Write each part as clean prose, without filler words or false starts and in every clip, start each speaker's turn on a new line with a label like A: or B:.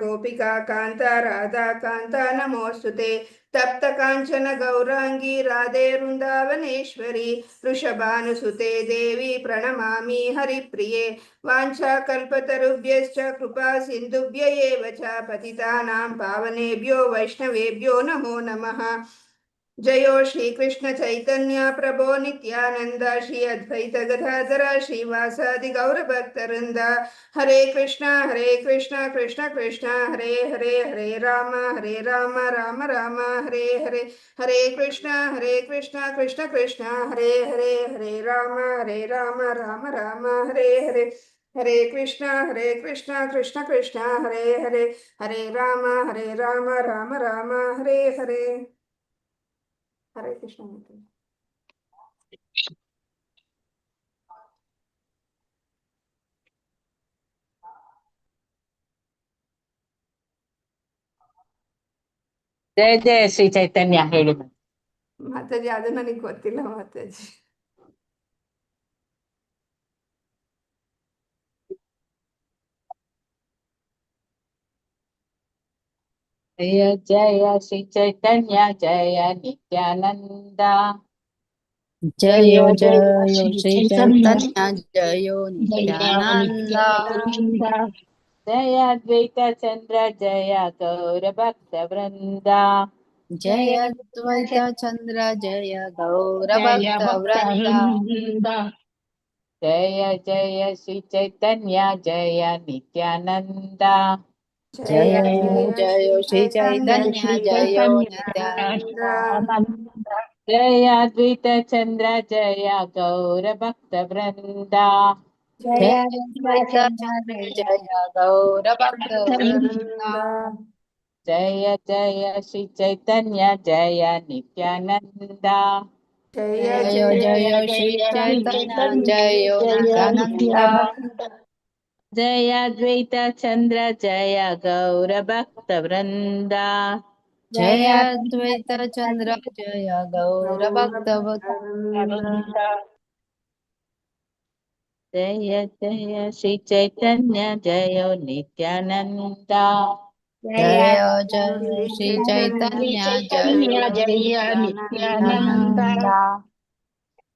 A: गोपिका कान्ता राधा कान्ता नमोऽस्तुते। तप्त काञ्चन गौराङ्गी राधे वृन्दावनेश्वरी वृषभानुसुते देवी प्रणमामि हरिप्रिये। वाञ्छाकल्पतरुभ्यश्च कृपा सिन्धुभ्य एव च पतितानां पावनेभ्यो वैष्णवेभ्यो नमो नमः। जयो श्री कृष्ण चैतन्य प्रभो नित्यानंद श्री अद्वैत गदाधर श्रीवासादि गौर भक्तवृंद। हरे कृष्णा कृष्ण कृष्ण हरे हरे हरे राम राम राम हरे हरे। हरे कृष्णा कृष्ण कृष्ण हरे हरे हरे राम राम राम हरे हरे। हरे कृष्णा कृष्ण कृष्ण हरे हरे हरे राम राम राम हरे हरे। हरे कृष्ण मित्र।
B: ಜಯ ಜಯ ಶ್ರೀ ಚೈತನ್ಯ ಹೇಳಿ
A: ಮಾತಾಜಿ ಅದು ನನಗೆ ಗೊತ್ತಿಲ್ಲ ಮಾತಾಜಿ.
B: ಜಯ ಜಯ ಶ್ರೀ ಚೈತನ್ಯ ಜಯ ನಿತ್ಯಾನಂದ
C: जयो जयो श्री चैतन्य जयो नित्यानंद
B: जय अद्वैत चंद्र जय गौर भक्त वृंद
C: जय अद्वैत चंद्र जय गौर भक्त वृंद
B: जय जय श्री चैतन्य जय नित्यानंद
C: जय जय श्री चैतन्य जयो नित्यानंद
B: जय अद्वैत चंद्र जय गौर भक्त वृंद
C: जय अद्वैत चंद्र जय गौर भक्त वृंद
B: जय जय श्री चैतन्य जय नित्यानंद
C: जय जय श्री चैतन्य जयो नित्यानंद
B: जय अद्वैत चंद्र जय गौर भक्त वृंद
C: जय अद्वैत चंद्र जय गौर भक्त वृंद
B: जय जय श्री चैतन्य जय नित्यानंद
C: जय जय श्री चैतन्य जय नित्यानंद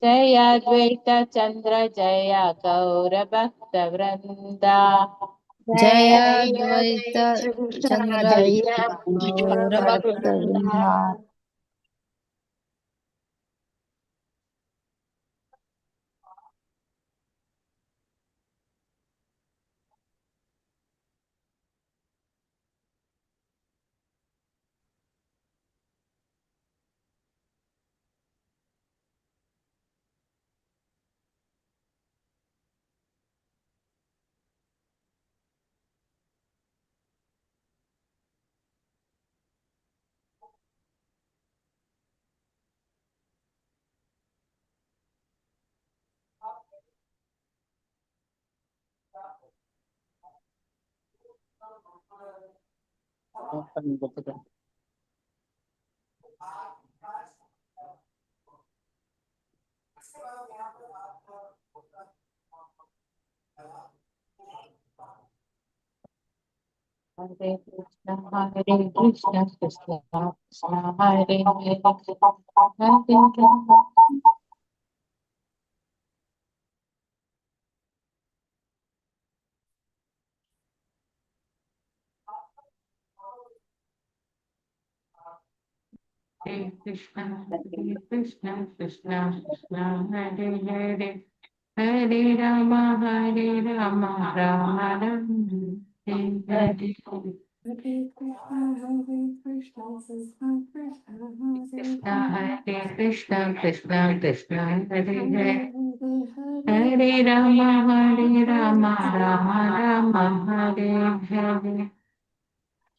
B: जय अद्वैत चंद्र जय गौर भक्त वृंद
C: जय अद्वैत चंद्र गौर भक्त वृंद
B: हरे कृष्ण कृष्ण कृष्ण हरे हरे कृष्ण कृष्ण कृष्ण कृष्ण हरे हरे हरे राम राम राम हरे
A: हरे कृष्ण
B: कृष्ण कृष्ण कृष्ण हरे हरे
A: हरे
B: हरे राम राम राम हरे हरे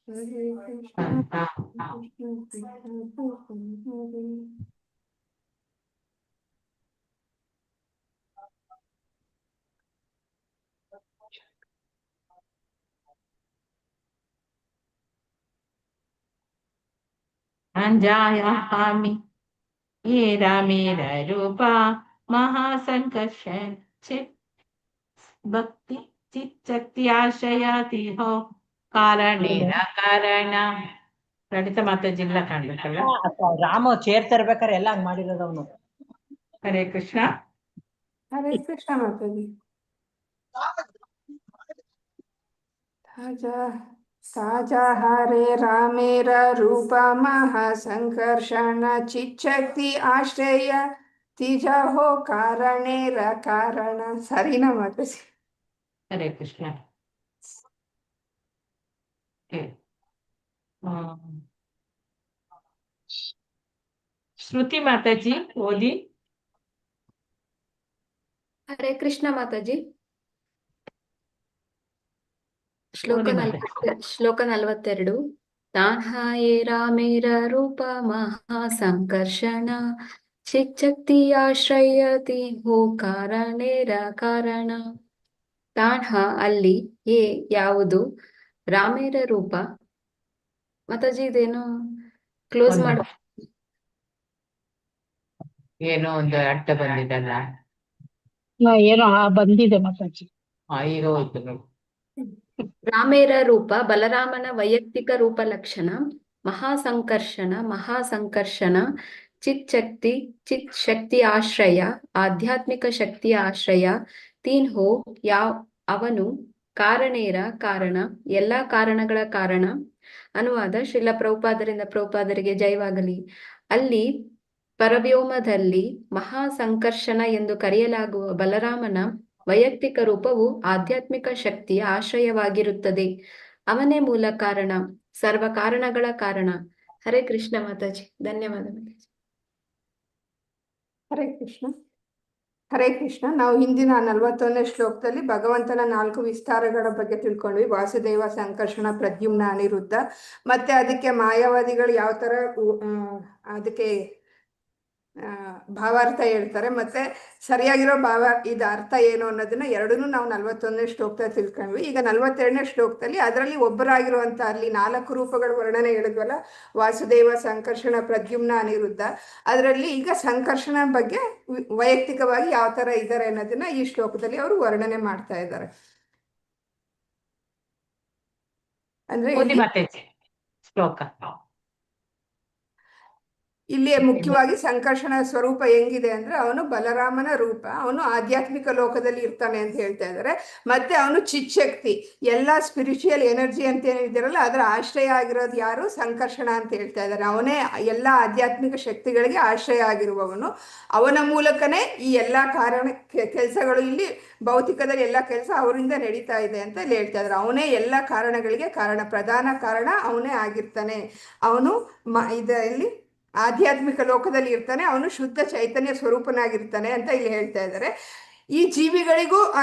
A: हरे कृष्ण हरे
B: अंजायामि मेरा मेरा रूपा महासंकर्षण चित भक्ति चित शक्ति आशयाति हो ಕಾರಣೇನ ಕಾರಣ. ಲಲಿತ ಮಾತಾಜಿ ಇಲ್ಲ ಕಾಣ್ಬೇಕಲ್ಲ.
D: ರಾಮ ಚೇರ್ ತರ್ಬೇಕಾರೆ ಎಲ್ಲ ಹಂಗ್ ಮಾಡಿರೋದು ಅವನು.
B: ಹರೇ ಕೃಷ್ಣ.
A: ಹರೇ ಕೃಷ್ಣ ಮಾತಾಜಿ. ಸಾಜಾಹಾರೇ ರಾಮೇರ ರೂಪ ಮಹಾಸಂಕರ್ಷಣ ಚಿಚ್ಚಕ್ತಿ ಆಶ್ರಯ ತಿಜ ಹೋ ಕಾರಣೇರ ಕಾರಣ. ಸರಿನಾ ಮಾತಾಜಿ?
B: ಹರೇ ಕೃಷ್ಣ. ಶ್ರುತಿ ಮಾತಾಜಿ ಓದಿ.
E: ಹರೇ ಕೃಷ್ಣ ಮಾತಾಜಿ.
B: ಓದಿ ಮಾತಾಜಿ.
E: ಶ್ಲೋಕ 42. ತಾನ್ಹಾಯೇ ರಾಮೇರ ರೂಪ ಮಹಾಸಂಕರ್ಷಣ ಚಿಚ್ಚಕ್ತಿ ಆಶ್ರಯತಿ ಹೋ ಕಾರಣೇರ ಕಾರಣ. ತಾನ್ಹ ಅಲ್ಲಿ, ಏ ಯಾವುದು, ರಾಮೇರ ರೂಪ. ಮಾತಾಜಿ ಇದೇನು ಕ್ಲೋಸ್
B: ಒಂದು.
E: ಮಾಡ.
B: ಏನೋ ಒಂದು ಅಡ್ಡ ಬಂದಿದಲ್ಲ.
C: ಏನೋ ಬಂದಿದೆ ಮಾತಾಜಿ.
B: ಈಗ ಹೋಯ್ತು ನೋಡಿ.
E: ರಾಮೇರ ರೂಪ ಬಲರಾಮನ ವೈಯಕ್ತಿಕ ರೂಪ ಲಕ್ಷಣ. ಮಹಾಸಂಕರ್ಷಣ ಚಿತ್ ಶಕ್ತಿ ಆಶ್ರಯ, ಆಧ್ಯಾತ್ಮಿಕ ಶಕ್ತಿಯ ಆಶ್ರಯ. ತೀನ್ ಹೋ ಅವನು, ಕಾರಣೇರ ಕಾರಣ, ಎಲ್ಲಾ ಕಾರಣಗಳ ಕಾರಣ. ಅನುವಾದ ಶ್ರೀಲ ಪ್ರಭುಪಾದರಿಂದ ಪ್ರಭುಪಾದರಿಗೆ ಜಯವಾಗಲಿ. ಅಲ್ಲಿ ಪರವ್ಯೋಮದಲ್ಲಿ ಮಹಾಸಂಕರ್ಷಣ ಎಂದು ಕರೆಯಲಾಗುವ ಬಲರಾಮನ ವೈಯಕ್ತಿಕ ರೂಪವು ಆಧ್ಯಾತ್ಮಿಕ ಶಕ್ತಿಯ ಆಶ್ರಯವಾಗಿರುತ್ತದೆ. ಅವನೇ ಮೂಲ ಕಾರಣ, ಸರ್ವ ಕಾರಣಗಳ ಕಾರಣ. ಹರೇ ಕೃಷ್ಣ ಮಾತಾಜಿ. ಧನ್ಯವಾದ ಮಾತಾಜಿ.
A: ಹರೇ ಕೃಷ್ಣ. ಹರೇ ಕೃಷ್ಣ. ನಾವು ಹಿಂದಿನ 41ನೇ ಶ್ಲೋಕದಲ್ಲಿ ಭಗವಂತನ 4 ವಿಸ್ತಾರಗಳ ಬಗ್ಗೆ ತಿಳ್ಕೊಂಡ್ವಿ. ವಾಸುದೇವ, ಸಂಕರ್ಷಣ, ಪ್ರದ್ಯುಮ್ನ, ಅನಿರುದ್ಧ. ಮತ್ತೆ ಅದಕ್ಕೆ ಮಾಯಾವಾದಿಗಳು ಯಾವ ತರ ಅದಕ್ಕೆ ಭಾವಾರ್ಥ ಹೇಳ್ತಾರೆ, ಮತ್ತೆ ಸರಿಯಾಗಿರೋ ಇದು ಅರ್ಥ ಏನು ಅನ್ನೋದನ್ನ ಎರಡನ್ನೂ ನಾವು 41ನೇ ಶ್ಲೋಕದಲ್ಲಿ ತಿಳ್ಕೊಂಡ್ವಿ. ಈಗ 42ನೇ ಶ್ಲೋಕದಲ್ಲಿ ಅದರಲ್ಲಿ ಒಬ್ಬರಾಗಿರುವಂತ ಅಲ್ಲಿ 4 ರೂಪಗಳ ವರ್ಣನೆ ಹೇಳಿದ್ವಲ್ಲ, ವಾಸುದೇವ, ಸಂಕರ್ಷಣ, ಪ್ರದ್ಯುಮ್ನ, ಅನಿರುದ್ಧ. ಅದರಲ್ಲಿ ಈಗ ಸಂಕರ್ಷಣ ಬಗ್ಗೆ ವೈಯಕ್ತಿಕವಾಗಿ ಯಾವ ತರ ಇದ್ದಾರೆ ಅನ್ನೋದನ್ನ ಈ ಶ್ಲೋಕದಲ್ಲಿ ಅವರು ವರ್ಣನೆ ಮಾಡ್ತಾ ಇದ್ದಾರೆ. ಅಂದ್ರೆ
B: ಓದಿ ಮಾತಾಜಿ ಶ್ಲೋಕ.
A: ಇಲ್ಲಿ ಮುಖ್ಯವಾಗಿ ಸಂಕರ್ಷಣ ಸ್ವರೂಪ ಹೆಂಗಿದೆ ಅಂದ್ರೆ, ಅವನು ಬಲರಾಮನ ರೂಪ, ಅವನು ಆಧ್ಯಾತ್ಮಿಕ ಲೋಕದಲ್ಲಿ ಇರ್ತಾನೆ ಅಂತ ಹೇಳ್ತಾ ಇದ್ದಾರೆ. ಮತ್ತೆ ಅವನು ಚಿಚ್ಚಕ್ತಿ, ಎಲ್ಲಾ ಸ್ಪಿರಿಚುವಲ್ ಎನರ್ಜಿ ಅಂತ ಏನಿದಾರಲ್ಲ ಅದರ ಆಶ್ರಯ ಆಗಿರೋದು ಯಾರು? ಸಂಕರ್ಷಣ ಅಂತ ಹೇಳ್ತಾ ಇದ್ದಾರೆ. ಅವನೇ ಎಲ್ಲಾ ಆಧ್ಯಾತ್ಮಿಕ ಶಕ್ತಿಗಳಿಗೆ ಆಶ್ರಯ ಆಗಿರುವವನು. ಅವನ ಮೂಲಕನೇ ಈ ಎಲ್ಲಾ ಕೆಲಸಗಳು ಇಲ್ಲಿ ಭೌತಿಕದಲ್ಲಿ ಎಲ್ಲ ಕೆಲಸ ಅವರಿಂದ ನಡೀತಾ ಇದೆ ಅಂತ ಇಲ್ಲಿ ಹೇಳ್ತಾ ಇದ್ದಾರೆ. ಅವನೇ ಎಲ್ಲ ಕಾರಣಗಳಿಗೆ ಕಾರಣ, ಪ್ರಧಾನ ಕಾರಣ ಅವನೇ ಆಗಿರ್ತಾನೆ. ಅವನು ಇದರಲ್ಲಿ ಆಧ್ಯಾತ್ಮಿಕ ಲೋಕದಲ್ಲಿ ಇರ್ತಾನೆ. ಅವನು ಶುದ್ಧ ಚೈತನ್ಯ ಸ್ವರೂಪನಾಗಿರ್ತಾನೆ ಅಂತ ಇಲ್ಲಿ ಹೇಳ್ತಾ ಇದ್ದಾರೆ. ಈ ಜೀವಿಗಳಿಗೂ ಆ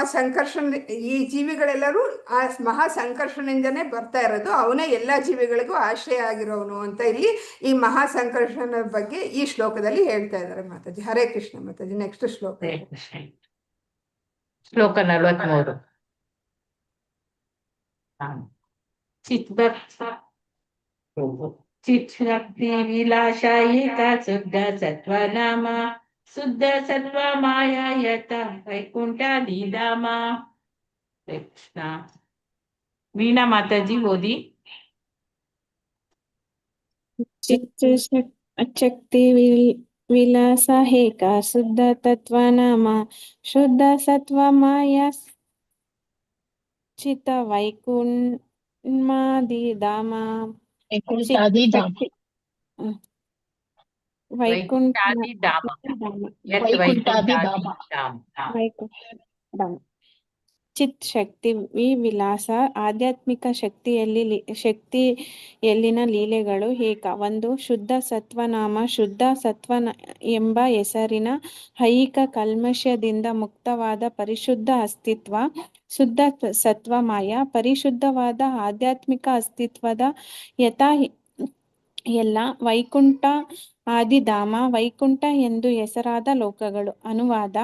A: ಈ ಜೀವಿಗಳೆಲ್ಲರೂ ಆ ಮಹಾ ಸಂಕರ್ಷಣೆಯಿಂದನೇ ಬರ್ತಾ ಇರೋದು. ಅವನೇ ಎಲ್ಲ ಜೀವಿಗಳಿಗೂ ಆಶ್ರಯ ಆಗಿರೋನು ಅಂತ ಇಲ್ಲಿ ಈ ಮಹಾ ಸಂಕರ್ಷಣ ಬಗ್ಗೆ ಈ ಶ್ಲೋಕದಲ್ಲಿ ಹೇಳ್ತಾ ಇದ್ದಾರೆ ಮಾತಾಜಿ. ಹರೇ ಕೃಷ್ಣ ಮಾತಾಜಿ. ನೆಕ್ಸ್ಟ್ ಶ್ಲೋಕ.
B: ಶ್ಲೋಕ 43. ಚಿತ್ಶಕ್ತಿ ವಿಲಾಸಾಯಿತ ಶುದ್ಧ ಸತ್ವನಾಮ ಶುದ್ಧ ಸತ್ವ ಮಾಯಾಯತ ವೈಕುಂಠಾದಿಧಾಮ. ಕೃಷ್ಣ. ವೀಣಾ ಮಾತಾಜಿ ಓದಿ.
F: ಶಕ್ತಿ ವಿಲಾಸ ಹೇಕ ಶುದ್ಧ ತತ್ವ ನಾಮ ಶುದ್ಧ ಸತ್ವ ಮಾಯಾ ಚಿತ ವೈಕುಂಠಾದಿಧಾಮ. ಚಿತ್ ಶಕ್ತಿ ವಿಲಾಸ ಆಧ್ಯಾತ್ಮಿಕ ಶಕ್ತಿಯಲ್ಲಿನ ಲೀಲೆಗಳು ಹೇಕ. 1. ಶುದ್ಧ ಸತ್ವನಾಮ ಶುದ್ಧ ಸತ್ವ ಎಂಬ ಹೆಸರಿನ ಐಹಿಕ ಕಲ್ಮಶದಿಂದ ಮುಕ್ತವಾದ ಪರಿಶುದ್ಧ ಅಸ್ತಿತ್ವ. ಶುದ್ಧ ಸತ್ವಮಯ ಪರಿಶುದ್ಧವಾದ ಆಧ್ಯಾತ್ಮಿಕ ಅಸ್ತಿತ್ವದ ಯಥಾ ಎಲ್ಲ. ವೈಕುಂಠ ಆದಿಧಾಮ ವೈಕುಂಠ ಎಂದು ಹೆಸರಾದ ಲೋಕಗಳು. ಅನುವಾದ: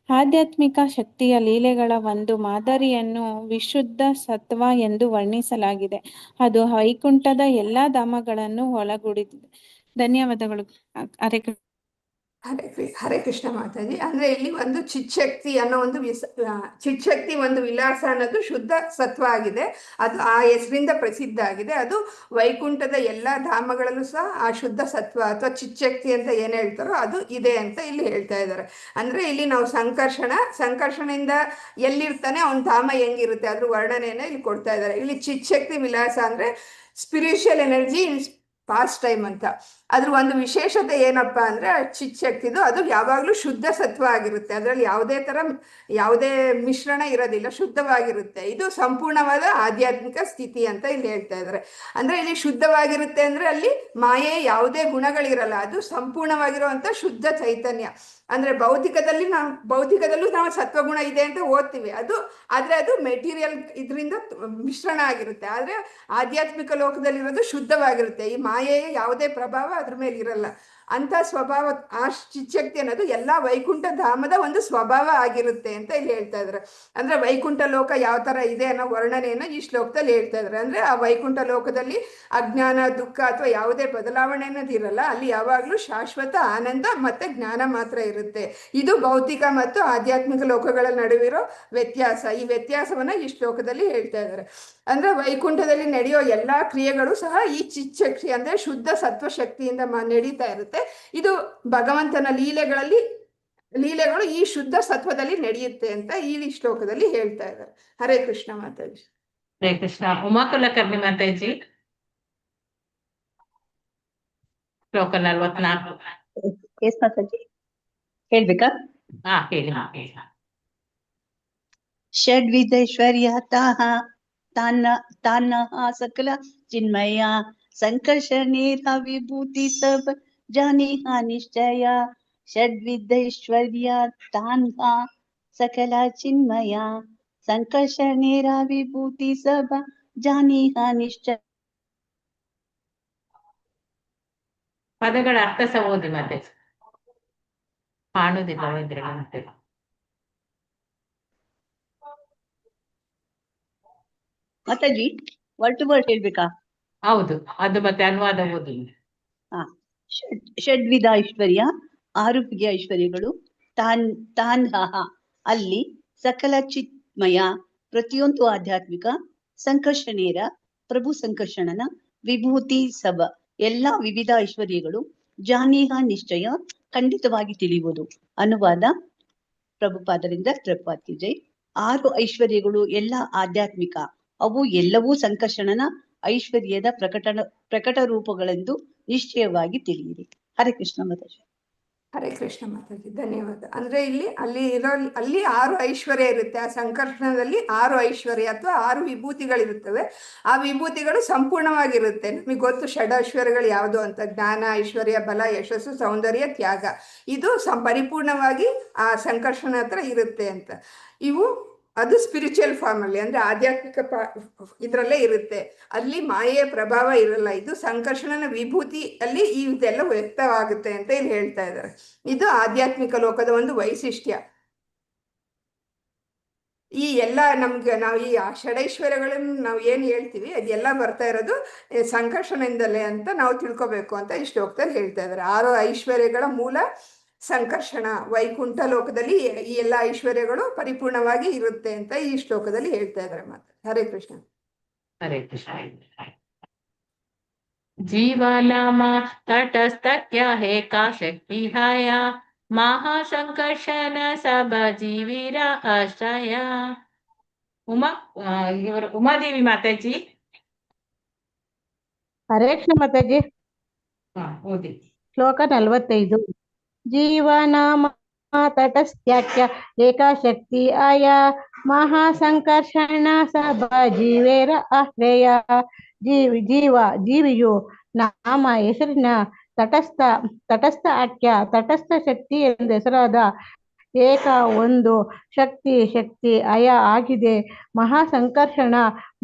F: ಆಧ್ಯಾತ್ಮಿಕ ಶಕ್ತಿಯ ಲೀಲೆಗಳ ಒಂದು ಮಾದರಿಯನ್ನು ವಿಶುದ್ಧ ಸತ್ವ ಎಂದು ವರ್ಣಿಸಲಾಗಿದೆ. ಅದು ವೈಕುಂಠದ ಎಲ್ಲಾ ಧಾಮಗಳನ್ನು ಒಳಗೊಂಡಿದೆ. ಧನ್ಯವಾದಗಳು. ಹರೇ ಕೃಷ್ಣ.
A: ಹರೇ ಕೃಷ್ಣ ಮಾತಾಜಿ. ಅಂದ್ರೆ ಇಲ್ಲಿ ಒಂದು ಚಿತ್ಶಕ್ತಿ ಅನ್ನೋ ಒಂದು ಚಿತ್ಶಕ್ತಿ ಒಂದು ವಿಲಾಸ ಅನ್ನೋದು ಶುದ್ಧ ಸತ್ವ ಆಗಿದೆ. ಅದು ಆ ಹೆಸರಿಂದ ಪ್ರಸಿದ್ಧ ಆಗಿದೆ. ಅದು ವೈಕುಂಠದ ಎಲ್ಲಾ ಧಾಮಗಳಲ್ಲೂ ಸಹ ಆ ಶುದ್ಧ ಸತ್ವ ಅಥವಾ ಚಿತ್ಶಕ್ತಿ ಅಂತ ಏನ್ ಹೇಳ್ತಾರೋ ಅದು ಇದೆ ಅಂತ ಇಲ್ಲಿ ಹೇಳ್ತಾ ಇದ್ದಾರೆ. ಅಂದ್ರೆ ಇಲ್ಲಿ ನಾವು ಸಂಕರ್ಷಣೆಯಿಂದ ಎಲ್ಲಿರ್ತಾನೆ ಅವನ ಧಾಮ ಹೆಂಗಿರುತ್ತೆ ಅದ್ರ ವರ್ಣನೆಯನ್ನ ಇಲ್ಲಿ ಕೊಡ್ತಾ ಇದ್ದಾರೆ. ಇಲ್ಲಿ ಚಿತ್ಶಕ್ತಿ ವಿಲಾಸ ಅಂದ್ರೆ ಸ್ಪಿರಿಚುವಲ್ ಎನರ್ಜಿ ಇನ್ ಪಾಸ್ಟ್ ಟೈಮ್ ಅಂತ. ಅದ್ರ ಒಂದು ವಿಶೇಷತೆ ಏನಪ್ಪಾ ಅಂದ್ರೆ ಚಿತ್ಶಕ್ತಿದು ಅದು ಯಾವಾಗ್ಲೂ ಶುದ್ಧ ಸತ್ವ ಆಗಿರುತ್ತೆ. ಅದರಲ್ಲಿ ಯಾವುದೇ ಮಿಶ್ರಣ ಇರೋದಿಲ್ಲ, ಶುದ್ಧವಾಗಿರುತ್ತೆ. ಇದು ಸಂಪೂರ್ಣವಾದ ಆಧ್ಯಾತ್ಮಿಕ ಸ್ಥಿತಿ ಅಂತ ಇಲ್ಲಿ ಹೇಳ್ತಾ ಇದ್ದಾರೆ. ಅಂದ್ರೆ ಇಲ್ಲಿ ಶುದ್ಧವಾಗಿರುತ್ತೆ ಅಂದ್ರೆ ಅಲ್ಲಿ ಮಾಯೆ ಯಾವುದೇ ಗುಣಗಳಿರಲ್ಲ, ಅದು ಸಂಪೂರ್ಣವಾಗಿರುವಂತ ಶುದ್ಧ ಚೈತನ್ಯ. ಅಂದ್ರೆ ಭೌತಿಕದಲ್ಲೂ ನಾವು ಸತ್ವಗುಣ ಇದೆ ಅಂತ ಓದ್ತೀವಿ, ಆದ್ರೆ ಅದು ಮೆಟೀರಿಯಲ್ ಇದರಿಂದ ಮಿಶ್ರಣ ಆಗಿರುತ್ತೆ. ಆದ್ರೆ ಆಧ್ಯಾತ್ಮಿಕ ಲೋಕದಲ್ಲಿರೋದು ಶುದ್ಧವಾಗಿರುತ್ತೆ. ಈ ಮಾಯೆಯ ಯಾವುದೇ ಪ್ರಭಾವ ಅದ್ರ ಮೇಲೆ ಇರಲ್ಲ. ಅಂತ ಸ್ವಭಾವ ಆ ಚಿತ್ಶಕ್ತಿ ಅನ್ನೋದು ಎಲ್ಲಾ ವೈಕುಂಠ ಧಾಮದ ಒಂದು ಸ್ವಭಾವ ಆಗಿರುತ್ತೆ ಅಂತ ಇಲ್ಲಿ ಹೇಳ್ತಾ ಇದ್ದಾರೆ. ಅಂದ್ರೆ ವೈಕುಂಠ ಲೋಕ ಯಾವ ತರ ಇದೆ ಅನ್ನೋ ವರ್ಣನೆಯನ್ನ ಈ ಶ್ಲೋಕದಲ್ಲಿ ಹೇಳ್ತಾ ಇದ್ದಾರೆ. ಅಂದ್ರೆ ಆ ವೈಕುಂಠ ಲೋಕದಲ್ಲಿ ಅಜ್ಞಾನ, ದುಃಖ ಅಥವಾ ಯಾವುದೇ ಬದಲಾವಣೆ ಅನ್ನೋದು ಇರಲ್ಲ. ಅಲ್ಲಿ ಯಾವಾಗ್ಲೂ ಶಾಶ್ವತ ಆನಂದ ಮತ್ತೆ ಜ್ಞಾನ ಮಾತ್ರ ಇರುತ್ತೆ. ಇದು ಭೌತಿಕ ಮತ್ತು ಆಧ್ಯಾತ್ಮಿಕ ಲೋಕಗಳ ನಡುವಿರೋ ವ್ಯತ್ಯಾಸ. ಈ ವ್ಯತ್ಯಾಸವನ್ನ ಈ ಶ್ಲೋಕದಲ್ಲಿ ಹೇಳ್ತಾ ಇದ್ದಾರೆ. ಅಂದ್ರೆ ವೈಕುಂಠದಲ್ಲಿ ನಡೆಯೋ ಎಲ್ಲಾ ಕ್ರಿಯೆಗಳು ಸಹ ಈ ಚಿತ್ಶಕ್ತಿ ಅಂದ್ರೆ ಶುದ್ಧ ಸತ್ವ ಶಕ್ತಿಯಿಂದ ನಡೀತಾ ಇರುತ್ತೆ. ಇದು ಭಗವಂತನ ಲೀಲೆಗಳು ಈ ಶುದ್ಧ ಸತ್ವದಲ್ಲಿ ನಡೆಯುತ್ತೆ ಅಂತ ಈ ಶ್ಲೋಕದಲ್ಲಿ ಹೇಳ್ತಾ ಇದ್ದಾರೆ. ಹರೇ ಕೃಷ್ಣ ಮಾತಾಜಿ.
B: ಹರೇ ಕೃಷ್ಣ. ಉಮಾ ಕುಲಕರ್ಣಿ ಮಾತಾಜಿ, ಶ್ಲೋಕ 44.
G: ಎಸ್ ಮಾತಾಜಿ, ಹೇಳ್ಬೇಕಾ?
B: ಹೇಳಿ.
G: ಷಡ್ವಿಧೈಶ್ವರ್ಯ ತಾನಃ ಸಕಲ ಚಿನ್ಮಯ ಸಂಕರ್ಷಣೇರ ವಿಭೂತಿ ಸಬ್ ಜಾನಿಹ ನಿಶ್ಚಯ. ಷಡ್ವಿಧೈಶ್ವರ್ಯ ತಾನಃ ಸಕಲ ಚಿನ್ಮಯ ಸಂಕರ್ಷಣೇರ ವಿಭೂತಿ ಸಬ್ ಜಾನಿಹ ನಿಶ್ಚಯ.
B: ಪದಗಳ ಅರ್ಥ ಸಹ ಓದಿ ಮತ್ತೆ. ಕಾಣುದಿಲ್ಲ ಮತ್ತೆ.
G: ಮಾತಾಜಿ ವರ್ಡ್ ಟು ವರ್ಡ್ ಹೇಳ್ಬೇಕಾ?
B: ಹೌದು, ಅದು ಮತ್ತೆ ಅನುವಾದ ಓದಿ.
G: ಷಡ್ವಿಧ ಐಶ್ವರ್ಯ, 6 ಬಗೆಯ ಐಶ್ವರ್ಯಗಳು. ತಾನ್ಹ ಅಲ್ಲಿ, ಸಕಲ ಚಿನ್ಮಯ ಪ್ರತಿಯೊಂದು ಆಧ್ಯಾತ್ಮಿಕ, ಸಂಕರ್ಷಣೇರ ಪ್ರಭು ಸಂಕರ್ಷಣನ, ವಿಭೂತಿ ಸಬ ಎಲ್ಲಾ ವಿವಿಧ ಐಶ್ವರ್ಯಗಳು, ಜಾನೀಹ ನಿಶ್ಚಯ ಖಂಡಿತವಾಗಿ ತಿಳಿಯುವುದು. ಅನುವಾದ ಪ್ರಭುಪಾದರಿಂದ. ಪ್ರಭುಪಾದ್ ಕಿ ಜೈ. 6 ಐಶ್ವರ್ಯಗಳು ಎಲ್ಲ ಆಧ್ಯಾತ್ಮಿಕ, ಅವು ಎಲ್ಲವೂ ಸಂಕರ್ಷಣನ ಐಶ್ವರ್ಯದ ಪ್ರಕಟ ರೂಪಗಳೆಂದು ನಿಶ್ಚಯವಾಗಿ ತಿಳಿಯಿರಿ. ಹರೇ ಕೃಷ್ಣ ಮಾತಾಜಿ.
A: ಹರೇ ಕೃಷ್ಣ ಮಾತಾಜಿ, ಧನ್ಯವಾದ. ಅಂದ್ರೆ ಅಲ್ಲಿ 6 ಐಶ್ವರ್ಯ ಇರುತ್ತೆ. ಆ ಸಂಕರ್ಷಣದಲ್ಲಿ 6 ಐಶ್ವರ್ಯ ಅಥವಾ 6 ವಿಭೂತಿಗಳಿರುತ್ತವೆ. ಆ ವಿಭೂತಿಗಳು ಸಂಪೂರ್ಣವಾಗಿರುತ್ತೆ. ನಮಗೆ ಗೊತ್ತು ಷಡೈಶ್ವರ್ಯಗಳು ಯಾವುದು ಅಂತ: ಜ್ಞಾನ, ಐಶ್ವರ್ಯ, ಬಲ, ಯಶಸ್ಸು, ಸೌಂದರ್ಯ, ತ್ಯಾಗ. ಇದು ಪರಿಪೂರ್ಣವಾಗಿ ಆ ಸಂಕರ್ಷಣ ಹತ್ರ ಇರುತ್ತೆ ಅಂತ. ಅದು ಸ್ಪಿರಿಚುವಲ್ ಫಾರ್ಮ್ ಅಲ್ಲಿ, ಅಂದ್ರೆ ಆಧ್ಯಾತ್ಮಿಕ ಇದ್ರಲ್ಲೇ ಇರುತ್ತೆ. ಅಲ್ಲಿ ಮಾಯೆಯ ಪ್ರಭಾವ ಇರಲ್ಲ. ಇದು ಸಂಕರ್ಷಣನ ವಿಭೂತಿ ಅಲ್ಲಿ ಇದೆಲ್ಲ ವ್ಯಕ್ತವಾಗುತ್ತೆ ಅಂತ ಇಲ್ಲಿ ಹೇಳ್ತಾ ಇದ್ದಾರೆ. ಇದು ಆಧ್ಯಾತ್ಮಿಕ ಲೋಕದ ಒಂದು ವೈಶಿಷ್ಟ್ಯ. ಈ ಎಲ್ಲ ನಾವು ಈ ಷಡೈಶ್ವರ್ಯಗಳನ್ನು ನಾವು ಏನ್ ಹೇಳ್ತೀವಿ ಅದೆಲ್ಲ ಬರ್ತಾ ಇರೋದು ಸಂಕರ್ಷಣೆಯಿಂದಲೇ ಅಂತ ನಾವು ತಿಳ್ಕೊಬೇಕು ಅಂತ ಈ ಶ್ಲೋಕದಲ್ಲಿ ಹೇಳ್ತಾ ಇದ್ದಾರೆ. 6 ಐಶ್ವರ್ಯಗಳ ಮೂಲ ಸಂಕರ್ಷಣ. ವೈಕುಂಠ ಲೋಕದಲ್ಲಿ ಈ ಎಲ್ಲ ಐಶ್ವರ್ಯಗಳು ಪರಿಪೂರ್ಣವಾಗಿ ಇರುತ್ತೆ ಅಂತ ಈ ಶ್ಲೋಕದಲ್ಲಿ ಹೇಳ್ತಾ ಇದ್ದಾರೆ ಮಾತು. ಹರೇ ಕೃಷ್ಣ.
B: ಹರೇ ಕೃಷ್ಣ. ಜೀವನಾಮ ತಟಸ್ಥಕ್ಯ ಹೇಕಾ ಶಕ್ತಿ ಹಾಯ ಮಹಾಸಂಕರ್ಷಣ ಸಭ ಜೀವಿರ ಆಶ್ರಯ. ಉಮಾದೇವಿ ಮಾತಾಜಿ.
C: ಹರೇ ಕೃಷ್ಣ ಮಾತಾಜಿ.
B: ಓದಿ.
C: ಶ್ಲೋಕ 45. ಜೀವನಾಮ ತಟಸ್ಥ್ಯಾಖ್ಯ ಏಕಾಶಕ್ತಿ ಆಯ ಮಹಾಸಂಕರ್ಷಣ ಸಭ ಜೀವೇರ ಆಶ್ರಯ. ಜೀವಿಯು ನಾಮ ಹೆಸರಿನ ತಟಸ್ಥ ಆಖ್ಯ ತಟಸ್ಥ ಶಕ್ತಿ ಎಂದು ಹೆಸರಾದ ಏಕ ಒಂದು ಶಕ್ತಿ ಅಯ ಆಗಿದೆ.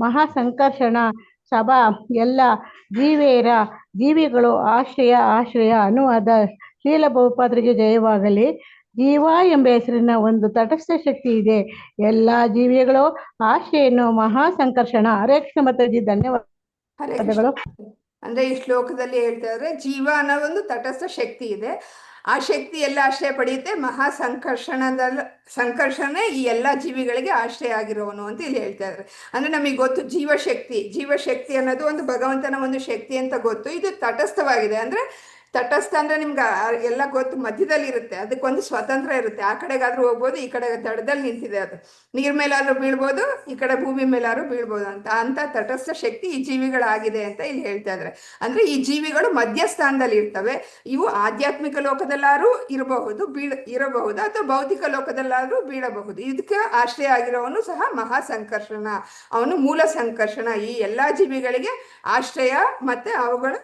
C: ಮಹಾಸಂಕರ್ಷಣ ಸಭಾ ಎಲ್ಲ ಜೀವಿಗಳು ಆಶ್ರಯ. ಅನುವಾದ ಶ್ರೀಲ ಪ್ರಭುಪಾದರಿಗೆ ಜಯವಾಗಲಿ. ಜೀವ ಎಂಬ ಹೆಸರಿನ ಒಂದು ತಟಸ್ಥ ಶಕ್ತಿ ಇದೆ. ಎಲ್ಲಾ ಜೀವಿಗಳು ಆಶ್ರಯನು ಮಹಾಸಂಕರ್ಷಣ. ಹರೇ ಕೃಷ್ಣ ಮಾತಾಜಿ, ಧನ್ಯವಾದಗಳು.
A: ಅಂದ್ರೆ ಈ ಶ್ಲೋಕದಲ್ಲಿ ಹೇಳ್ತಾ ಇದ್ರೆ ಜೀವ ಅನ್ನೋ ಒಂದು ತಟಸ್ಥ ಶಕ್ತಿ ಇದೆ. ಆ ಶಕ್ತಿ ಎಲ್ಲ ಆಶ್ರಯ ಪಡೆಯುತ್ತೆ. ಮಹಾ ಸಂಕರ್ಷಣೆ ಈ ಎಲ್ಲ ಜೀವಿಗಳಿಗೆ ಆಶ್ರಯ ಆಗಿರೋನು ಅಂತ ಇಲ್ಲಿ ಹೇಳ್ತಾ ಇದ್ದಾರೆ. ಅಂದ್ರೆ ನಮಗೆ ಗೊತ್ತು ಜೀವಶಕ್ತಿ ಅನ್ನೋದು ಒಂದು ಭಗವಂತನ ಒಂದು ಶಕ್ತಿ ಅಂತ ಗೊತ್ತು. ಇದು ತಟಸ್ಥವಾಗಿದೆ. ಅಂದ್ರೆ ತಟಸ್ಥ ಅಂದ್ರೆ ನಿಮ್ಗೆ ಎಲ್ಲ ಗೊತ್ತು, ಮಧ್ಯದಲ್ಲಿ ಇರುತ್ತೆ, ಅದಕ್ಕೊಂದು ಸ್ವತಂತ್ರ ಇರುತ್ತೆ. ಆ ಕಡೆಗಾದ್ರೂ ಹೋಗ್ಬೋದು, ಈ ಕಡೆ ದಡದಲ್ಲಿ ನಿಂತಿದೆ, ಅದು ನೀರ್ ಮೇಲಾದ್ರೂ ಬೀಳ್ಬೋದು, ಈ ಕಡೆ ಭೂಮಿ ಮೇಲಾದ್ರೂ ಬೀಳ್ಬೋದು ಅಂತ ತಟಸ್ಥ ಶಕ್ತಿ ಈ ಜೀವಿಗಳಾಗಿದೆ ಅಂತ ಇಲ್ಲಿ ಹೇಳ್ತಾ ಇದ್ದಾರೆ. ಅಂದ್ರೆ ಈ ಜೀವಿಗಳು ಮಧ್ಯಸ್ಥಾನದಲ್ಲಿ ಇರ್ತವೆ. ಇವು ಆಧ್ಯಾತ್ಮಿಕ ಲೋಕದಲ್ಲಾದ್ರೂ ಇರಬಹುದು ಅಥವಾ ಭೌತಿಕ ಲೋಕದಲ್ಲಾದ್ರೂ ಬೀಳಬಹುದು. ಇದಕ್ಕೆ ಆಶ್ರಯ ಆಗಿರೋವನು ಸಹ ಮಹಾ ಸಂಕರ್ಷಣ, ಅವನು ಮೂಲ ಸಂಕರ್ಷಣ. ಈ ಎಲ್ಲಾ ಜೀವಿಗಳಿಗೆ ಆಶ್ರಯ ಮತ್ತೆ ಅವುಗಳ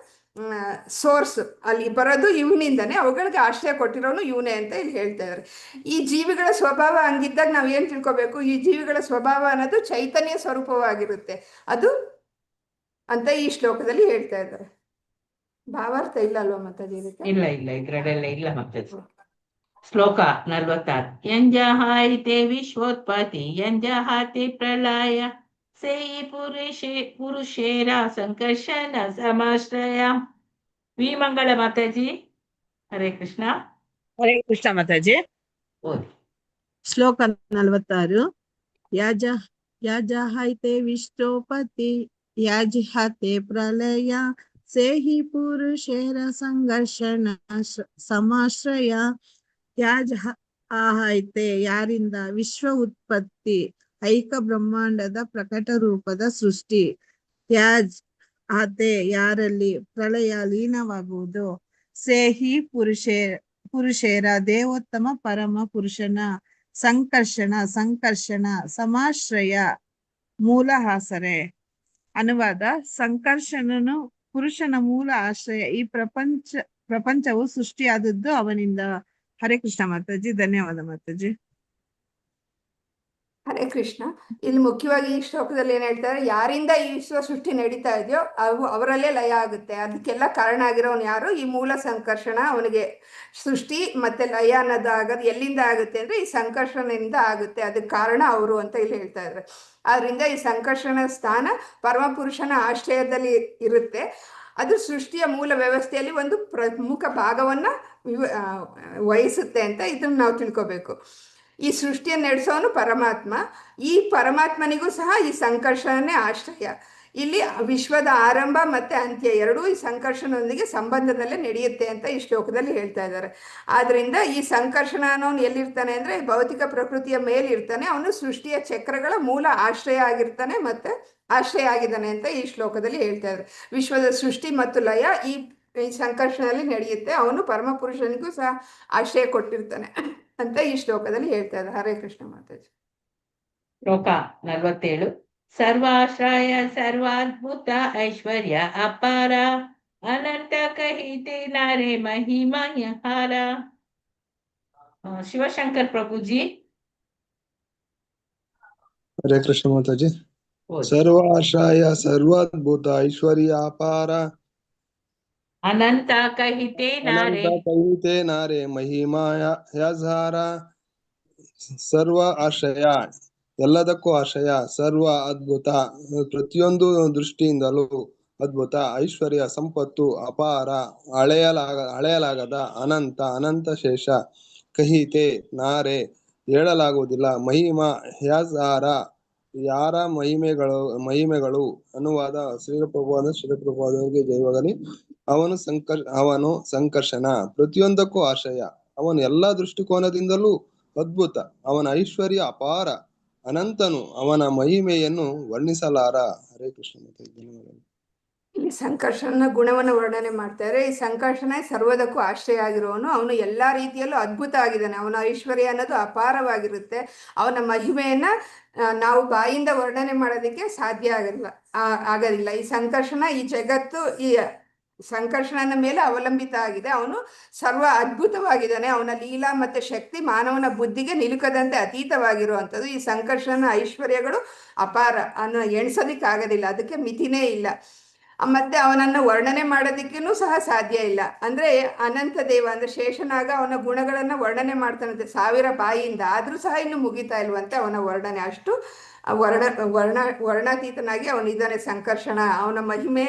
A: ಸೋರ್ಸ್ ಅಲ್ಲಿ ಬರೋದು ಇವನಿಂದನೇ, ಅವುಗಳಿಗೆ ಆಶ್ರಯ ಕೊಟ್ಟಿರೋನು ಇವನೇ ಅಂತ ಇಲ್ಲಿ ಹೇಳ್ತಾ ಇದ್ದಾರೆ. ಈ ಜೀವಿಗಳ ಸ್ವಭಾವ ಹಂಗಿದ್ದಾಗ ನಾವ್ ಏನ್ ತಿಳ್ಕೊಬೇಕು, ಈ ಜೀವಿಗಳ ಸ್ವಭಾವ ಅನ್ನೋದು ಚೈತನ್ಯ ಸ್ವರೂಪವಾಗಿರುತ್ತೆ ಅದು ಅಂತ ಈ ಶ್ಲೋಕದಲ್ಲಿ ಹೇಳ್ತಾ ಇದ್ದಾರೆ. ಭಾವಾರ್ಥ ಇಲ್ಲ ಅಲ್ವಾ ಮಾತಾಜಿ ಇದಕ್ಕೆ?
B: ಇಲ್ಲ ಇದ್ರಡೆಲ್ಲ ಇಲ್ಲ ಮತ್ತೆ. ಶ್ಲೋಕ 46. ಯಂಜಹಾಯಿತೆ ವಿಶ್ವೋತ್ಪತ್ತಿ ಯಂಜಹಾತಿ ಪ್ರಳಯ ಸೇಯಿ ಪುರುಷೇರ ಸಂಕರ್ಷಣ ಸಮಾಶ್ರಯ. ವಿ ಮಂಗಳ ಮಾತಾಜಿ. ಹರೇ ಕೃಷ್ಣ.
H: ಹರೇ ಕೃಷ್ಣ ಮಾತಾಜಿ.
B: ಓದಿ.
H: ಶ್ಲೋಕ 46. ಯಾಜಹಾಯ್ತೆ ವಿಶ್ವೋಪತಿ ಯಾಜಿಹಾತೆ ಪ್ರಲಯ ಸೇಹಿ ಪುರುಷೇರ ಸಂಘರ್ಷಣ ಸಮಾಶ್ರಯ. ಆಹಾಯ್ತೆ ಯಾರಿಂದ ವಿಶ್ವ ಉತ್ಪತ್ತಿ, ಐಕ ಬ್ರಹ್ಮಾಂಡದ ಪ್ರಕಟ ರೂಪದ ಸೃಷ್ಟಿ. ತ್ಯಾಜ್ ಆತೆ ಯಾರಲ್ಲಿ ಪ್ರಳಯ ಲೀನವಾಗುವುದು. ಸೇಹಿ ಪುರುಷೇರ ದೇವೋತ್ತಮ ಪರಮ ಪುರುಷನ ಸಂಕರ್ಷಣ ಸಮಾಶ್ರಯ ಮೂಲ ಆಸರೆ. ಅನುವಾದ: ಸಂಕರ್ಷಣನು ಪುರುಷನ ಮೂಲ ಆಶ್ರಯ. ಈ ಪ್ರಪಂಚವು ಸೃಷ್ಟಿಯಾದದ್ದು ಅವನಿಂದ. ಹರೇ ಕೃಷ್ಣ ಮಾತಾಜಿ. ಧನ್ಯವಾದ ಮಾತಾಜಿ.
A: ಹರೇ ಕೃಷ್ಣ. ಇಲ್ಲಿ ಮುಖ್ಯವಾಗಿ ಈ ಶ್ಲೋಕದಲ್ಲಿ ಏನ್ ಹೇಳ್ತಾರೆ, ಯಾರಿಂದ ಈ ವಿಶ್ವ ಸೃಷ್ಟಿ ನಡೀತಾ ಇದೆಯೋ ಅವರಲ್ಲೇ ಲಯ ಆಗುತ್ತೆ. ಅದಕ್ಕೆಲ್ಲ ಕಾರಣ ಆಗಿರೋನು ಯಾರು? ಈ ಮೂಲ ಸಂಕರ್ಷಣ. ಅವನಿಗೆ ಸೃಷ್ಟಿ ಮತ್ತೆ ಲಯ ಅನ್ನೋದು ಆಗೋದು ಎಲ್ಲಿಂದ ಆಗುತ್ತೆ ಅಂದ್ರೆ ಈ ಸಂಕರ್ಷಣೆಯಿಂದ ಆಗುತ್ತೆ. ಅದಕ್ಕೆ ಕಾರಣ ಅವರು ಅಂತ ಇಲ್ಲಿ ಹೇಳ್ತಾ ಇದ್ದಾರೆ. ಆದ್ರಿಂದ ಈ ಸಂಕರ್ಷಣ ಸ್ಥಾನ ಪರಮಪುರುಷನ ಆಶ್ರಯದಲ್ಲಿ ಇರುತ್ತೆ. ಅದು ಸೃಷ್ಟಿಯ ಮೂಲ ವ್ಯವಸ್ಥೆಯಲ್ಲಿ ಒಂದು ಪ್ರಮುಖ ಭಾಗವನ್ನ ವಹಿಸುತ್ತೆ ಅಂತ ಇದನ್ನ ನಾವು ತಿಳ್ಕೊಬೇಕು. ಈ ಸೃಷ್ಟಿಯನ್ನು ನಡೆಸೋನು ಪರಮಾತ್ಮ. ಈ ಪರಮಾತ್ಮನಿಗೂ ಸಹ ಈ ಸಂಕರ್ಷಣೆ ಆಶ್ರಯ. ಇಲ್ಲಿ ವಿಶ್ವದ ಆರಂಭ ಮತ್ತೆ ಅಂತ್ಯ ಎರಡೂ ಈ ಸಂಕರ್ಷಣದೊಂದಿಗೆ ಸಂಬಂಧದಲ್ಲೇ ನಡೆಯುತ್ತೆ ಅಂತ ಈ ಶ್ಲೋಕದಲ್ಲಿ ಹೇಳ್ತಾ ಇದ್ದಾರೆ. ಆದ್ರಿಂದ ಈ ಸಂಕರ್ಷಣ ಅನ್ನೋನು ಎಲ್ಲಿರ್ತಾನೆ ಅಂದ್ರೆ ಭೌತಿಕ ಪ್ರಕೃತಿಯ ಮೇಲಿರ್ತಾನೆ. ಅವನು ಸೃಷ್ಟಿಯ ಚಕ್ರಗಳ ಮೂಲ ಆಶ್ರಯ ಆಗಿರ್ತಾನೆ ಮತ್ತೆ ಆಶ್ರಯ ಆಗಿದ್ದಾನೆ ಅಂತ ಈ ಶ್ಲೋಕದಲ್ಲಿ ಹೇಳ್ತಾ ಇದ್ದಾರೆ. ವಿಶ್ವದ ಸೃಷ್ಟಿ ಮತ್ತು ಲಯ ಈ ಸಂಕರ್ಷಣದಲ್ಲಿ ನಡೆಯುತ್ತೆ. ಅವನು ಪರಮಪುರುಷನಿಗೂ ಸಹ ಆಶ್ರಯ ಕೊಟ್ಟಿರ್ತಾನೆ ಅಂತ ಈ ಶ್ಲೋಕದಲ್ಲಿ ಹೇಳ್ತಾ ಇದ್ದಾರೆ. ಹರೇ ಕೃಷ್ಣ ಮಾತಾಜಿ.
B: ಶ್ಲೋಕ 47. ಸರ್ವಾಶ್ರಯ ಸರ್ವಾದ್ಭುತ ಐಶ್ವರ್ಯ ಅಪಾರ ಅನಂತ ಕಹಿತೆ ನಾರೆ ಮಹಿಮಯ ಹಾರ. ಶಿವಶಂಕರ್ ಪ್ರಭುಜಿ.
I: ಹರೇ ಕೃಷ್ಣ ಮಾತಾಜಿ. ಸರ್ವಾಶ್ರಯ ಸರ್ವಾದ್ಭುತ ಐಶ್ವರ್ಯ ಅಪಾರ
B: ಅನಂತ ಕಹಿತೆ
I: ನಾರೆ ಮಹಿಮಾಯ ಹ್ಯಾಸಾರ. ಸರ್ವ ಆಶ್ರಯ ಎಲ್ಲದಕ್ಕೂ ಆಶ್ರಯ, ಸರ್ವ ಅದ್ಭುತ ಪ್ರತಿಯೊಂದು ದೃಷ್ಟಿಯಿಂದಲೂ ಅದ್ಭುತ, ಐಶ್ವರ್ಯ ಸಂಪತ್ತು ಅಪಾರ ಅಳೆಯಲಾಗದ ಅನಂತ ಶೇಷ, ಕಹಿತೆ ನಾರೆ ಹೇಳಲಾಗುವುದಿಲ್ಲ, ಮಹಿಮಾ ಹ್ಯಾಸಾರ ಯಾರ ಮಹಿಮೆಗಳು. ಅನುವಾದ: ಶ್ರೀಪ್ರಭುಪಾದರಿಗೆ ಜಯವಾಗಲಿ. ಅವನು ಸಂಕರ್ಷಣ, ಪ್ರತಿಯೊಂದಕ್ಕೂ ಆಶ್ರಯ, ಅವನು ಎಲ್ಲಾ ದೃಷ್ಟಿಕೋನದಿಂದಲೂ ಅದ್ಭುತ, ಅವನ ಐಶ್ವರ್ಯ ಅಪಾರ, ಅನಂತನು, ಅವನ ಮಹಿಮೆಯನ್ನು ವರ್ಣಿಸಲಾರ. ಹರೇ ಕೃಷ್ಣ.
A: ಇಲ್ಲಿ ಸಂಕರ್ಷಣ ಗುಣವನ್ನು ವರ್ಣನೆ ಮಾಡ್ತಾರೆ. ಈ ಸಂಕರ್ಷಣ ಸರ್ವದಕ್ಕೂ ಆಶ್ರಯ ಆಗಿರೋನು. ಅವನು ಎಲ್ಲಾ ರೀತಿಯಲ್ಲೂ ಅದ್ಭುತ ಆಗಿದ್ದಾನೆ. ಅವನ ಐಶ್ವರ್ಯ ಅನ್ನೋದು ಅಪಾರವಾಗಿರುತ್ತೆ. ಅವನ ಮಹಿಮೆಯನ್ನ ನಾವು ಬಾಯಿಂದ ವರ್ಣನೆ ಮಾಡೋದಕ್ಕೆ ಸಾಧ್ಯ ಆಗೋದಿಲ್ಲ. ಈ ಸಂಕರ್ಷಣ, ಈ ಜಗತ್ತು ಈ ಸಂಕರ್ಷಣನ ಮೇಲೆ ಅವಲಂಬಿತ ಆಗಿದೆ. ಅವನು ಸರ್ವ ಅದ್ಭುತವಾಗಿದ್ದಾನೆ. ಅವನ ಲೀಲಾ ಮತ್ತೆ ಶಕ್ತಿ ಮಾನವನ ಬುದ್ಧಿಗೆ ನಿಲುಕದಂತೆ ಅತೀತವಾಗಿರುವಂಥದ್ದು. ಈ ಸಂಕರ್ಷಣ ಐಶ್ವರ್ಯಗಳು ಅಪಾರ ಎಣಿಸೋದಿಕ್ ಆಗೋದಿಲ್ಲ, ಅದಕ್ಕೆ ಮಿತಿನೇ ಇಲ್ಲ. ಮತ್ತೆ ಅವನನ್ನು ವರ್ಣನೆ ಮಾಡೋದಕ್ಕೂ ಸಹ ಸಾಧ್ಯ ಇಲ್ಲ. ಅಂದ್ರೆ ಅನಂತ ದೇವ ಅಂದ್ರೆ ಶೇಷನಾಗ ಅವನ ಗುಣಗಳನ್ನ ವರ್ಣನೆ ಮಾಡ್ತಾನಂತೆ 1000 ಬಾಯಿಯಿಂದ, ಆದ್ರೂ ಸಹ ಇನ್ನು ಮುಗಿತಾ ಇಲ್ವಂತೆ ಅವನ ವರ್ಣನೆ. ಅಷ್ಟು ವರ್ಣಾತೀತನಾಗಿ ಅವನಿದ್ದಾನೆ ಸಂಕರ್ಷಣ. ಅವನ ಮಹಿಮೆ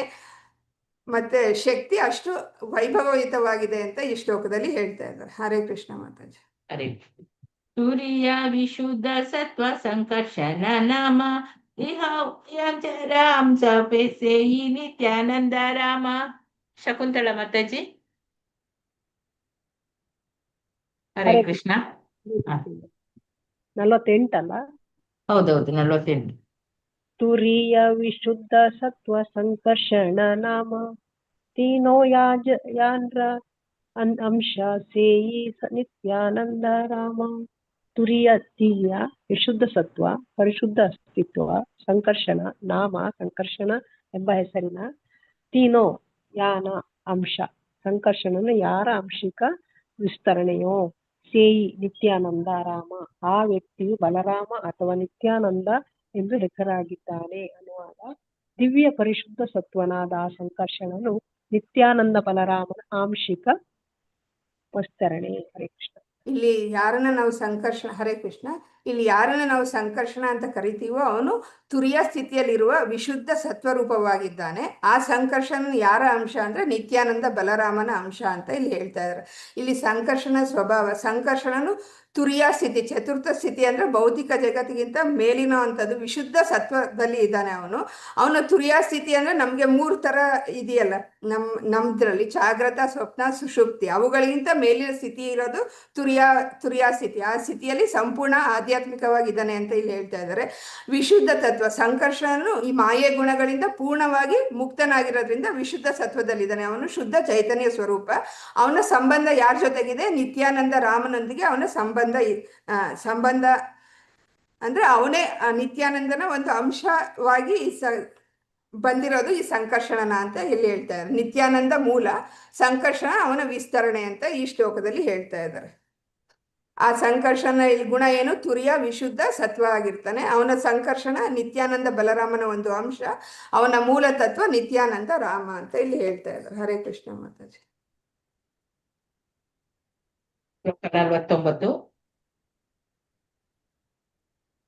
A: ಮತ್ತೆ ಶಕ್ತಿ ಅಷ್ಟು ವೈಭವಯುತವಾಗಿದೆ ಅಂತ ಈ ಶ್ಲೋಕದಲ್ಲಿ ಹೇಳ್ತಾ ಇದ್ದಾರೆ. ಹರೇ ಕೃಷ್ಣ ಮಾತಾಜಿ.
B: ಹರೇ ತುರಿಯ ವಿಶುದ್ಧ ಸತ್ವ ಸಂಕರ್ಷಣ ನಾಮ ರಾಮ್ ಸಪೆ ಈ ನಿತ್ಯಾನಂದ ರಾಮ. ಶಕುಂತಳ ಮಾತಾಜಿ. ಹರೇ ಕೃಷ್ಣ.
G: 48
B: ಹೌದೌದು 48.
G: ತುರಿಯ ವಿಶುದ್ಧ ಸತ್ವ ಸಂಕರ್ಷಣ ನಾಮ ತೀನೋ ಯಾಂದ್ರ ಅಂಶ ಸೇಯಿ ನಿತ್ಯಾನಂದ ರಾಮ. ತುರಿಯ ವಿಶುದ್ಧ ಸತ್ವ, ಪರಿಶುದ್ಧ ಅಸ್ತಿತ್ವ, ಸಂಕರ್ಷಣ ನಾಮ, ಸಂಕರ್ಷಣ ಎಂಬ ಹೆಸರಿನ, ತೀನೋ ಯಾನ ಅಂಶ, ಸಂಕರ್ಷಣನ ಯಾರ ಅಂಶಿಕ ವಿಸ್ತರಣೆಯೋ, ಸೇಯಿ ನಿತ್ಯಾನಂದ ರಾಮ, ಆ ವ್ಯಕ್ತಿಯು ಬಲರಾಮ ಅಥವಾ ನಿತ್ಯಾನಂದ ಎಂದು ಹೆಸರಾಗಿದ್ದಾನೆ ಅನ್ನುವಾಗ ದಿವ್ಯ ಪರಿಶುದ್ಧ ಸತ್ವನಾದ ಆ ಸಂಕರ್ಷಣನು ನಿತ್ಯಾನಂದ ಬಲರಾಮನ ಆಂಶಿಕ ವಿಸ್ತರಣೆ. ಹರೇ ಕೃಷ್ಣ.
A: ಇಲ್ಲಿ ಯಾರನ್ನ ನಾವು ಸಂಕರ್ಷಣ, ಹರೇ ಕೃಷ್ಣ, ಇಲ್ಲಿ ಯಾರನ್ನ ನಾವು ಸಂಕರ್ಷಣ ಅಂತ ಕರಿತೀವೋ ಅವನು ತುರಿಯ ಸ್ಥಿತಿಯಲ್ಲಿರುವ ವಿಶುದ್ಧ ಸತ್ವರೂಪವಾಗಿದ್ದಾನೆ. ಆ ಸಂಕರ್ಷಣ ಯಾರ ಅಂಶ ಅಂದ್ರೆ ನಿತ್ಯಾನಂದ ಬಲರಾಮನ ಅಂಶ ಅಂತ ಇಲ್ಲಿ ಹೇಳ್ತಾ ಇದ್ದಾರೆ. ಇಲ್ಲಿ ಸಂಕರ್ಷಣ ಸ್ವಭಾವ, ಸಂಕರ್ಷಣನು ತುರಿಯ ಸ್ಥಿತಿ, ಚತುರ್ಥ ಸ್ಥಿತಿ ಅಂದ್ರೆ ಭೌತಿಕ ಜಗತ್ತಿಗಿಂತ ಮೇಲಿನ ಅಂಥದ್ದು ವಿಶುದ್ಧ ಸತ್ವದಲ್ಲಿ ಇದ್ದಾನೆ ಅವನು. ಅವನ ತುರಿಯ ಸ್ಥಿತಿ ಅಂದ್ರೆ ನಮ್ಗೆ 3 ತರ ಇದೆಯಲ್ಲ ನಮ್ದ್ರಲ್ಲಿ, ಜಾಗ್ರತ, ಸ್ವಪ್ನ, ಸುಷುಪ್ತಿ. ಅವುಗಳಿಗಿಂತ ಮೇಲಿನ ಸ್ಥಿತಿ ಇರೋದು ತುರಿಯ ಸ್ಥಿತಿ. ಆ ಸ್ಥಿತಿಯಲ್ಲಿ ಸಂಪೂರ್ಣ ಆಧ್ಯಾತ್ಮಿಕವಾಗಿದ್ದಾನೆ ಅಂತ ಇಲ್ಲಿ ಹೇಳ್ತಾ ಇದ್ದಾರೆ. ವಿಶುದ್ಧ ತತ್ವ ಸಂಕರ್ಷಣನು ಈ ಮಾಯೆ ಗುಣಗಳಿಂದ ಪೂರ್ಣವಾಗಿ ಮುಕ್ತನಾಗಿರೋದ್ರಿಂದ ವಿಶುದ್ಧ ಸತ್ವದಲ್ಲಿದ್ದಾನೆ. ಅವನು ಶುದ್ಧ ಚೈತನ್ಯ ಸ್ವರೂಪ. ಅವನ ಸಂಬಂಧ ಯಾರ ಜೊತೆಗಿದೆ? ನಿತ್ಯಾನಂದ ರಾಮನೊಂದಿಗೆ ಅವನ ಸಂಬಂಧ ಅಂದ್ರೆ ಅವನೇ ನಿತ್ಯಾನಂದನ ಒಂದು ಅಂಶವಾಗಿ ಬಂದಿರೋದು ಈ ಸಂಕರ್ಷಣನ ಅಂತ ಇಲ್ಲಿ ಹೇಳ್ತಾ ಇದ್ದಾರೆ. ನಿತ್ಯಾನಂದ ಮೂಲ, ಸಂಕರ್ಷಣ ಅವನ ವಿಸ್ತರಣೆ ಅಂತ ಈ ಶ್ಲೋಕದಲ್ಲಿ ಹೇಳ್ತಾ ಇದ್ದಾರೆ. ಆ ಸಂಕರ್ಷಣ ಇಲ್ಲಿ ಗುಣ ಏನು? ತುರಿಯ ವಿಶುದ್ಧ ಸತ್ವ ಆಗಿರ್ತಾನೆ. ಅವನ ಸಂಕರ್ಷಣ ನಿತ್ಯಾನಂದ ಬಲರಾಮನ ಒಂದು ಅಂಶ. ಅವನ ಮೂಲ ತತ್ವ ನಿತ್ಯಾನಂದ ರಾಮ ಅಂತ ಇಲ್ಲಿ ಹೇಳ್ತಾ ಇದ್ದಾರೆ. ಹರೇ ಕೃಷ್ಣ ಮಾತಾಜಿ.
B: 49.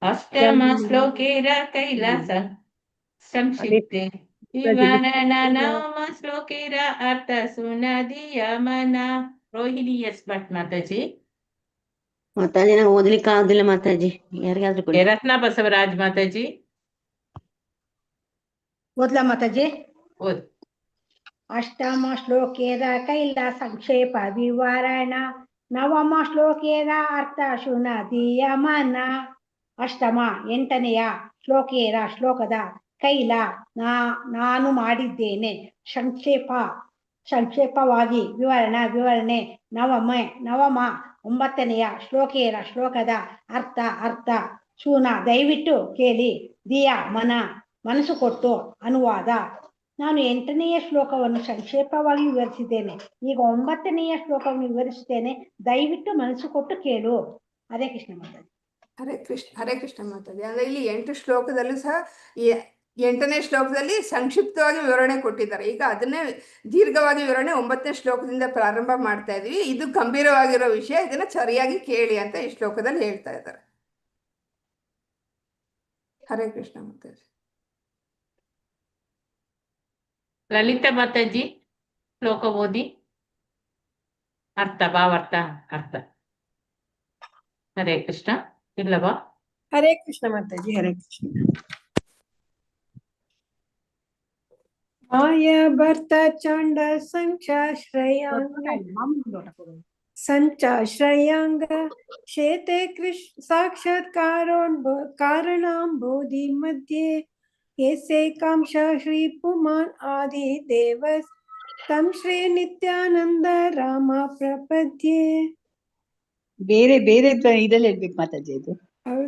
B: ಅಷ್ಟಮ ಶ್ಲೋಕೇರ ಕೈಲಾಸ ಸಂಕ್ಷಿಪ್ತೆ ನವಮ ಶ್ಲೋಕೇರ ಅರ್ಥ ಸುನದಿಯ ಮನ. ರೋಹಿಣಿ ಎಸ್ ಭಟ್ ಮಾತಾಜಿ.
G: ಮಾತಾಜಿ ನಾವು ಓದ್ಲಿಕ್ಕೆ ಆಗುದಿಲ್ಲ ಮಾತಾಜಿ, ಯಾರಿಗಾದ್ರೂ ಕೊಡಿ.
B: ರತ್ನ ಬಸವರಾಜ್ ಮಾತಾಜಿ.
C: ಓದ್ಲಾ ಮಾತಾಜಿ?
B: ಓದ್.
C: ಅಷ್ಟಮ ಶ್ಲೋಕೇದ ಕೈಲ ಸಂಕ್ಷೇಪ ವಿವರಣ, ನವಮ ಶ್ಲೋಕೇದ ಅರ್ಥ ಶುನದಿಯ ಮನ. ಅಷ್ಟಮ 8ನೆಯ ಶ್ಲೋಕದ ಕೈಲ ನಾನು ಮಾಡಿದ್ದೇನೆ, ಸಂಕ್ಷೇಪವಾಗಿ ವಿವರಣೆ. ನವಮ 9ನೆಯ ಶ್ಲೋಕದ ಅರ್ಥ ಶೂನ ದಯವಿಟ್ಟು ಕೇಳಿ, ದಿಯ ಮನಸ್ಸು ಕೊಟ್ಟು ಅನುವಾದ. ನಾನು 8ನೆಯ ಶ್ಲೋಕವನ್ನು ಸಂಕ್ಷೇಪವಾಗಿ ವಿವರಿಸಿದ್ದೇನೆ, ಈಗ 9ನೆಯ ಶ್ಲೋಕವನ್ನು ವಿವರಿಸುತ್ತೇನೆ, ದಯವಿಟ್ಟು ಮನಸ್ಸು ಕೊಟ್ಟು ಕೇಳು. ಹರೇ ಕೃಷ್ಣ ಮಾತಾಜಿ.
A: ಹರೇ ಕೃಷ್ಣ ಮಾತಾಜಿ. ಅಂದ್ರೆ ಇಲ್ಲಿ 8 ಶ್ಲೋಕದಲ್ಲೂ ಸಹ 8ನೇ ಶ್ಲೋಕದಲ್ಲಿ ಸಂಕ್ಷಿಪ್ತವಾಗಿ ವಿವರಣೆ ಕೊಟ್ಟಿದ್ದಾರೆ. ಈಗ ಅದನ್ನೇ ದೀರ್ಘವಾಗಿ ವಿವರಣೆ 9ನೇ ಶ್ಲೋಕದಿಂದ ಪ್ರಾರಂಭ ಮಾಡ್ತಾ ಇದೀವಿ. ಇದು ಗಂಭೀರವಾಗಿರೋ ವಿಷಯ, ಇದನ್ನ ಸರಿಯಾಗಿ ಕೇಳಿ ಅಂತ ಈ ಶ್ಲೋಕದಲ್ಲಿ ಹೇಳ್ತಾ ಇದ್ದಾರೆ. ಹರೇ ಕೃಷ್ಣ ಮಾತಾಜಿ.
B: ಲಲಿತಾ ಮಾತಾಜಿ ಶ್ಲೋಕ ಓದಿ. ಭಾವಾರ್ಥ ಅರ್ಥ. ಹರೇ ಕೃಷ್ಣ. ಇಲ್ಲವಾ?
F: ಹರೇ ಕೃಷ್ಣ ಮಾತಾಜಿ. ಹರೇ ಕೃಷ್ಣ. ಮಾಯ ಭರ್ತ ಚಾಂಡ ಸಂಚಾಶ್ರಯಾಂಗ ಶೇತೆ ಸಾಕ್ಷಾತ್ಕಾರೋನ್ಕಾರಣಾಂಬೋಧಿ ಮಧ್ಯೆ ಯಸ್ಯೈಕಾಂಶ ಶ್ರೀ ಪುಮಾನ್ ಆದಿ ದೇವಸ್ ತಂ ಶ್ರೀ ನಿತ್ಯಾನಂದ ರಾಮ ಪ್ರಪದ್ಯೆ.
G: ಬೇರೆ ಇದ್ರಲ್ಲಿ ಹೇಳ್ಬೇಕು ಮಾತಾಜಿ. ಇದು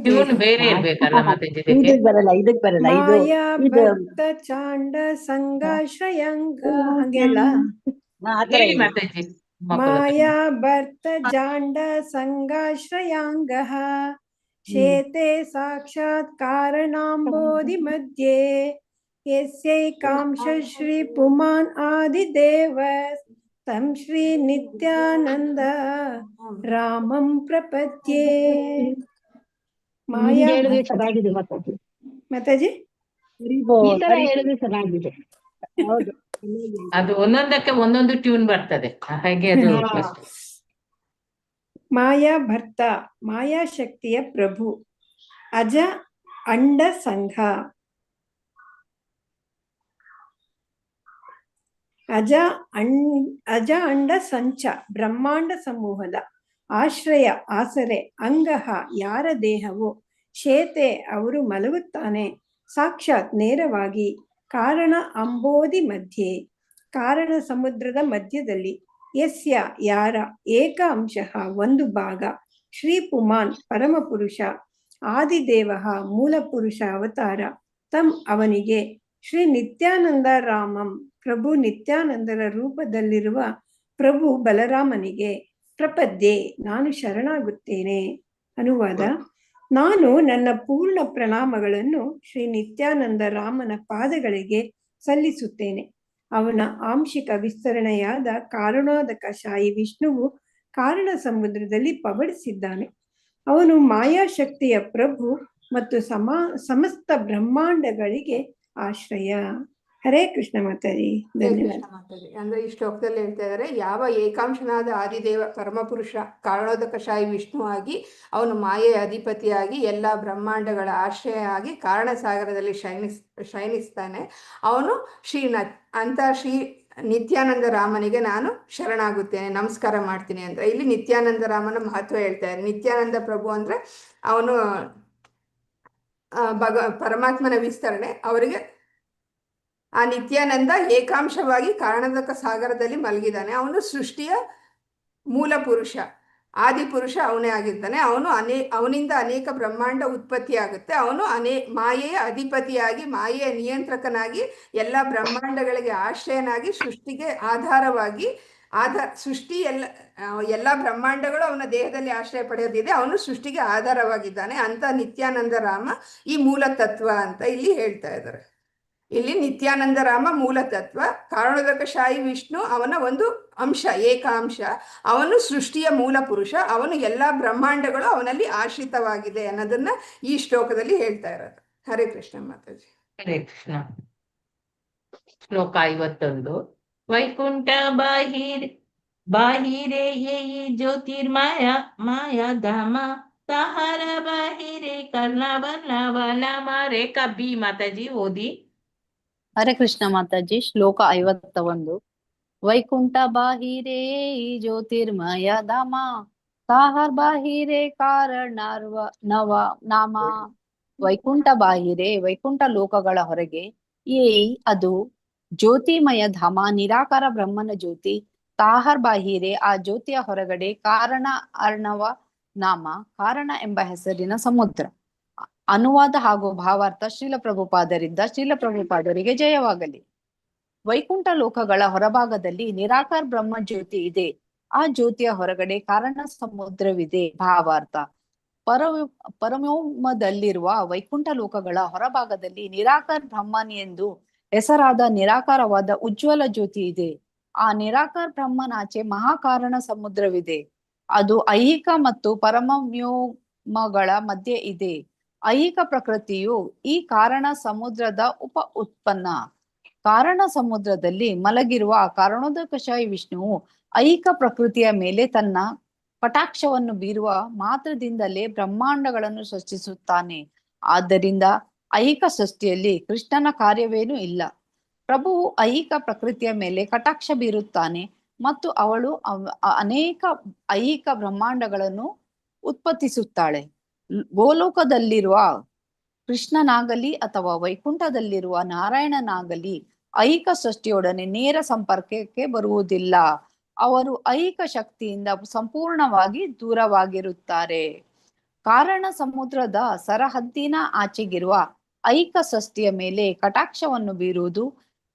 B: ಟ್ಯೂನ್ ಬೇರೆ ಇರ್ಬೇಕಲ್ಲ ಮಾತಾಜಿ.
G: ಇದಕ್ ಬರಲ್ಲ
F: ಮಾಯಾ ಭಕ್ತ ಚಾಂಡ ಸಂಗಾಶ್ರಯಾಂಗ ಹಂಗೆಲ್ಲ.
B: ಹೇಳಿ ಮಾತಾಜಿ.
F: ಮಾಯಾ ಭರ್ತ ಜಾಂಡ ಸಂಗಾಶ್ರಯಾಂಗ ಶೇತೆ ಸಾಕ್ಷಾತ್ ಕಾರಣಾಂಬೋಧಿ ಮಧ್ಯೆ ಯಸ್ಯೈಕಾಂಶ ಶ್ರೀ ಪುಮಾನ್ ಆದಿ ದೇವ ತಂ ಶ್ರೀ ನಿತ್ಯಾನಂದ ರಾಮಂ ಪ್ರಪದ್ಯೆ. ಮಾಯಾ
G: ಚೆನ್ನಾಗಿದೆ ಮಾತಾಜಿ.
F: ಮಾತಾಜಿ
G: ಈ ತರ ಹೇಳಿದ್ರೆ ಚೆನ್ನಾಗಿದೆ. ಹೌದು.
B: ಅದು ಒಂದೊಂದಕ್ಕೆ ಒಂದೊಂದು ಟ್ಯೂನ್ ಬರ್ತದೆ, ಹಾಗೆ ಅದು ಕಷ್ಟ.
F: ಮಾಯಾ ಭರ್ತ, ಮಾಯಾಶಕ್ತಿಯ ಪ್ರಭು. ಅಜ ಅಂಡ ಸಂಘ, ಅಜ ಅಂಡ ಸಂಚ, ಬ್ರಹ್ಮಾಂಡ ಸಮೂಹದ ಆಶ್ರಯ ಆಸರೆ. ಅಂಗಹ ಯಾರ ದೇಹವು, ಶೇತೆ ಅವರು ಮಲಗುತ್ತಾನೆ, ಸಾಕ್ಷಾತ್ ನೇರವಾಗಿ. ಕಾರಣ ಅಂಬೋದಿ ಮಧ್ಯೆ, ಕಾರಣ ಸಮುದ್ರದ ಮಧ್ಯದಲ್ಲಿ. ಯಸ್ಯ ಯಾರ, ಏಕ ಅಂಶಃ ಒಂದು ಭಾಗ. ಶ್ರೀ ಪುಮಾನ್ ಪರಮಪುರುಷ, ಆದಿದೇವ ಮೂಲ ಪುರುಷ ಅವತಾರ. ತಮ್ ಅವನಿಗೆ, ಶ್ರೀ ನಿತ್ಯಾನಂದ ರಾಮಂ ಪ್ರಭು ನಿತ್ಯಾನಂದರ ರೂಪದಲ್ಲಿರುವ ಪ್ರಭು ಬಲರಾಮನಿಗೆ. ಪ್ರಪದ್ಯೆ ನಾನು ಶರಣಾಗುತ್ತೇನೆ. ಅನುವಾದ: ನಾನು ನನ್ನ ಪೂರ್ಣ ಪ್ರಣಾಮಗಳನ್ನು ಶ್ರೀ ನಿತ್ಯಾನಂದ ರಾಮನ ಪಾದಗಳಿಗೆ ಸಲ್ಲಿಸುತ್ತೇನೆ. ಅವನ ಆಂಶಿಕ ವಿಸ್ತರಣೆಯಾದ ಕಾರಣೋದಕ ಶಾಹಿ ವಿಷ್ಣುವು ಕಾರಣ ಸಮುದ್ರದಲ್ಲಿ ಪವಡಿಸಿದ್ದಾನೆ. ಅವನು ಮಾಯಾಶಕ್ತಿಯ ಪ್ರಭು ಮತ್ತು ಸಮಸ್ತ ಬ್ರಹ್ಮಾಂಡಗಳಿಗೆ ಆಶ್ರಯ. ಹರೇ ಕೃಷ್ಣ ಮಾತಾಜಿ. ಧನ್ಯವಾದ.
A: ಅಂದ್ರೆ ಈ ಶ್ಲೋಕದಲ್ಲಿ ಹೇಳ್ತಾ ಇದ್ದಾರೆ, ಯಾವ ಏಕಾಂಶನಾದ ಆದಿದೇವ ಪರಮಪುರುಷ ಕಾರಣೋದಕಶಾಹಿ ವಿಷ್ಣು ಆಗಿ ಅವನು ಮಾಯೆಯ ಅಧಿಪತಿಯಾಗಿ ಎಲ್ಲ ಬ್ರಹ್ಮಾಂಡಗಳ ಆಶ್ರಯ ಆಗಿ ಕಾರಣ ಸಾಗರದಲ್ಲಿ ಶಯನಿಸ್ತಾನೆ. ಅವನು ಶ್ರೀ ನಿತ್ಯಾನಂದ ರಾಮನಿಗೆ ನಾನು ಶರಣಾಗುತ್ತೇನೆ, ನಮಸ್ಕಾರ ಮಾಡ್ತೀನಿ ಅಂತ ಇಲ್ಲಿ ನಿತ್ಯಾನಂದ ರಾಮನ ಮಹತ್ವ ಹೇಳ್ತಾ ಇದ್ದಾರೆ. ನಿತ್ಯಾನಂದ ಪ್ರಭು ಅಂದ್ರೆ ಅವನು ಪರಮಾತ್ಮನ ವಿಸ್ತರಣೆ. ಅವರಿಗೆ ಆ ನಿತ್ಯಾನಂದ ಏಕಾಂಶವಾಗಿ ಕಾರಣೋದಕ ಸಾಗರದಲ್ಲಿ ಮಲಗಿದ್ದಾನೆ. ಅವನು ಸೃಷ್ಟಿಯ ಮೂಲ ಪುರುಷ, ಆದಿಪುರುಷ ಅವನೇ ಆಗಿರ್ತಾನೆ. ಅವನಿಂದ ಅನೇಕ ಬ್ರಹ್ಮಾಂಡ ಉತ್ಪತ್ತಿ ಆಗುತ್ತೆ. ಅವನು ಮಾಯೆಯ ಅಧಿಪತಿಯಾಗಿ, ಮಾಯೆಯ ನಿಯಂತ್ರಕನಾಗಿ, ಎಲ್ಲ ಬ್ರಹ್ಮಾಂಡಗಳಿಗೆ ಆಶ್ರಯನಾಗಿ, ಸೃಷ್ಟಿಗೆ ಆಧಾರವಾಗಿ, ಸೃಷ್ಟಿ ಎಲ್ಲ ಬ್ರಹ್ಮಾಂಡಗಳು ಅವನ ದೇಹದಲ್ಲಿ ಆಶ್ರಯ ಪಡೆಯೋದಿದೆ. ಅವನು ಸೃಷ್ಟಿಗೆ ಆಧಾರವಾಗಿದ್ದಾನೆ ಅಂತ ನಿತ್ಯಾನಂದ ರಾಮ ಈ ಮೂಲ ತತ್ವ ಅಂತ ಇಲ್ಲಿ ಹೇಳ್ತಾ ಇದ್ದಾರೆ. ಇಲ್ಲಿ ನಿತ್ಯಾನಂದ ರಾಮ ಮೂಲ ತತ್ವ, ಕಾರಣೋದಕಶಾಹಿ ವಿಷ್ಣು ಅವನ ಒಂದು ಅಂಶ, ಏಕಾಂಶ. ಅವನು ಸೃಷ್ಟಿಯ ಮೂಲ ಪುರುಷ, ಅವನು ಎಲ್ಲ ಬ್ರಹ್ಮಾಂಡಗಳು ಅವನಲ್ಲಿ ಆಶ್ರಿತವಾಗಿದೆ ಅನ್ನೋದನ್ನ ಈ ಶ್ಲೋಕದಲ್ಲಿ ಹೇಳ್ತಾ ಇರೋದು. ಹರೇ ಕೃಷ್ಣ ಮಾತಾಜಿ.
B: ಹರೇ ಕೃಷ್ಣ. ಶ್ಲೋಕ 51. ವೈಕುಂಠ ಬಾಹಿರೆ ಯೇ ಜ್ಯೋತಿರ್ಮಯ ಮಾಯಾ ಧಾಮ, ಸಹರ ಬಾಹಿರೆ ಕರ್ಣವಲ್ಲವಲ ರೇಖಾ ಬಿ. ಮಾತಾಜಿ ಓದಿ.
J: ಹರೇ ಕೃಷ್ಣ ಮಾತಾಜಿ. ಶ್ಲೋಕ 51. ವೈಕುಂಠ ಬಾಹಿರೆ ಜ್ಯೋತಿರ್ಮಯ ಧಾಮ, ಸಾಹರ್ ಬಾಹಿರೆ ಕಾರಣರ್ವ ನವ ನಾಮ. ವೈಕುಂಠ ಬಾಹಿರೆ, ವೈಕುಂಠ ಲೋಕಗಳ ಹೊರಗೆ. ಅದು ಜ್ಯೋತಿಮಯ ಧಾಮ, ನಿರಾಕಾರ ಬ್ರಹ್ಮನ ಜ್ಯೋತಿ. ತಾಹರ್ ಬಾಹಿರೆ, ಆ ಜ್ಯೋತಿಯ ಹೊರಗಡೆ. ಕಾರಣ ಅರ್ಣವ ನಾಮ, ಕಾರಣ ಎಂಬ ಹೆಸರಿನ ಸಮುದ್ರ. ಅನುವಾದ ಹಾಗೂ ಭಾವಾರ್ಥ ಶ್ರೀಲ ಪ್ರಭುಪಾದರಿಂದ. ಶ್ರೀಲ ಪ್ರಭುಪಾದರಿಗೆ ಜಯವಾಗಲಿ. ವೈಕುಂಠ ಲೋಕಗಳ ಹೊರಭಾಗದಲ್ಲಿ ನಿರಾಕಾರ ಬ್ರಹ್ಮ ಜ್ಯೋತಿ ಇದೆ. ಆ ಜ್ಯೋತಿಯ ಹೊರಗಡೆ ಕಾರಣ ಸಮುದ್ರವಿದೆ. ಭಾವಾರ್ಥ: ಪರಮೋಮದಲ್ಲಿರುವ ವೈಕುಂಠ ಲೋಕಗಳ ಹೊರಭಾಗದಲ್ಲಿ ನಿರಾಕಾರ ಬ್ರಹ್ಮನ್ ಎಂದು ಹೆಸರಾದ ನಿರಾಕಾರವಾದ ಉಜ್ವಲ ಜ್ಯೋತಿ ಇದೆ. ಆ ನಿರಾಕಾರ ಬ್ರಹ್ಮನಾಚೆ ಮಹಾಕಾರಣ ಸಮುದ್ರವಿದೆ. ಅದು ಐಹಿಕ ಮತ್ತು ಪರಮವ್ಯೋಮಗಳ ಮಧ್ಯೆ ಇದೆ. ಐಹಿಕ ಪ್ರಕೃತಿಯು ಈ ಕಾರಣ ಸಮುದ್ರದ ಉತ್ಪನ್ನ. ಕಾರಣ ಸಮುದ್ರದಲ್ಲಿ ಮಲಗಿರುವ ಕಾರಣೋದಕಶಾಹಿ ವಿಷ್ಣುವು ಐಹಿಕ ಪ್ರಕೃತಿಯ ಮೇಲೆ ತನ್ನ ಕಟಾಕ್ಷವನ್ನು ಬೀರುವ ಮಾತ್ರದಿಂದಲೇ ಬ್ರಹ್ಮಾಂಡಗಳನ್ನು ಸೃಷ್ಟಿಸುತ್ತಾನೆ. ಆದ್ದರಿಂದ ಐಹಿಕ ಸೃಷ್ಟಿಯಲ್ಲಿ ಕೃಷ್ಣನ ಕಾರ್ಯವೇನೂ ಇಲ್ಲ. ಪ್ರಭುವು ಐಹಿಕ ಪ್ರಕೃತಿಯ ಮೇಲೆ ಕಟಾಕ್ಷ ಬೀರುತ್ತಾನೆ ಮತ್ತು ಅವಳು ಅನೇಕ ಐಹಿಕ ಬ್ರಹ್ಮಾಂಡಗಳನ್ನು ಉತ್ಪತ್ತಿಸುತ್ತಾಳೆ. ಗೋಲೋಕದಲ್ಲಿರುವ ಕೃಷ್ಣನಾಗಲಿ ಅಥವಾ ವೈಕುಂಠದಲ್ಲಿರುವ ನಾರಾಯಣನಾಗಲಿ ಐಹಿಕ ಸೃಷ್ಟಿಯೊಡನೆ ನೇರ ಸಂಪರ್ಕಕ್ಕೆ ಬರುವುದಿಲ್ಲ. ಅವರು ಐಹಿಕ ಶಕ್ತಿಯಿಂದ ಸಂಪೂರ್ಣವಾಗಿ ದೂರವಾಗಿರುತ್ತಾರೆ. ಕಾರಣ ಸಮುದ್ರದ ಸರಹದ್ದಿನ ಆಚೆಗಿರುವ ಐಹಿಕ ಸೃಷ್ಟಿಯ ಮೇಲೆ ಕಟಾಕ್ಷವನ್ನು ಬೀರುವುದು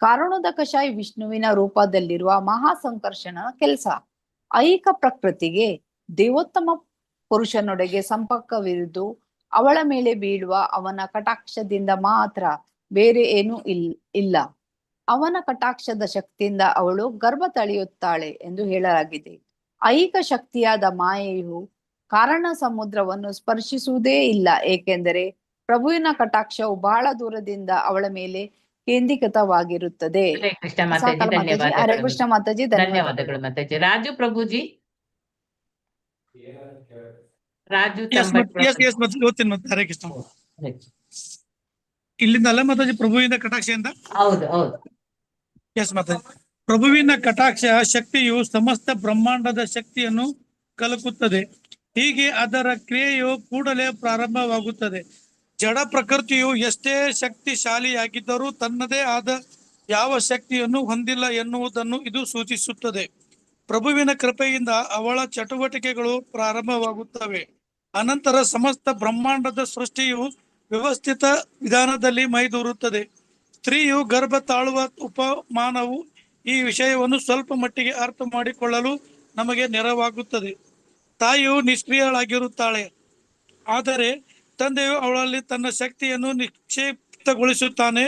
J: ಕಾರಣೋದಕಶಾಹಿ ವಿಷ್ಣುವಿನ ರೂಪದಲ್ಲಿರುವ ಮಹಾಸಂಕರ್ಷಣನ ಕೆಲಸ. ಐಹಿಕ ಪ್ರಕೃತಿಗೆ ದೇವೋತ್ತಮ ಪುರುಷನೊಡೆಗೆ ಸಂಪರ್ಕವಿರುವುದು ಅವಳ ಮೇಲೆ ಬೀಳುವ ಅವನ ಕಟಾಕ್ಷದಿಂದ ಮಾತ್ರ, ಬೇರೆ ಏನೂ ಇಲ್ಲ. ಅವನ ಕಟಾಕ್ಷದ ಶಕ್ತಿಯಿಂದ ಅವಳು ಗರ್ಭ ತಳೆಯುತ್ತಾಳೆ ಎಂದು ಹೇಳಲಾಗಿದೆ. ಐಹಿಕ ಶಕ್ತಿಯಾದ ಮಾಯೆಯು ಕಾರಣ ಸಮುದ್ರವನ್ನು ಸ್ಪರ್ಶಿಸುವುದೇ ಇಲ್ಲ, ಏಕೆಂದರೆ ಪ್ರಭುವಿನ ಕಟಾಕ್ಷವು ಬಹಳ ದೂರದಿಂದ ಅವಳ ಮೇಲೆ ಕೇಂದ್ರೀಕೃತವಾಗಿರುತ್ತದೆ.
B: ಹರೇ ಕೃಷ್ಣ ಮಾತಾಜಿ,
J: ಸಾಕಲ್ಲ ಮಾತಾಜಿ? ಹರೇ
B: ಧನ್ಯವಾದಗಳು.
J: ಕೃಷ್ಣ ಮಾತಾಜಿ,
B: ಧನ್ಯವಾದಗಳು ಮಾತಾಜಿ. ರಾಜು ಪ್ರಭುಜಿ, ರಾಜು
K: ಎಸ್ ಓದ್ತೀನಿ ಮತ್ತೆ. ಹರೇ ಕೃಷ್ಣ. ಇಲ್ಲಿಂದ ಅಲ್ಲ ಮಾತಾಜಿ, ಪ್ರಭುವಿನ ಕಟಾಕ್ಷೆಯಿಂದ.
B: ಹೌದು ಹೌದು.
K: ಎಸ್ ಮಾತಾಜಿ. ಪ್ರಭುವಿನ ಕಟಾಕ್ಷ ಶಕ್ತಿಯು ಸಮಸ್ತ ಬ್ರಹ್ಮಾಂಡದ ಶಕ್ತಿಯನ್ನು ಕಲಕುತ್ತದೆ. ಹೀಗೆ ಅದರ ಕ್ರಿಯೆಯು ಕೂಡಲೇ ಪ್ರಾರಂಭವಾಗುತ್ತದೆ. ಜಡ ಪ್ರಕೃತಿಯು ಎಷ್ಟೇ ಶಕ್ತಿಶಾಲಿಯಾಗಿದ್ದರೂ ತನ್ನದೇ ಆದ ಯಾವ ಶಕ್ತಿಯನ್ನು ಹೊಂದಿಲ್ಲ ಎನ್ನುವುದನ್ನು ಇದು ಸೂಚಿಸುತ್ತದೆ. ಪ್ರಭುವಿನ ಕೃಪೆಯಿಂದ ಅವಳ ಚಟುವಟಿಕೆಗಳು ಪ್ರಾರಂಭವಾಗುತ್ತವೆ. ಅನಂತರ ಸಮಸ್ತ ಬ್ರಹ್ಮಾಂಡದ ಸೃಷ್ಟಿಯು ವ್ಯವಸ್ಥಿತ ವಿಧಾನದಲ್ಲಿ ಮೈದೂರುತ್ತದೆ. ಸ್ತ್ರೀಯು ಗರ್ಭ ತಾಳುವ ಉಪಮಾನವು ಈ ವಿಷಯವನ್ನು ಸ್ವಲ್ಪ ಮಟ್ಟಿಗೆ ಅರ್ಥ ಮಾಡಿಕೊಳ್ಳಲು ನಮಗೆ ನೆರವಾಗುತ್ತದೆ. ತಾಯಿಯು ನಿಷ್ಕ್ರಿಯಳಾಗಿರುತ್ತಾಳೆ, ಆದರೆ ತಂದೆಯು ಅವಳಲ್ಲಿ ತನ್ನ ಶಕ್ತಿಯನ್ನು ನಿಕ್ಷೇಪಿತಗೊಳಿಸುತ್ತಾನೆ.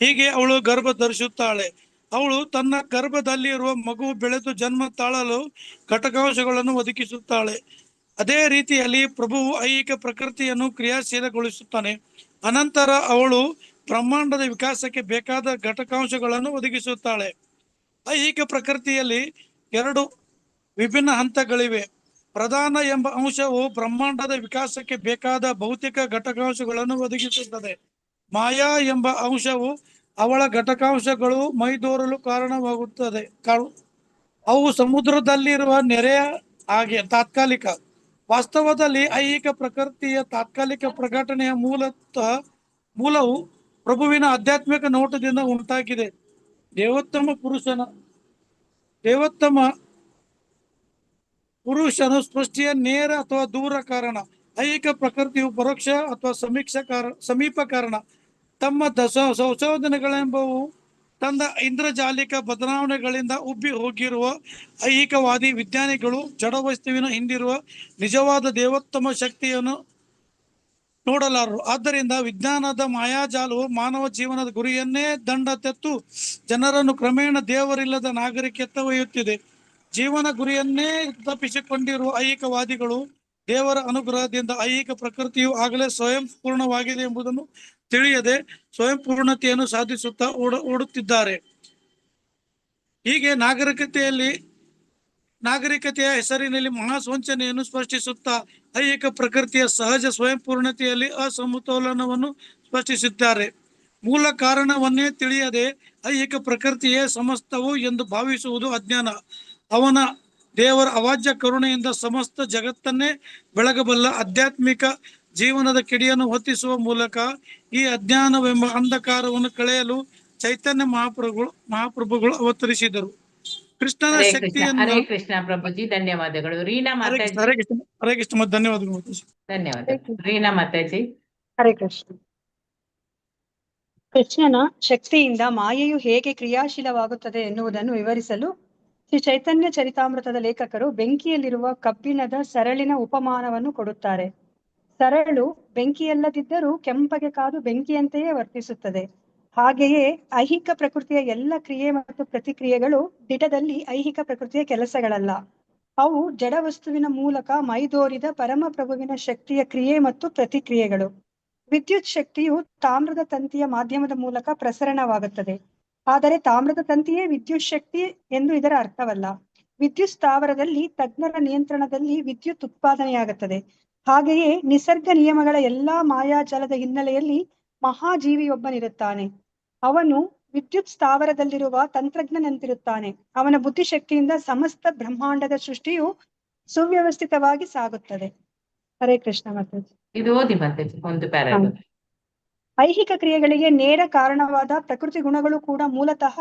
K: ಹೀಗೆ ಅವಳು ಗರ್ಭ ಧರಿಸುತ್ತಾಳೆ. ಅವಳು ತನ್ನ ಗರ್ಭದಲ್ಲಿರುವ ಮಗು ಬೆಳೆದು ಜನ್ಮ ತಾಳಲು ಘಟಕಾಂಶಗಳನ್ನು ಒದಗಿಸುತ್ತಾಳೆ. ಅದೇ ರೀತಿಯಲ್ಲಿ ಪ್ರಭುವು ಐಹಿಕ ಪ್ರಕೃತಿಯನ್ನು ಕ್ರಿಯಾಶೀಲಗೊಳಿಸುತ್ತಾನೆ. ಅನಂತರ ಅವಳು ಬ್ರಹ್ಮಾಂಡದ ವಿಕಾಸಕ್ಕೆ ಬೇಕಾದ ಘಟಕಾಂಶಗಳನ್ನು ಒದಗಿಸುತ್ತಾಳೆ. ಐಹಿಕ ಪ್ರಕೃತಿಯಲ್ಲಿ 2 ವಿಭಿನ್ನ ಹಂತಗಳಿವೆ. ಪ್ರಧಾನ ಎಂಬ ಅಂಶವು ಬ್ರಹ್ಮಾಂಡದ ವಿಕಾಸಕ್ಕೆ ಬೇಕಾದ ಭೌತಿಕ ಘಟಕಾಂಶಗಳನ್ನು ಒದಗಿಸುತ್ತದೆ. ಮಾಯಾ ಎಂಬ ಅಂಶವು ಅವಳ ಘಟಕಾಂಶಗಳು ಮೈದೋರಲು ಕಾರಣವಾಗುತ್ತದೆ. ಅವು ಸಮುದ್ರದಲ್ಲಿರುವ ನೆರೆಯ ಹಾಗೆ ತಾತ್ಕಾಲಿಕ. ವಾಸ್ತವದಲ್ಲಿ ಐಹಿಕ ಪ್ರಕೃತಿಯ ತಾತ್ಕಾಲಿಕ ಪ್ರಕಟಣೆಯ ಮೂಲವು ಪ್ರಭುವಿನ ಆಧ್ಯಾತ್ಮಿಕ ನೋಟದಿಂದ ಉಂಟಾಗಿದೆ. ದೇವೋತ್ತಮ ಪುರುಷನು ಸೃಷ್ಟಿಯ ನೇರ ಅಥವಾ ದೂರ ಕಾರಣ. ಐಹಿಕ ಪ್ರಕೃತಿಯು ಪರೋಕ್ಷ ಅಥವಾ ಸಮೀಪ ಕಾರಣ. ತಮ್ಮ ಸಂಶೋಧನೆಗಳೆಂಬವು ತನ್ನ ಇಂದ್ರಜಾಲಿಕ ಬದಲಾವಣೆಗಳಿಂದ ಉಬ್ಬಿ ಹೋಗಿರುವ ಐಹಿಕವಾದಿ ವಿಜ್ಞಾನಿಗಳು ಜಡವಸ್ತುವಿನ ಹಿಂದಿರುವ ನಿಜವಾದ ದೇವೋತ್ತಮ ಶಕ್ತಿಯನ್ನು ನೋಡಲಾರರು. ಆದ್ದರಿಂದ ವಿಜ್ಞಾನದ ಮಾಯಾಜಾಲವು ಮಾನವ ಜೀವನದ ಗುರಿಯನ್ನೇ ದಂಡ ತೆತ್ತು ಜನರನ್ನು ಕ್ರಮೇಣ ದೇವರಿಲ್ಲದ ನಾಗರಿಕತೆ ಒಯ್ಯುತ್ತಿದೆ. ಜೀವನ ಗುರಿಯನ್ನೇ ತಪ್ಪಿಸಿಕೊಂಡಿರುವ ಐಹಿಕವಾದಿಗಳು ದೇವರ ಅನುಗ್ರಹದಿಂದ ಐಹಿಕ ಪ್ರಕೃತಿಯು ಆಗಲೇ ಸ್ವಯಂ ಪೂರ್ಣವಾಗಿದೆ ಎಂಬುದನ್ನು ತಿಳಿಯದೆ ಸ್ವಯಂ ಪೂರ್ಣತೆಯನ್ನು ಸಾಧಿಸುತ್ತಾ ಓಡುತ್ತಿದ್ದಾರೆ. ಹೀಗೆ ನಾಗರಿಕತೆಯ ಹೆಸರಿನಲ್ಲಿ ಮಹಾಸ್ವಂಚನೆಯನ್ನು ಸ್ಪರ್ಶಿಸುತ್ತಾ ಐಹಿಕ ಪ್ರಕೃತಿಯ ಸಹಜ ಸ್ವಯಂ ಪೂರ್ಣತೆಯಲ್ಲಿ ಅಸಮತೋಲನವನ್ನು ಸ್ಪರ್ಶಿಸುತ್ತಾರೆ. ಮೂಲ ಕಾರಣವನ್ನೇ ತಿಳಿಯದೆ ಐಹಿಕ ಪ್ರಕೃತಿಯೇ ಸಮಸ್ತವು ಎಂದು ಭಾವಿಸುವುದು ಅಜ್ಞಾನ. ಅವನ ದೇವರ ಅವಾಜ್ಯ ಕರುಣೆಯಿಂದ ಸಮಸ್ತ ಜಗತ್ತನ್ನೇ ಬೆಳಗಬಲ್ಲ ಆಧ್ಯಾತ್ಮಿಕ ಜೀವನದ ಕಿಡಿಯನ್ನು ಹೊತ್ತಿಸುವ ಮೂಲಕ ಈ ಅಜ್ಞಾನವೆಂಬ ಅಂಧಕಾರವನ್ನು ಕಳೆಯಲು ಚೈತನ್ಯ ಮಹಾಪ್ರಭುಗಳು ಅವತರಿಸಿದರು. ಕೃಷ್ಣನ ಶಕ್ತಿಯನ್ನು.
B: ಹರೇ ಕೃಷ್ಣ ಪ್ರಭುಜಿ, ಧನ್ಯವಾದಗಳು. ರೀನಾ ಮಾತಾಜಿ.
K: ಹರೇ ಕೃಷ್ಣ ಧನ್ಯವಾದಗಳು.
B: ಧನ್ಯವಾದಗಳು. ರೀನಾ ಮಾತಾಜಿ.
L: ಹರೇ ಕೃಷ್ಣ. ಕೃಷ್ಣನ ಶಕ್ತಿಯಿಂದ ಮಾಯೆಯು ಹೇಗೆ ಕ್ರಿಯಾಶೀಲವಾಗುತ್ತದೆ ಎನ್ನುವುದನ್ನು ವಿವರಿಸಲು ಶ್ರೀ ಚೈತನ್ಯ ಚರಿತಾಮೃತದ ಲೇಖಕರು ಬೆಂಕಿಯಲ್ಲಿರುವ ಕಬ್ಬಿಣದ ಸರಳಿನ ಉಪಮಾನವನ್ನು ಕೊಡುತ್ತಾರೆ. ಸರಳು ಬೆಂಕಿಯಲ್ಲದಿದ್ದರೂ ಕೆಂಪಗೆ ಕಾದು ಬೆಂಕಿಯಂತೆಯೇ ವರ್ತಿಸುತ್ತದೆ. ಹಾಗೆಯೇ ಐಹಿಕ ಪ್ರಕೃತಿಯ ಎಲ್ಲ ಕ್ರಿಯೆ ಮತ್ತು ಪ್ರತಿಕ್ರಿಯೆಗಳು ದಿಟದಲ್ಲಿ ಐಹಿಕ ಪ್ರಕೃತಿಯ ಕೆಲಸಗಳಲ್ಲ. ಅವು ಜಡ ವಸ್ತುವಿನ ಮೂಲಕ ಮೈದೋರಿದ ಪರಮಪ್ರಭುವಿನ ಶಕ್ತಿಯ ಕ್ರಿಯೆ ಮತ್ತು ಪ್ರತಿಕ್ರಿಯೆಗಳು. ವಿದ್ಯುತ್ ಶಕ್ತಿಯು ತಾಮ್ರದ ತಂತಿಯ ಮಾಧ್ಯಮದ ಮೂಲಕ ಪ್ರಸರಣವಾಗುತ್ತದೆ. ಆದರೆ ತಾಮ್ರದ ತಂತಿಯೇ ವಿದ್ಯುತ್ ಶಕ್ತಿ ಎಂದು ಇದರ ಅರ್ಥವಲ್ಲ. ವಿದ್ಯುತ್ ಸ್ಥಾವರದಲ್ಲಿ ತಜ್ಞರ ನಿಯಂತ್ರಣದಲ್ಲಿ ವಿದ್ಯುತ್ ಉತ್ಪಾದನೆಯಾಗುತ್ತದೆ. ಹಾಗೆಯೇ ನಿಸರ್ಗ ನಿಯಮಗಳ ಎಲ್ಲಾ ಮಾಯಾಜಾಲದ ಹಿನ್ನೆಲೆಯಲ್ಲಿ ಮಹಾಜೀವಿಯೊಬ್ಬನಿರುತ್ತಾನೆ. ಅವನು ವಿದ್ಯುತ್ ಸ್ಥಾವರದಲ್ಲಿರುವ ತಂತ್ರಜ್ಞನಂತಿರುತ್ತಾನೆ. ಅವನ ಬುದ್ಧಿಶಕ್ತಿಯಿಂದ ಸಮಸ್ತ ಬ್ರಹ್ಮಾಂಡದ ಸೃಷ್ಟಿಯು ಸುವ್ಯವಸ್ಥಿತವಾಗಿ ಸಾಗುತ್ತದೆ. ಹರೇ ಕೃಷ್ಣ ಮಾತಾಜಿ.
B: ಇದು ಓದಿ ಮಾತಾಜಿ, ಒಂದು ಪ್ಯಾರಾಗ್ರಾಫ್.
L: ಐಹಿಕ ಕ್ರಿಯೆಗಳಿಗೆ ನೇರ ಕಾರಣವಾದ ಪ್ರಕೃತಿ ಗುಣಗಳು ಕೂಡ ಮೂಲತಃ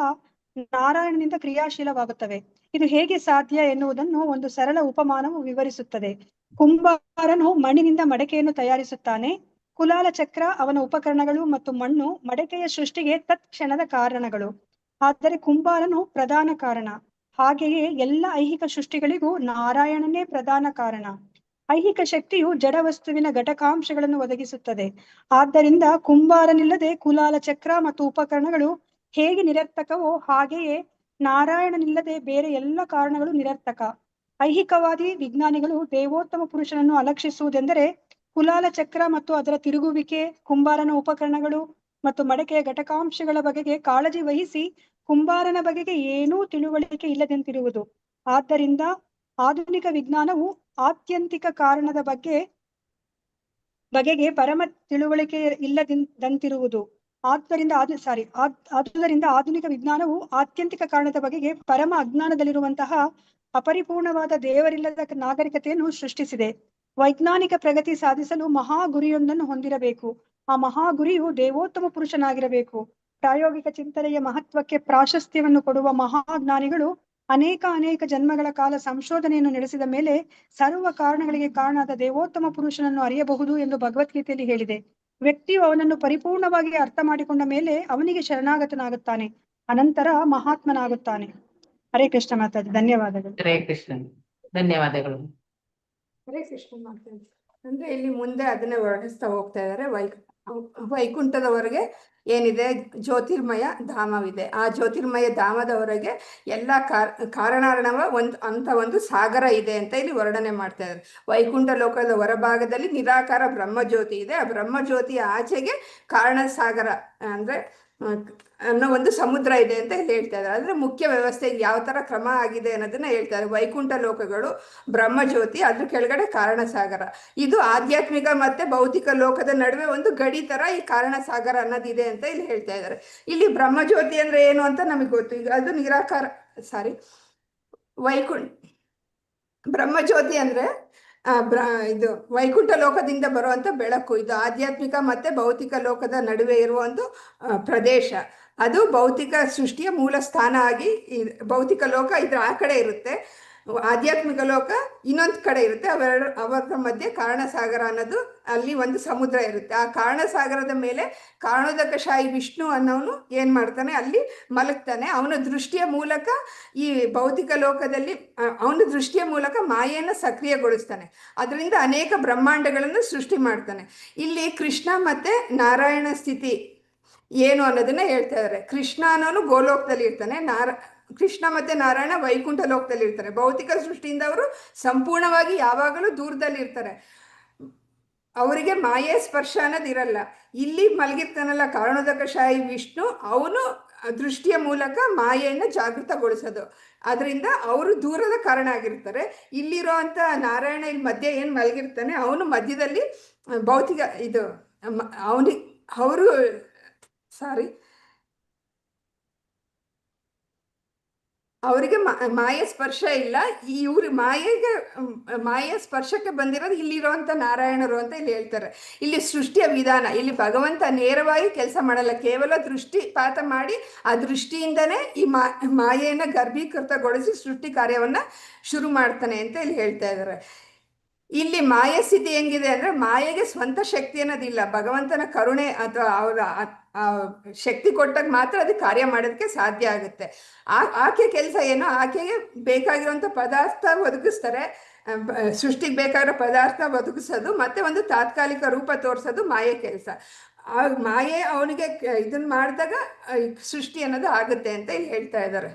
L: ನಾರಾಯಣನಿಂದ ಕ್ರಿಯಾಶೀಲವಾಗುತ್ತವೆ. ಇದು ಹೇಗೆ ಸಾಧ್ಯ ಎನ್ನುವುದನ್ನು ಒಂದು ಸರಳ ಉಪಮಾನವು ವಿವರಿಸುತ್ತದೆ. ಕುಂಬಾರನು ಮಣ್ಣಿನಿಂದ ಮಡಕೆಯನ್ನು ತಯಾರಿಸುತ್ತಾನೆ. ಕುಲಾಲ ಚಕ್ರ, ಅವನ ಉಪಕರಣಗಳು ಮತ್ತು ಮಣ್ಣು ಮಡಕೆಯ ಸೃಷ್ಟಿಗೆ ತತ್ಕ್ಷಣದ ಕಾರಣಗಳು. ಆದರೆ ಕುಂಬಾರನು ಪ್ರಧಾನ ಕಾರಣ. ಹಾಗೆಯೇ ಎಲ್ಲ ಐಹಿಕ ಸೃಷ್ಟಿಗಳಿಗೂ ನಾರಾಯಣನೇ ಪ್ರಧಾನ ಕಾರಣ. ಐಹಿಕ ಶಕ್ತಿಯು ಜಡ ವಸ್ತುವಿನ ಘಟಕಾಂಶಗಳನ್ನು ಒದಗಿಸುತ್ತದೆ. ಆದ್ದರಿಂದ ಕುಂಬಾರನಿಲ್ಲದೆ ಕುಲಾಲ ಚಕ್ರ ಮತ್ತು ಉಪಕರಣಗಳು ಹೇಗೆ ನಿರರ್ಥಕವೋ ಹಾಗೆಯೇ ನಾರಾಯಣನಿಲ್ಲದೆ ಬೇರೆ ಎಲ್ಲ ಕಾರಣಗಳು ನಿರರ್ಥಕ. ಐಹಿಕವಾದಿ ವಿಜ್ಞಾನಿಗಳು ದೇವೋತ್ತಮ ಪುರುಷನನ್ನು ಅಲಕ್ಷಿಸುವುದೆಂದರೆ ಕುಲಾಲ ಚಕ್ರ ಮತ್ತು ಅದರ ತಿರುಗುವಿಕೆ, ಕುಂಬಾರನ ಉಪಕರಣಗಳು ಮತ್ತು ಮಡಕೆಯ ಘಟಕಾಂಶಗಳ ಬಗೆಗೆ ಕಾಳಜಿ ವಹಿಸಿ ಕುಂಬಾರನ ಬಗೆಗೆ ಏನೂ ತಿಳುವಳಿಕೆ ಇಲ್ಲದಂತಿರುವುದು. ಆದ್ದರಿಂದ ಆಧುನಿಕ ವಿಜ್ಞಾನವು ಆತ್ಯಂತಿಕ ಕಾರಣದ ಬಗೆಗೆ ಪರಮ ತಿಳುವಳಿಕೆ ಇಲ್ಲದಂತಿರುವುದು. ಆದುದರಿಂದ ಆಧುನಿಕ ವಿಜ್ಞಾನವು ಆತ್ಯಂತಿಕ ಕಾರಣದ ಬಗೆಗೆ ಪರಮ ಅಜ್ಞಾನದಲ್ಲಿರುವಂತಹ ಅಪರಿಪೂರ್ಣವಾದ ದೇವರಿಲ್ಲದ ನಾಗರಿಕತೆಯನ್ನು ಸೃಷ್ಟಿಸಿದೆ. ವೈಜ್ಞಾನಿಕ ಪ್ರಗತಿ ಸಾಧಿಸಲು ಮಹಾ ಗುರಿಯೊಂದನ್ನು ಹೊಂದಿರಬೇಕು. ಆ ಮಹಾ ಗುರಿಯು ದೇವೋತ್ತಮ ಪುರುಷನಾಗಿರಬೇಕು. ಪ್ರಾಯೋಗಿಕ ಚಿಂತನೆಯ ಮಹತ್ವಕ್ಕೆ ಪ್ರಾಶಸ್ತ್ಯವನ್ನು ಕೊಡುವ ಮಹಾಜ್ಞಾನಿಗಳು ಅನೇಕ ಜನ್ಮಗಳ ಕಾಲ ಸಂಶೋಧನೆಯನ್ನು ನಡೆಸಿದ ಮೇಲೆ ಸರ್ವ ಕಾರಣಗಳಿಗೆ ಕಾರಣವಾದ ದೇವೋತ್ತಮ ಪುರುಷನನ್ನು ಅರಿಯಬಹುದು ಎಂದು ಭಗವದ್ಗೀತೆಯಲ್ಲಿ ಹೇಳಿದೆ. ವ್ಯಕ್ತಿಯು ಅವನನ್ನು ಪರಿಪೂರ್ಣವಾಗಿ ಅರ್ಥ ಮಾಡಿಕೊಂಡ ಮೇಲೆ ಅವನಿಗೆ ಶರಣಾಗತನಾಗುತ್ತಾನೆ, ಅನಂತರ ಮಹಾತ್ಮನಾಗುತ್ತಾನೆ. ಹರೇ ಕೃಷ್ಣ ಮಾತಾಜಿ, ಧನ್ಯವಾದಗಳು.
B: ಹರೇ ಕೃಷ್ಣ, ಧನ್ಯವಾದಗಳು.
A: ಹರೇ ಕೃಷ್ಣ ಮಾತಾಜಿ. ಅಂದ್ರೆ ಇಲ್ಲಿ ಮುಂದೆ ಅದನ್ನೇ ವರ್ಣಿಸ್ತಾ ಹೋಗ್ತಾ ಇದ್ದಾರೆ. ವೈಕುಂಠದವರೆಗೆ ಏನಿದೆ, ಜ್ಯೋತಿರ್ಮಯ ಧಾಮವಿದೆ. ಆ ಜ್ಯೋತಿರ್ಮಯ ಧಾಮದವರೆಗೆ ಎಲ್ಲ ಕಾರಣಾರ್ಣವ ಒಂದು ಸಾಗರ ಇದೆ ಅಂತ ಇಲ್ಲಿ ವರ್ಣನೆ ಮಾಡ್ತಾ ಇದ್ದಾರೆ. ವೈಕುಂಠ ಲೋಕದ ಹೊರಭಾಗದಲ್ಲಿ ನಿರಾಕಾರ ಬ್ರಹ್ಮಜ್ಯೋತಿ ಇದೆ. ಆ ಬ್ರಹ್ಮಜ್ಯೋತಿಯ ಆಚೆಗೆ ಕಾರಣ ಸಾಗರ ಅಂದ್ರೆ ಅನ್ನೋ ಒಂದು ಸಮುದ್ರ ಇದೆ ಅಂತ ಹೇಳ್ತಾ ಇದ್ದಾರೆ. ಅಂದ್ರೆ ಮುಖ್ಯ ವ್ಯವಸ್ಥೆ ಯಾವ ತರ ಕ್ರಮ ಆಗಿದೆ ಅನ್ನೋದನ್ನ ಹೇಳ್ತಾರೆ. ವೈಕುಂಠ ಲೋಕಗಳು ಬ್ರಹ್ಮಜ್ಯೋತಿ, ಅದ್ರ ಕೆಳಗಡೆ ಕಾರಣ ಸಾಗರ. ಇದು ಆಧ್ಯಾತ್ಮಿಕ ಮತ್ತೆ ಭೌತಿಕ ಲೋಕದ ನಡುವೆ ಒಂದು ಗಡಿ ತರ ಈ ಕಾರಣ ಸಾಗರ ಅನ್ನೋದಿದೆ ಅಂತ ಇಲ್ಲಿ ಹೇಳ್ತಾ ಇದ್ದಾರೆ. ಇಲ್ಲಿ ಬ್ರಹ್ಮಜ್ಯೋತಿ ಅಂದ್ರೆ ಏನು ಅಂತ ನಮಗೆ ಗೊತ್ತು. ಈಗ ಅದು ನಿರಾಕಾರ ಬ್ರಹ್ಮಜ್ಯೋತಿ ಅಂದ್ರೆ ಇದು ವೈಕುಂಠ ಲೋಕದಿಂದ ಬರುವಂತ ಬೆಳಕು. ಇದು ಆಧ್ಯಾತ್ಮಿಕ ಮತ್ತೆ ಭೌತಿಕ ಲೋಕದ ನಡುವೆ ಇರುವ ಒಂದು ಪ್ರದೇಶ. ಅದು ಭೌತಿಕ ಸೃಷ್ಟಿಯ ಮೂಲ ಸ್ಥಾನ ಆಗಿ ಭೌತಿಕ ಲೋಕ ಇದ್ರ ಆ ಕಡೆ ಇರುತ್ತೆ, ಆಧ್ಯಾತ್ಮಿಕ ಲೋಕ ಇನ್ನೊಂದು ಕಡೆ ಇರುತ್ತೆ. ಅವರ ಮಧ್ಯೆ ಕಾರಣಸಾಗರ ಅನ್ನೋದು ಅಲ್ಲಿ ಒಂದು ಸಮುದ್ರ ಇರುತ್ತೆ. ಆ ಕಾರಣಸಾಗರದ ಮೇಲೆ ಕಾರಣೋದಕಶಾಹಿ ವಿಷ್ಣು ಅನ್ನೋನು ಏನ್ ಮಾಡ್ತಾನೆ, ಅಲ್ಲಿ ಮಲಗ್ತಾನೆ. ಅವನ ದೃಷ್ಟಿಯ ಮೂಲಕ ಈ ಭೌತಿಕ ಲೋಕದಲ್ಲಿ ಅವನ ದೃಷ್ಟಿಯ ಮೂಲಕ ಮಾಯೆಯನ್ನು ಸಕ್ರಿಯಗೊಳಿಸ್ತಾನೆ. ಅದರಿಂದ ಅನೇಕ ಬ್ರಹ್ಮಾಂಡಗಳನ್ನು ಸೃಷ್ಟಿ ಮಾಡ್ತಾನೆ. ಇಲ್ಲಿ ಕೃಷ್ಣ ಮತ್ತೆ ನಾರಾಯಣ ಸ್ಥಿತಿ ಏನು ಅನ್ನೋದನ್ನ ಹೇಳ್ತಾ ಇದ್ದಾರೆ. ಕೃಷ್ಣ ಅನ್ನೋನು ಗೋಲೋಕದಲ್ಲಿ ಇರ್ತಾನೆ, ಕೃಷ್ಣ ಮತ್ತೆ ನಾರಾಯಣ ವೈಕುಂಠ ಲೋಕದಲ್ಲಿ ಇರ್ತಾರೆ. ಭೌತಿಕ ಸೃಷ್ಟಿಯಿಂದ ಅವರು ಸಂಪೂರ್ಣವಾಗಿ ಯಾವಾಗಲೂ ದೂರದಲ್ಲಿ ಇರ್ತಾರೆ. ಅವರಿಗೆ ಮಾಯೆ ಸ್ಪರ್ಶ ಅನ್ನೋದು ಇರಲ್ಲ. ಇಲ್ಲಿ ಮಲಗಿರ್ತಾನಲ್ಲ ಕಾರಣೋದಕಶಾಹಿ ವಿಷ್ಣು, ಅವನು ದೃಷ್ಟಿಯ ಮೂಲಕ ಮಾಯೆಯನ್ನು ಜಾಗೃತಗೊಳಿಸೋದು. ಅದರಿಂದ ಅವರು ದೂರದ ಕಾರಣ ಆಗಿರ್ತಾರೆ. ಇಲ್ಲಿರೋ ಅಂತ ನಾರಾಯಣ ಇಲ್ಲಿ ಮಧ್ಯೆ ಏನು ಮಲಗಿರ್ತಾನೆ, ಅವನು ಮಧ್ಯದಲ್ಲಿ ಭೌತಿಕ ಇದು ಅವರಿಗೆ ಮಾಯೆ ಸ್ಪರ್ಶ ಇಲ್ಲ. ಇವ್ರು ಮಾಯೆ ಸ್ಪರ್ಶಕ್ಕೆ ಬಂದಿರೋದು ಇಲ್ಲಿರುವಂತ ನಾರಾಯಣರು ಅಂತ ಇಲ್ಲಿ ಹೇಳ್ತಾರೆ. ಇಲ್ಲಿ ಸೃಷ್ಟಿಯ ವಿಧಾನ, ಇಲ್ಲಿ ಭಗವಂತ ನೇರವಾಗಿ ಕೆಲಸ ಮಾಡಲ್ಲ, ಕೇವಲ ದೃಷ್ಟಿಪಾತ ಮಾಡಿ ಆ ದೃಷ್ಟಿಯಿಂದನೇ ಈ ಮಾಯೆಯನ್ನ ಗರ್ಭೀಕೃತಗೊಳಿಸಿ ಸೃಷ್ಟಿ ಕಾರ್ಯವನ್ನ ಶುರು ಮಾಡ್ತಾನೆ ಅಂತ ಇಲ್ಲಿ ಹೇಳ್ತಾ ಇದ್ದಾರೆ. ಇಲ್ಲಿ ಮಾಯೆ ಸ್ಥಿತಿ ಹೆಂಗಿದೆ ಅಂದ್ರೆ, ಮಾಯೆಗೆ ಸ್ವಂತ ಶಕ್ತಿ ಅನ್ನೋದಿಲ್ಲ. ಭಗವಂತನ ಕರುಣೆ ಅಥವಾ ಅವರ ಶಕ್ತಿ ಕೊಟ್ಟಾಗ ಮಾತ್ರ ಅದು ಕಾರ್ಯ ಮಾಡೋದಕ್ಕೆ ಸಾಧ್ಯ ಆಗುತ್ತೆ. ಆಕೆ ಕೆಲಸ ಏನು, ಆಕೆಗೆ ಬೇಕಾಗಿರುವಂಥ ಪದಾರ್ಥ ಒದಗಿಸ್ತಾರೆ, ಸೃಷ್ಟಿಗೆ ಬೇಕಾಗಿರೋ ಪದಾರ್ಥ ಒದಗಿಸೋದು, ಮತ್ತೆ ಒಂದು ತಾತ್ಕಾಲಿಕ ರೂಪ ತೋರಿಸೋದು ಮಾಯೆ ಕೆಲಸ. ಆ ಮಾಯೆ ಅವನಿಗೆ ಇದನ್ನ ಮಾಡಿದಾಗ ಸೃಷ್ಟಿ ಅನ್ನೋದು ಆಗುತ್ತೆ ಅಂತ ಇಲ್ಲಿ ಹೇಳ್ತಾ ಇದ್ದಾರೆ.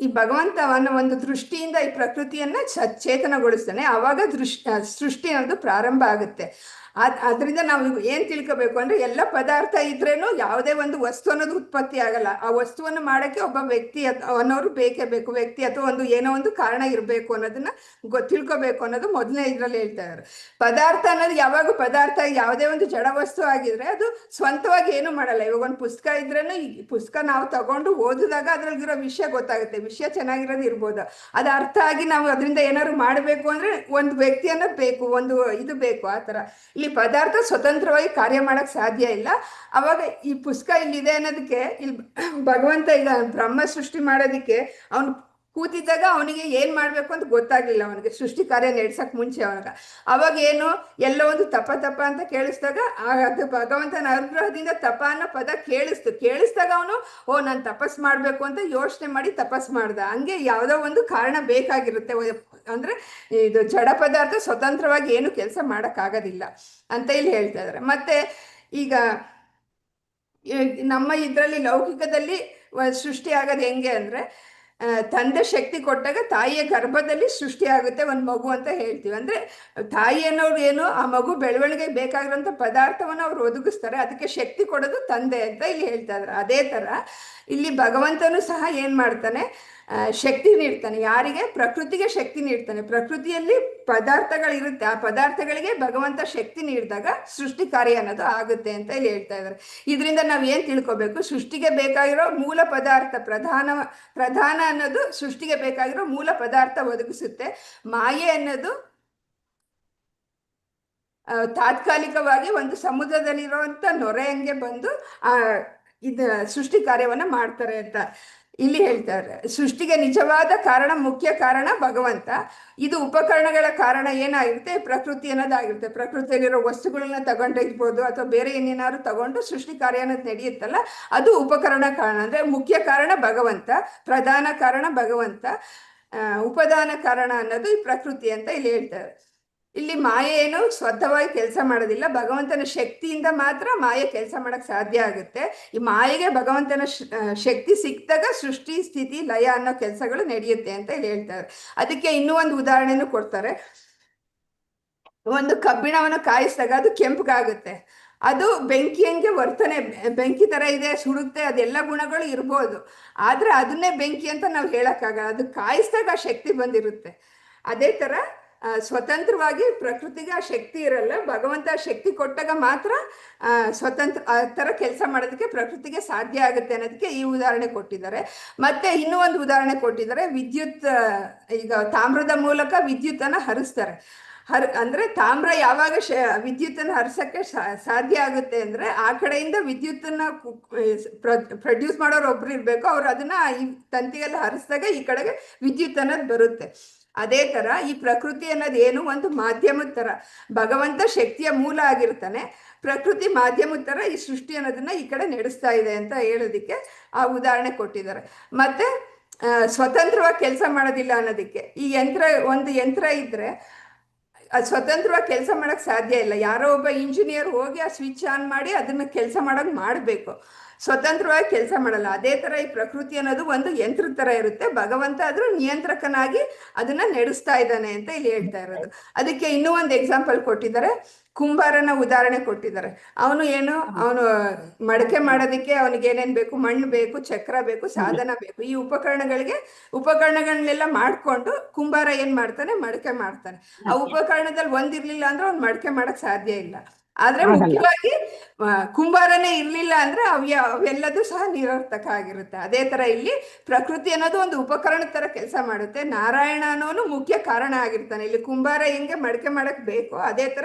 A: ಈ ಭಗವಂತ ಅವನ ಒಂದು ದೃಷ್ಟಿಯಿಂದ ಈ ಪ್ರಕೃತಿಯನ್ನ ಚೇತನಗೊಳಿಸ್ತಾನೆ. ಆವಾಗ ಸೃಷ್ಟಿ ಅನ್ನೋದು ಪ್ರಾರಂಭ ಆಗುತ್ತೆ. ಅದರಿಂದ ನಾವು ಏನ್ ತಿಳ್ಕೋಬೇಕು ಅಂದ್ರೆ, ಎಲ್ಲ ಪದಾರ್ಥ ಇದ್ರೇನು ಯಾವುದೇ ಒಂದು ವಸ್ತು ಅನ್ನೋದು ಉತ್ಪತ್ತಿ ಆಗಲ್ಲ. ಆ ವಸ್ತುವನ್ನು ಮಾಡಕ್ಕೆ ಒಬ್ಬ ವ್ಯಕ್ತಿ ಅನ್ನೋರು ಬೇಕೇ ಬೇಕು. ವ್ಯಕ್ತಿ ಅಥವಾ ಒಂದು ಏನೋ ಒಂದು ಕಾರಣ ಇರಬೇಕು ಅನ್ನೋದನ್ನ ತಿಳ್ಕೋಬೇಕು ಅನ್ನೋದು ಮೊದಲನೇ ಇದ್ರಲ್ಲಿ ಹೇಳ್ತಾ ಇದ್ದಾರೆ. ಪದಾರ್ಥ ಅನ್ನೋದು ಯಾವಾಗ ಪದಾರ್ಥ ಯಾವುದೇ ಒಂದು ಜಡ ವಸ್ತು ಆಗಿದ್ರೆ ಅದು ಸ್ವಂತವಾಗಿ ಏನು ಮಾಡಲ್ಲ. ಇವಾಗ ಒಂದು ಪುಸ್ತಕ ಇದ್ರೇನು, ಈ ಪುಸ್ತಕ ನಾವು ತಗೊಂಡು ಓದಿದಾಗ ಅದ್ರಲ್ಲಿರೋ ವಿಷಯ ಗೊತ್ತಾಗುತ್ತೆ. ವಿಷಯ ಚೆನ್ನಾಗಿರೋದು ಇರ್ಬೋದು, ಅದು ಅರ್ಥ ಆಗಿ ನಾವು ಅದರಿಂದ ಏನಾದ್ರು ಮಾಡಬೇಕು ಅಂದ್ರೆ ಒಂದು ವ್ಯಕ್ತಿ ಅನ್ನೋದು ಬೇಕು, ಒಂದು ಇದು ಬೇಕು. ಆ ಥರ ಇಲ್ಲಿ ಪದಾರ್ಥ ಸ್ವತಂತ್ರವಾಗಿ ಕಾರ್ಯ ಮಾಡಕ್ ಸಾಧ್ಯ ಇಲ್ಲ. ಅವಾಗ ಈ ಪುಸ್ತಕ ಇಲ್ಲಿದೆ ಅನ್ನೋದಕ್ಕೆ, ಇಲ್ಲಿ ಭಗವಂತ ಈಗ ಬ್ರಹ್ಮ ಸೃಷ್ಟಿ ಮಾಡೋದಕ್ಕೆ ಅವನು ಕೂತಿದ್ದಾಗ ಅವನಿಗೆ ಏನ್ ಮಾಡ್ಬೇಕು ಅಂತ ಗೊತ್ತಾಗ್ಲಿಲ್ಲ. ಅವನಿಗೆ ಸೃಷ್ಟಿ ಕಾರ್ಯ ನಡೆಸಕ್ ಮುಂಚೆ ಅವಾಗ ಏನು ಎಲ್ಲೋ ಒಂದು ತಪ ಅಂತ ಕೇಳಿಸ್ದಾಗ ಅದು ಭಗವಂತನ ಅನುಗ್ರಹದಿಂದ ತಪ ಅನ್ನೋ ಪದ ಕೇಳಿಸ್ದಾಗ ಅವನು ನಾನು ತಪಸ್ ಮಾಡ್ಬೇಕು ಅಂತ ಯೋಚನೆ ಮಾಡಿ ತಪಸ್ ಮಾಡ್ದ. ಹಂಗೆ ಯಾವುದೋ ಒಂದು ಕಾರಣ ಬೇಕಾಗಿರುತ್ತೆ. ಅಂದ್ರೆ ಇದು ಜಡ ಪದಾರ್ಥ ಸ್ವತಂತ್ರವಾಗಿ ಏನು ಕೆಲಸ ಮಾಡಕ್ಕಾಗೋದಿಲ್ಲ ಅಂತ ಇಲ್ಲಿ ಹೇಳ್ತಾ ಇದ್ದಾರೆ. ಮತ್ತೆ ಈಗ ನಮ್ಮ ಇದರಲ್ಲಿ ಲೌಕಿಕದಲ್ಲಿ ಸೃಷ್ಟಿ ಆಗೋದು ಹೆಂಗೆ ಅಂದ್ರೆ, ತಂದೆ ಶಕ್ತಿ ಕೊಟ್ಟಾಗ ತಾಯಿಯ ಗರ್ಭದಲ್ಲಿ ಸೃಷ್ಟಿ ಆಗುತ್ತೆ ಒಂದು ಮಗು ಅಂತ ಹೇಳ್ತೀವಿ. ಅಂದ್ರೆ ತಾಯಿ ಅನ್ನೋರು ಏನು, ಆ ಮಗು ಬೆಳವಣಿಗೆಗೆ ಬೇಕಾಗಿರೋಂಥ ಪದಾರ್ಥವನ್ನು ಅವ್ರು ಒದಗಿಸ್ತಾರೆ, ಅದಕ್ಕೆ ಶಕ್ತಿ ಕೊಡೋದು ತಂದೆ ಅಂತ ಇಲ್ಲಿ ಹೇಳ್ತಾ ಇದ್ದಾರೆ. ಅದೇ ತರ ಇಲ್ಲಿ ಭಗವಂತನು ಸಹ ಏನ್ ಮಾಡ್ತಾನೆ, ಶಕ್ತಿ ನೀಡ್ತಾನೆ. ಯಾರಿಗೆ? ಪ್ರಕೃತಿಗೆ ಶಕ್ತಿ ನೀಡ್ತಾನೆ. ಪ್ರಕೃತಿಯಲ್ಲಿ ಪದಾರ್ಥಗಳಿರುತ್ತೆ, ಆ ಪದಾರ್ಥಗಳಿಗೆ ಭಗವಂತ ಶಕ್ತಿ ನೀಡಿದಾಗ ಸೃಷ್ಟಿ ಕಾರ್ಯ ಅನ್ನೋದು ಆಗುತ್ತೆ ಅಂತ ಇಲ್ಲಿ ಹೇಳ್ತಾ ಇದ್ದಾರೆ. ಇದರಿಂದ ನಾವು ಏನ್ ತಿಳ್ಕೊಬೇಕು? ಸೃಷ್ಟಿಗೆ ಬೇಕಾಗಿರೋ ಮೂಲ ಪದಾರ್ಥ, ಪ್ರಧಾನ ಅನ್ನೋದು ಸೃಷ್ಟಿಗೆ ಬೇಕಾಗಿರೋ ಮೂಲ ಪದಾರ್ಥ ಒದಗಿಸುತ್ತೆ. ಮಾಯೆ ಅನ್ನೋದು ತಾತ್ಕಾಲಿಕವಾಗಿ ಒಂದು ಸಮುದ್ರದಲ್ಲಿರುವಂತ ನೊರೆ ಹಂಗೆ ಬಂದು ಇದು ಸೃಷ್ಟಿ ಕಾರ್ಯವನ್ನ ಮಾಡ್ತಾರೆ ಅಂತ ಇಲ್ಲಿ ಹೇಳ್ತಾರೆ. ಸೃಷ್ಟಿಗೆ ನಿಜವಾದ ಕಾರಣ, ಮುಖ್ಯ ಕಾರಣ ಭಗವಂತ. ಇದು ಉಪಕರಣಗಳ ಕಾರಣ ಏನಾಗಿರುತ್ತೆ? ಪ್ರಕೃತಿ ಅನ್ನೋದಾಗಿರುತ್ತೆ. ಪ್ರಕೃತಿಯಲ್ಲಿರೋ ವಸ್ತುಗಳನ್ನ ತಗೊಂಡಿರ್ಬೋದು ಅಥವಾ ಬೇರೆ ಏನೇನಾದ್ರು ತಗೊಂಡು ಸೃಷ್ಟಿ ಕಾರ್ಯ ಅನ್ನೋದು ನಡೆಯುತ್ತಲ್ಲ, ಅದು ಉಪಕರಣ ಕಾರಣ. ಅಂದ್ರೆ ಮುಖ್ಯ ಕಾರಣ ಭಗವಂತ, ಪ್ರಧಾನ ಕಾರಣ ಭಗವಂತ, ಉಪದಾನ ಕಾರಣ ಅನ್ನೋದು ಈ ಪ್ರಕೃತಿ ಅಂತ ಇಲ್ಲಿ ಹೇಳ್ತಾರೆ. ಇಲ್ಲಿ ಮಾಯೆ ಏನು ಸ್ವತಃವಾಗಿ ಕೆಲಸ ಮಾಡೋದಿಲ್ಲ, ಭಗವಂತನ ಶಕ್ತಿಯಿಂದ ಮಾತ್ರ ಮಾಯೆ ಕೆಲಸ ಮಾಡಕ್ ಸಾಧ್ಯ ಆಗುತ್ತೆ. ಈ ಮಾಯೆಗೆ ಭಗವಂತನ ಶಕ್ತಿ ಸಿಕ್ಕಿದಾಗ ಸೃಷ್ಟಿ, ಸ್ಥಿತಿ, ಲಯ ಅನ್ನೋ ಕೆಲಸಗಳು ನಡೆಯುತ್ತೆ ಅಂತ ಇಲ್ಲಿ ಹೇಳ್ತಾರೆ. ಅದಕ್ಕೆ ಇನ್ನೂ ಒಂದು ಉದಾಹರಣೆನೂ ಕೊಡ್ತಾರೆ. ಒಂದು ಕಬ್ಬಿಣವನ್ನು ಕಾಯಿಸಿದಾಗ ಅದು ಕೆಂಪಗಾಗುತ್ತೆ. ಅದು ಬೆಂಕಿ ಹಂಗೆ ವರ್ತನೆ, ಬೆಂಕಿ ತರ ಇದೆ, ಸುಡುತ್ತೆ, ಅದೆಲ್ಲ ಗುಣಗಳು ಇರ್ಬೋದು. ಆದ್ರೆ ಅದನ್ನೇ ಬೆಂಕಿ ಅಂತ ನಾವು ಹೇಳಕ್ಕಾಗಲ್ಲ, ಅದು ಕಾಯಿಸಿದಾಗ ಆ ಶಕ್ತಿ ಬಂದಿರುತ್ತೆ. ಅದೇ ತರ ಸ್ವತಂತ್ರವಾಗಿ ಪ್ರಕೃತಿಗೆ ಆ ಶಕ್ತಿ ಇರಲ್ಲ, ಭಗವಂತ ಶಕ್ತಿ ಕೊಟ್ಟಾಗ ಮಾತ್ರ ಸ್ವತಂತ್ರ ಆ ಥರ ಕೆಲಸ ಮಾಡೋದಕ್ಕೆ ಪ್ರಕೃತಿಗೆ ಸಾಧ್ಯ ಆಗುತ್ತೆ ಅನ್ನೋದಕ್ಕೆ ಈ ಉದಾಹರಣೆ ಕೊಟ್ಟಿದ್ದಾರೆ. ಮತ್ತೆ ಇನ್ನೂ ಒಂದು ಉದಾಹರಣೆ ಕೊಟ್ಟಿದ್ದಾರೆ. ವಿದ್ಯುತ್, ಈಗ ತಾಮ್ರದ ಮೂಲಕ ವಿದ್ಯುತ್ತನ್ನು ಹರಿಸ್ತಾರೆ. ಅಂದ್ರೆ ತಾಮ್ರ ಯಾವಾಗ ವಿದ್ಯುತ್ತನ್ನು ಹರಿಸಕ್ಕೆ ಸಾಧ್ಯ ಆಗುತ್ತೆ ಅಂದ್ರೆ ಆ ಕಡೆಯಿಂದ ವಿದ್ಯುತ್ತನ್ನ ಪ್ರೊಡ್ಯೂಸ್ ಮಾಡೋರು ಒಬ್ರು ಇರ್ಬೇಕು, ಅವ್ರು ಅದನ್ನ ಈ ತಂತಿಗೆಲ್ಲ ಹರಿಸಿದಾಗ ಈ ಕಡೆಗೆ ವಿದ್ಯುತ್ ಅನ್ನೋದು ಬರುತ್ತೆ. ಅದೇ ತರ ಈ ಪ್ರಕೃತಿ ಅನ್ನೋದು ಏನು, ಒಂದು ಮಾಧ್ಯಮದ ತರ. ಭಗವಂತ ಶಕ್ತಿಯ ಮೂಲ ಆಗಿರ್ತಾನೆ, ಪ್ರಕೃತಿ ಮಾಧ್ಯಮದ ತರ ಈ ಸೃಷ್ಟಿ ಅನ್ನೋದನ್ನ ಈ ಕಡೆ ನಡೆಸ್ತಾ ಇದೆ ಅಂತ ಹೇಳೋದಿಕ್ಕೆ ಆ ಉದಾಹರಣೆ ಕೊಟ್ಟಿದ್ದಾರೆ. ಮತ್ತೆ ಸ್ವತಂತ್ರವಾಗಿ ಕೆಲಸ ಮಾಡೋದಿಲ್ಲ ಅನ್ನೋದಕ್ಕೆ, ಈ ಒಂದು ಯಂತ್ರ ಇದ್ರೆ ಅದು ಸ್ವತಂತ್ರವಾಗಿ ಕೆಲಸ ಮಾಡಕ್ ಸಾಧ್ಯ ಇಲ್ಲ. ಯಾರೋ ಒಬ್ಬ ಇಂಜಿನಿಯರ್ ಹೋಗಿ ಆ ಸ್ವಿಚ್ ಆನ್ ಮಾಡಿ ಅದನ್ನ ಕೆಲಸ ಮಾಡೋದು ಮಾಡಬೇಕು, ಸ್ವತಂತ್ರವಾಗಿ ಕೆಲಸ ಮಾಡಲ್ಲ. ಅದೇ ತರ ಈ ಪ್ರಕೃತಿ ಅನ್ನೋದು ಒಂದು ಯಂತ್ರದ ತರ ಇರುತ್ತೆ, ಭಗವಂತ ಆದ್ರೂ ನಿಯಂತ್ರಕನಾಗಿ ಅದನ್ನ ನಡೆಸ್ತಾ ಇದ್ದಾನೆ ಅಂತ ಇಲ್ಲಿ ಹೇಳ್ತಾ ಇರೋದು. ಅದಕ್ಕೆ ಇನ್ನೂ ಒಂದು ಎಕ್ಸಾಂಪಲ್ ಕೊಟ್ಟಿದ್ದಾರೆ. ಕುಂಬಾರನ ಉದಾಹರಣೆ ಕೊಟ್ಟಿದ್ದಾರೆ. ಅವನು ಮಡಕೆ ಮಾಡೋದಕ್ಕೆ ಅವನಿಗೆ ಏನೇನ್ ಬೇಕು? ಮಣ್ಣು ಬೇಕು, ಚಕ್ರ ಬೇಕು, ಸಾಧನ ಬೇಕು. ಈ ಉಪಕರಣಗಳನ್ನೆಲ್ಲ ಮಾಡ್ಕೊಂಡು ಕುಂಬಾರ ಏನ್ ಮಾಡ್ತಾನೆ? ಮಡಕೆ ಮಾಡ್ತಾನೆ. ಆ ಉಪಕರಣದಲ್ಲಿ ಒಂದಿರ್ಲಿಲ್ಲ ಅಂದ್ರೆ ಅವ್ನು ಮಡಕೆ ಮಾಡಕ್ ಸಾಧ್ಯ ಇಲ್ಲ. ಆದ್ರೆ ಮುಖ್ಯವಾಗಿ ಕುಂಬಾರನೇ ಇರ್ಲಿಲ್ಲ ಅಂದ್ರೆ ಅವೆಲ್ಲದೂ ಸಹ ನಿರರ್ಥಕ ಆಗಿರುತ್ತೆ. ಅದೇ ತರ ಇಲ್ಲಿ ಪ್ರಕೃತಿ ಅನ್ನೋದು ಒಂದು ಉಪಕರಣ ತರ ಕೆಲಸ ಮಾಡುತ್ತೆ. ನಾರಾಯಣ ಅನ್ನೋನು ಮುಖ್ಯ ಕಾರಣ ಆಗಿರ್ತಾನೆ. ಇಲ್ಲಿ ಕುಂಬಾರ ಹೆಂಗೆ ಮಡಕೆ ಮಾಡಕ್ ಬೇಕು, ಅದೇ ತರ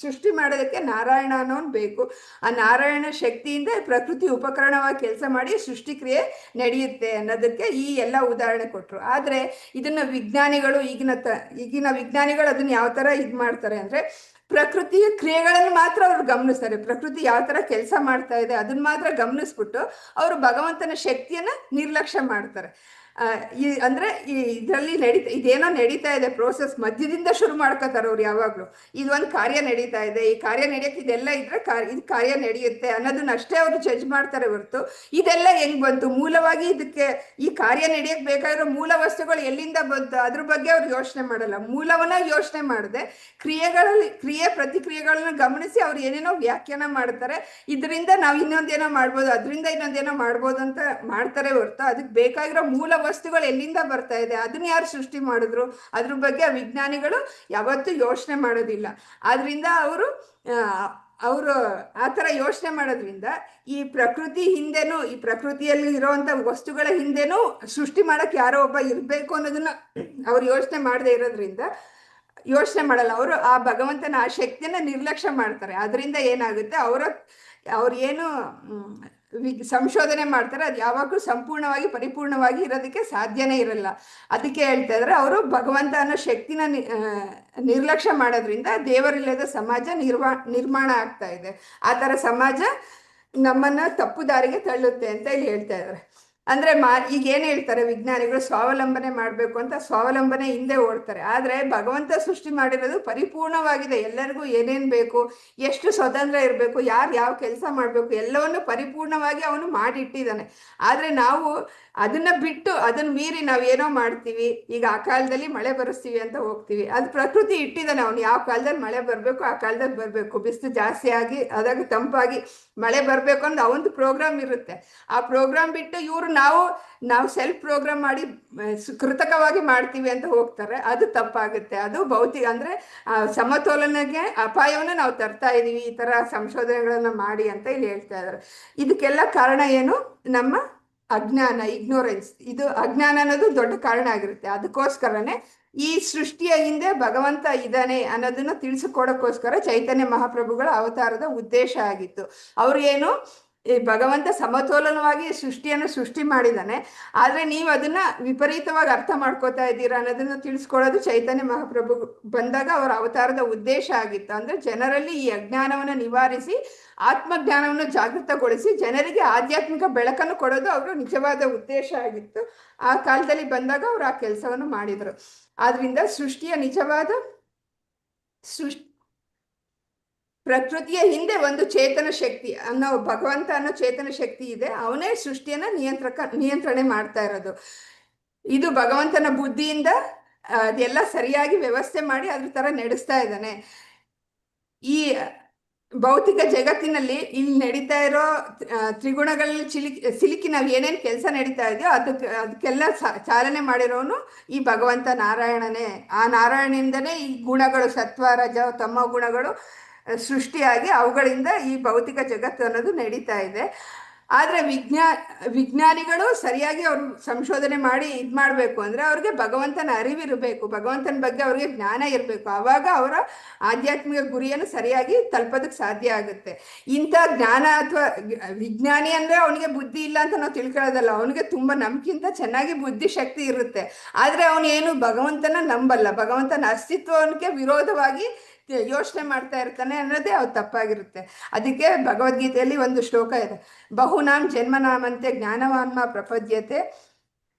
A: ಸೃಷ್ಟಿ ಮಾಡೋದಕ್ಕೆ ನಾರಾಯಣ ಅನ್ನೋನ್ ಬೇಕು. ಆ ನಾರಾಯಣ ಶಕ್ತಿಯಿಂದ ಪ್ರಕೃತಿ ಉಪಕರಣವಾಗಿ ಕೆಲಸ ಮಾಡಿ ಸೃಷ್ಟಿ ಕ್ರಿಯೆ ನಡೆಯುತ್ತೆ ಅನ್ನೋದಕ್ಕೆ ಈ ಎಲ್ಲ ಉದಾಹರಣೆ ಕೊಟ್ರು. ಆದ್ರೆ ಇದನ್ನ ವಿಜ್ಞಾನಿಗಳು, ಈಗಿನ ವಿಜ್ಞಾನಿಗಳು ಅದನ್ನ ಯಾವ ತರ ಇದ್ ಮಾಡ್ತಾರೆ ಅಂದ್ರೆ, ಪ್ರಕೃತಿಯ ಕ್ರಿಯೆಗಳನ್ನು ಮಾತ್ರ ಅವ್ರು ಗಮನಿಸ್ತಾರೆ. ಪ್ರಕೃತಿ ಯಾವ ತರ ಕೆಲಸ ಮಾಡ್ತಾ ಇದೆ ಅದನ್ನ ಮಾತ್ರ ಗಮನಿಸ್ಬಿಟ್ಟು ಅವರು ಭಗವಂತನ ಶಕ್ತಿಯನ್ನ ನಿರ್ಲಕ್ಷ್ಯ ಮಾಡ್ತಾರೆ. ಅಂದ್ರೆ ಇದರಲ್ಲಿ ಇದೇನೋ ನಡೀತಾ ಇದೆ ಪ್ರೋಸೆಸ್, ಮಧ್ಯದಿಂದ ಶುರು ಮಾಡ್ಕೋತಾರೆ ಅವ್ರು ಯಾವಾಗ್ಲೂ. ಇದೊಂದು ಕಾರ್ಯ ನಡೀತಾ ಇದೆ, ಈ ಕಾರ್ಯ ನಡೆಯಕ್ಕೆ ಇದೆಲ್ಲ ಇದ್ರೆ ಇದು ಕಾರ್ಯ ನಡೆಯುತ್ತೆ ಅನ್ನೋದನ್ನ ಅಷ್ಟೇ ಅವರು ಜಡ್ಜ್ ಮಾಡ್ತಾರೆ ಹೊರತು ಇದೆಲ್ಲ ಹೆಂಗ್ ಬಂತು, ಮೂಲವಾಗಿ ಇದಕ್ಕೆ ಈ ಕಾರ್ಯ ನಡೆಯಕ್ ಬೇಕಾಗಿರೋ ಮೂಲ ವಸ್ತುಗಳು ಎಲ್ಲಿಂದ ಬಂತು ಅದ್ರ ಬಗ್ಗೆ ಅವ್ರು ಯೋಚನೆ ಮಾಡಲ್ಲ. ಮೂಲವನ್ನ ಯೋಚನೆ ಮಾಡದೆ ಕ್ರಿಯೆ ಪ್ರತಿಕ್ರಿಯೆಗಳನ್ನ ಗಮನಿಸಿ ಅವ್ರು ಏನೇನೋ ವ್ಯಾಖ್ಯಾನ ಮಾಡ್ತಾರೆ. ಇದರಿಂದ ನಾವು ಇನ್ನೊಂದೇನೋ ಮಾಡ್ಬೋದು, ಅದರಿಂದ ಇನ್ನೊಂದೇನೋ ಮಾಡ್ಬೋದು ಅಂತ ಮಾಡ್ತಾರೆ ಹೊರತು ಅದಕ್ಕೆ ಬೇಕಾಗಿರೋ ಮೂಲ ವಸ್ತುಗಳು ಎಲ್ಲಿಂದ ಬರ್ತಾ ಇದೆ, ಅದನ್ನ ಯಾರು ಸೃಷ್ಟಿ ಮಾಡಿದ್ರು ಅದ್ರ ಬಗ್ಗೆ ವಿಜ್ಞಾನಿಗಳು ಯಾವತ್ತೂ ಯೋಚನೆ ಮಾಡೋದಿಲ್ಲ. ಆದ್ರಿಂದ ಅವರು ಆ ಥರ ಯೋಚನೆ ಮಾಡೋದ್ರಿಂದ ಈ ಪ್ರಕೃತಿ ಹಿಂದೆನೂ, ಈ ಪ್ರಕೃತಿಯಲ್ಲಿ ಇರೋವಂಥ ವಸ್ತುಗಳ ಹಿಂದೆನೂ ಸೃಷ್ಟಿ ಮಾಡಕ್ಕೆ ಯಾರೋ ಒಬ್ಬ ಇರಬೇಕು ಅನ್ನೋದನ್ನ ಅವ್ರು ಯೋಚನೆ ಮಾಡದೇ ಇರೋದ್ರಿಂದ ಯೋಚನೆ ಮಾಡಲ್ಲ. ಅವರು ಆ ಭಗವಂತನ ಆ ಶಕ್ತಿಯನ್ನ ನಿರ್ಲಕ್ಷ್ಯ ಮಾಡ್ತಾರೆ. ಅದರಿಂದ ಏನಾಗುತ್ತೆ, ಅವ್ರು ಏನು ಸಂಶೋಧನೆ ಮಾಡ್ತಾರೆ ಅದು ಯಾವಾಗಲೂ ಸಂಪೂರ್ಣವಾಗಿ ಪರಿಪೂರ್ಣವಾಗಿ ಇರೋದಕ್ಕೆ ಸಾಧ್ಯನೇ ಇರಲ್ಲ. ಅದಕ್ಕೆ ಹೇಳ್ತಾ ಇದ್ರೆ ಅವರು ಭಗವಂತ ಅನ್ನೋ ಶಕ್ತಿನ ನಿರ್ಲಕ್ಷ್ಯ ಮಾಡೋದ್ರಿಂದ ದೇವರಿಲ್ಲದ ಸಮಾಜ ನಿರ್ಮಾಣ ಆಗ್ತಾ ಇದೆ. ಆ ಥರ ಸಮಾಜ ನಮ್ಮನ್ನ ತಪ್ಪು ದಾರಿಗೆ ತಳ್ಳುತ್ತೆ ಅಂತ ಇಲ್ಲಿ ಹೇಳ್ತಾ ಇದ್ದಾರೆ. ಅಂದ್ರೆ ಈಗ ಏನ್ ಹೇಳ್ತಾರೆ ವಿಜ್ಞಾನಿಗಳು, ಸ್ವಾವಲಂಬನೆ ಮಾಡ್ಬೇಕು ಅಂತ ಸ್ವಾವಲಂಬನೆ ಹಿಂದೆ ಓಡ್ತಾರೆ. ಆದ್ರೆ ಭಗವಂತ ಸೃಷ್ಟಿ ಮಾಡಿರೋದು ಪರಿಪೂರ್ಣವಾಗಿದೆ. ಎಲ್ಲರಿಗೂ ಏನೇನ್ ಬೇಕು, ಎಷ್ಟು ಸ್ವತಂತ್ರ ಇರಬೇಕು, ಯಾರು ಯಾವ ಕೆಲಸ ಮಾಡ್ಬೇಕು, ಎಲ್ಲವನ್ನು ಪರಿಪೂರ್ಣವಾಗಿ ಅವನು ಮಾಡಿಟ್ಟಿದ್ದಾನೆ. ಆದ್ರೆ ನಾವು ಅದನ್ನ ಬಿಟ್ಟು ಅದನ್ನ ಮೀರಿ ನಾವು ಏನೋ ಮಾಡ್ತೀವಿ. ಈಗ ಆ ಕಾಲದಲ್ಲಿ ಮಳೆ ಬರೆಸ್ತೀವಿ ಅಂತ ಹೋಗ್ತೀವಿ. ಅದು ಪ್ರಕೃತಿ ಇಟ್ಟಿದ್ದಾನೆ, ಅವನು ಯಾವ ಕಾಲದಲ್ಲಿ ಮಳೆ ಬರಬೇಕು ಆ ಕಾಲದಲ್ಲಿ ಬರಬೇಕು. ಬಿಸಿಲು ಜಾಸ್ತಿ ಆಗಿ ಅದಾಗ ತಂಪಾಗಿ ಮಳೆ ಬರಬೇಕು ಅಂತ ಅವನದು ಪ್ರೋಗ್ರಾಮ್ ಇರುತ್ತೆ. ಆ ಪ್ರೋಗ್ರಾಮ್ ಬಿಟ್ಟು ಇವರು ನಾವು ಸೆಲ್ಫ್ ಪ್ರೋಗ್ರಾಮ್ ಮಾಡಿ ಕೃತಕವಾಗಿ ಮಾಡ್ತೀವಿ ಅಂತ ಹೋಗ್ತಾರೆ. ಅದು ತಪ್ಪಾಗುತ್ತೆ. ಅದು ಭೌತಿಕ ಅಂದ್ರೆ ಸಮತೋಲನಕ್ಕೆ ಅಪಾಯವನ್ನು ನಾವು ತರ್ತಾ ಇದೀವಿ ಈ ತರ ಸಂಶೋಧನೆಗಳನ್ನ ಮಾಡಿ ಅಂತ ಇಲ್ಲಿ ಹೇಳ್ತಾ ಇದ್ದಾರೆ. ಇದಕ್ಕೆಲ್ಲ ಕಾರಣ ಏನು? ನಮ್ಮ ಅಜ್ಞಾನ, ಇಗ್ನೋರೆನ್ಸ್. ಇದು ಅಜ್ಞಾನ ಅನ್ನೋದು ದೊಡ್ಡ ಕಾರಣ ಆಗಿರುತ್ತೆ. ಅದಕ್ಕೋಸ್ಕರನೇ ಈ ಸೃಷ್ಟಿಯ ಹಿಂದೆ ಭಗವಂತ ಇದ್ದಾನೆ ಅನ್ನೋದನ್ನ ತಿಳಿಸಿಕೊಡೋಕ್ಕೋಸ್ಕರ ಚೈತನ್ಯ ಮಹಾಪ್ರಭುಗಳ ಅವತಾರದ ಉದ್ದೇಶ ಆಗಿತ್ತು. ಅವ್ರು ಏನು, ಈ ಭಗವಂತ ಸಮತೋಲನವಾಗಿ ಸೃಷ್ಟಿಯನ್ನು ಸೃಷ್ಟಿ ಮಾಡಿದ್ದಾನೆ, ಆದ್ರೆ ನೀವು ಅದನ್ನ ವಿಪರೀತವಾಗಿ ಅರ್ಥ ಮಾಡ್ಕೋತಾ ಇದ್ದೀರಾ ಅನ್ನೋದನ್ನ ತಿಳಿಸ್ಕೊಡೋದು ಚೈತನ್ಯ ಮಹಾಪ್ರಭು ಬಂದಾಗ ಅವರ ಅವತಾರದ ಉದ್ದೇಶ ಆಗಿತ್ತು. ಅಂದ್ರೆ ಜನರಲ್ಲಿ ಈ ಅಜ್ಞಾನವನ್ನು ನಿವಾರಿಸಿ ಆತ್ಮಜ್ಞಾನವನ್ನು ಜಾಗೃತಗೊಳಿಸಿ ಜನರಿಗೆ ಆಧ್ಯಾತ್ಮಿಕ ಬೆಳಕನ್ನು ಕೊಡೋದು ಅವರ ನಿಜವಾದ ಉದ್ದೇಶ ಆಗಿತ್ತು. ಆ ಕಾಲದಲ್ಲಿ ಬಂದಾಗ ಅವರು ಆ ಕೆಲಸವನ್ನು ಮಾಡಿದರು. ಆದ್ರಿಂದ ಸೃಷ್ಟಿಯ ನಿಜವಾದ ಪ್ರಕೃತಿಯ ಹಿಂದೆ ಒಂದು ಚೇತನ ಶಕ್ತಿ ಅನ್ನೋ ಭಗವಂತ ಅನ್ನೋ ಚೇತನ ಶಕ್ತಿ ಇದೆ. ಅವನೇ ಸೃಷ್ಟಿಯನ್ನ ನಿಯಂತ್ರಣೆ ಮಾಡ್ತಾ ಇರೋದು. ಇದು ಭಗವಂತನ ಬುದ್ಧಿಯಿಂದ ಅದೆಲ್ಲ ಸರಿಯಾಗಿ ವ್ಯವಸ್ಥೆ ಮಾಡಿ ಅದ್ರ ತರ ನಡೆಸ್ತಾ ಇದ್ದಾನೆ. ಈ ಭೌತಿಕ ಜಗತ್ತಿನಲ್ಲಿ ಇಲ್ಲಿ ನಡೀತಾ ಇರೋ ತ್ರಿಗುಣಗಳಲ್ಲಿ ಸಿಲುಕಿ ನಾವು ಏನೇನು ಕೆಲಸ ನಡೀತಾ ಇದೆಯೋ ಅದಕ್ಕೆಲ್ಲ ಚಾಲನೆ ಮಾಡಿರೋನು ಈ ಭಗವಂತ ನಾರಾಯಣನೇ. ಆ ನಾರಾಯಣನಿಂದನೇ ಈ ಗುಣಗಳು, ಸತ್ವ ರಜ ತಮ್ಮ ಗುಣಗಳು ಸೃಷ್ಟಿಯಾಗಿ ಅವುಗಳಿಂದ ಈ ಭೌತಿಕ ಜಗತ್ತು ಅನ್ನೋದು ನಡೀತಾ ಇದೆ. ಆದರೆ ವಿಜ್ಞಾನಿಗಳು ಸರಿಯಾಗಿ ಅವರು ಸಂಶೋಧನೆ ಮಾಡಿ ಇದು ಮಾಡಬೇಕು ಅಂದರೆ ಅವ್ರಿಗೆ ಭಗವಂತನ ಅರಿವಿರಬೇಕು, ಭಗವಂತನ ಬಗ್ಗೆ ಅವ್ರಿಗೆ ಜ್ಞಾನ ಇರಬೇಕು. ಆವಾಗ ಅವರ ಆಧ್ಯಾತ್ಮಿಕ ಗುರಿಯನ್ನು ಸರಿಯಾಗಿ ತಲುಪೋದಕ್ಕೆ ಸಾಧ್ಯ ಆಗುತ್ತೆ. ಇಂಥ ಜ್ಞಾನ ಅಥವಾ ವಿಜ್ಞಾನಿ ಅಂದರೆ ಅವನಿಗೆ ಬುದ್ಧಿ ಇಲ್ಲ ಅಂತ ನಾವು ತಿಳ್ಕೊಳ್ಳೋದಲ್ಲ, ಅವನಿಗೆ ತುಂಬ ನಮ್ಗಿಂತ ಚೆನ್ನಾಗಿ ಬುದ್ಧಿಶಕ್ತಿ ಇರುತ್ತೆ. ಆದರೆ ಅವನೇನು ಭಗವಂತನ ನಂಬಲ್ಲ, ಭಗವಂತನ ಅಸ್ತಿತ್ವಕ್ಕೆ ವಿರೋಧವಾಗಿ ಯೋಚನೆ ಮಾಡ್ತಾ ಇರ್ತಾನೆ ಅನ್ನೋದೇ ಅವ್ರು ತಪ್ಪಾಗಿರುತ್ತೆ. ಅದಕ್ಕೆ ಭಗವದ್ಗೀತೆಯಲ್ಲಿ ಒಂದು ಶ್ಲೋಕ ಇದೆ, ಬಹುನಾಂ ಜನ್ಮನಾಮಂತೆ ಜ್ಞಾನವಾನ್ಮ ಪ್ರಪದ್ಯತೆ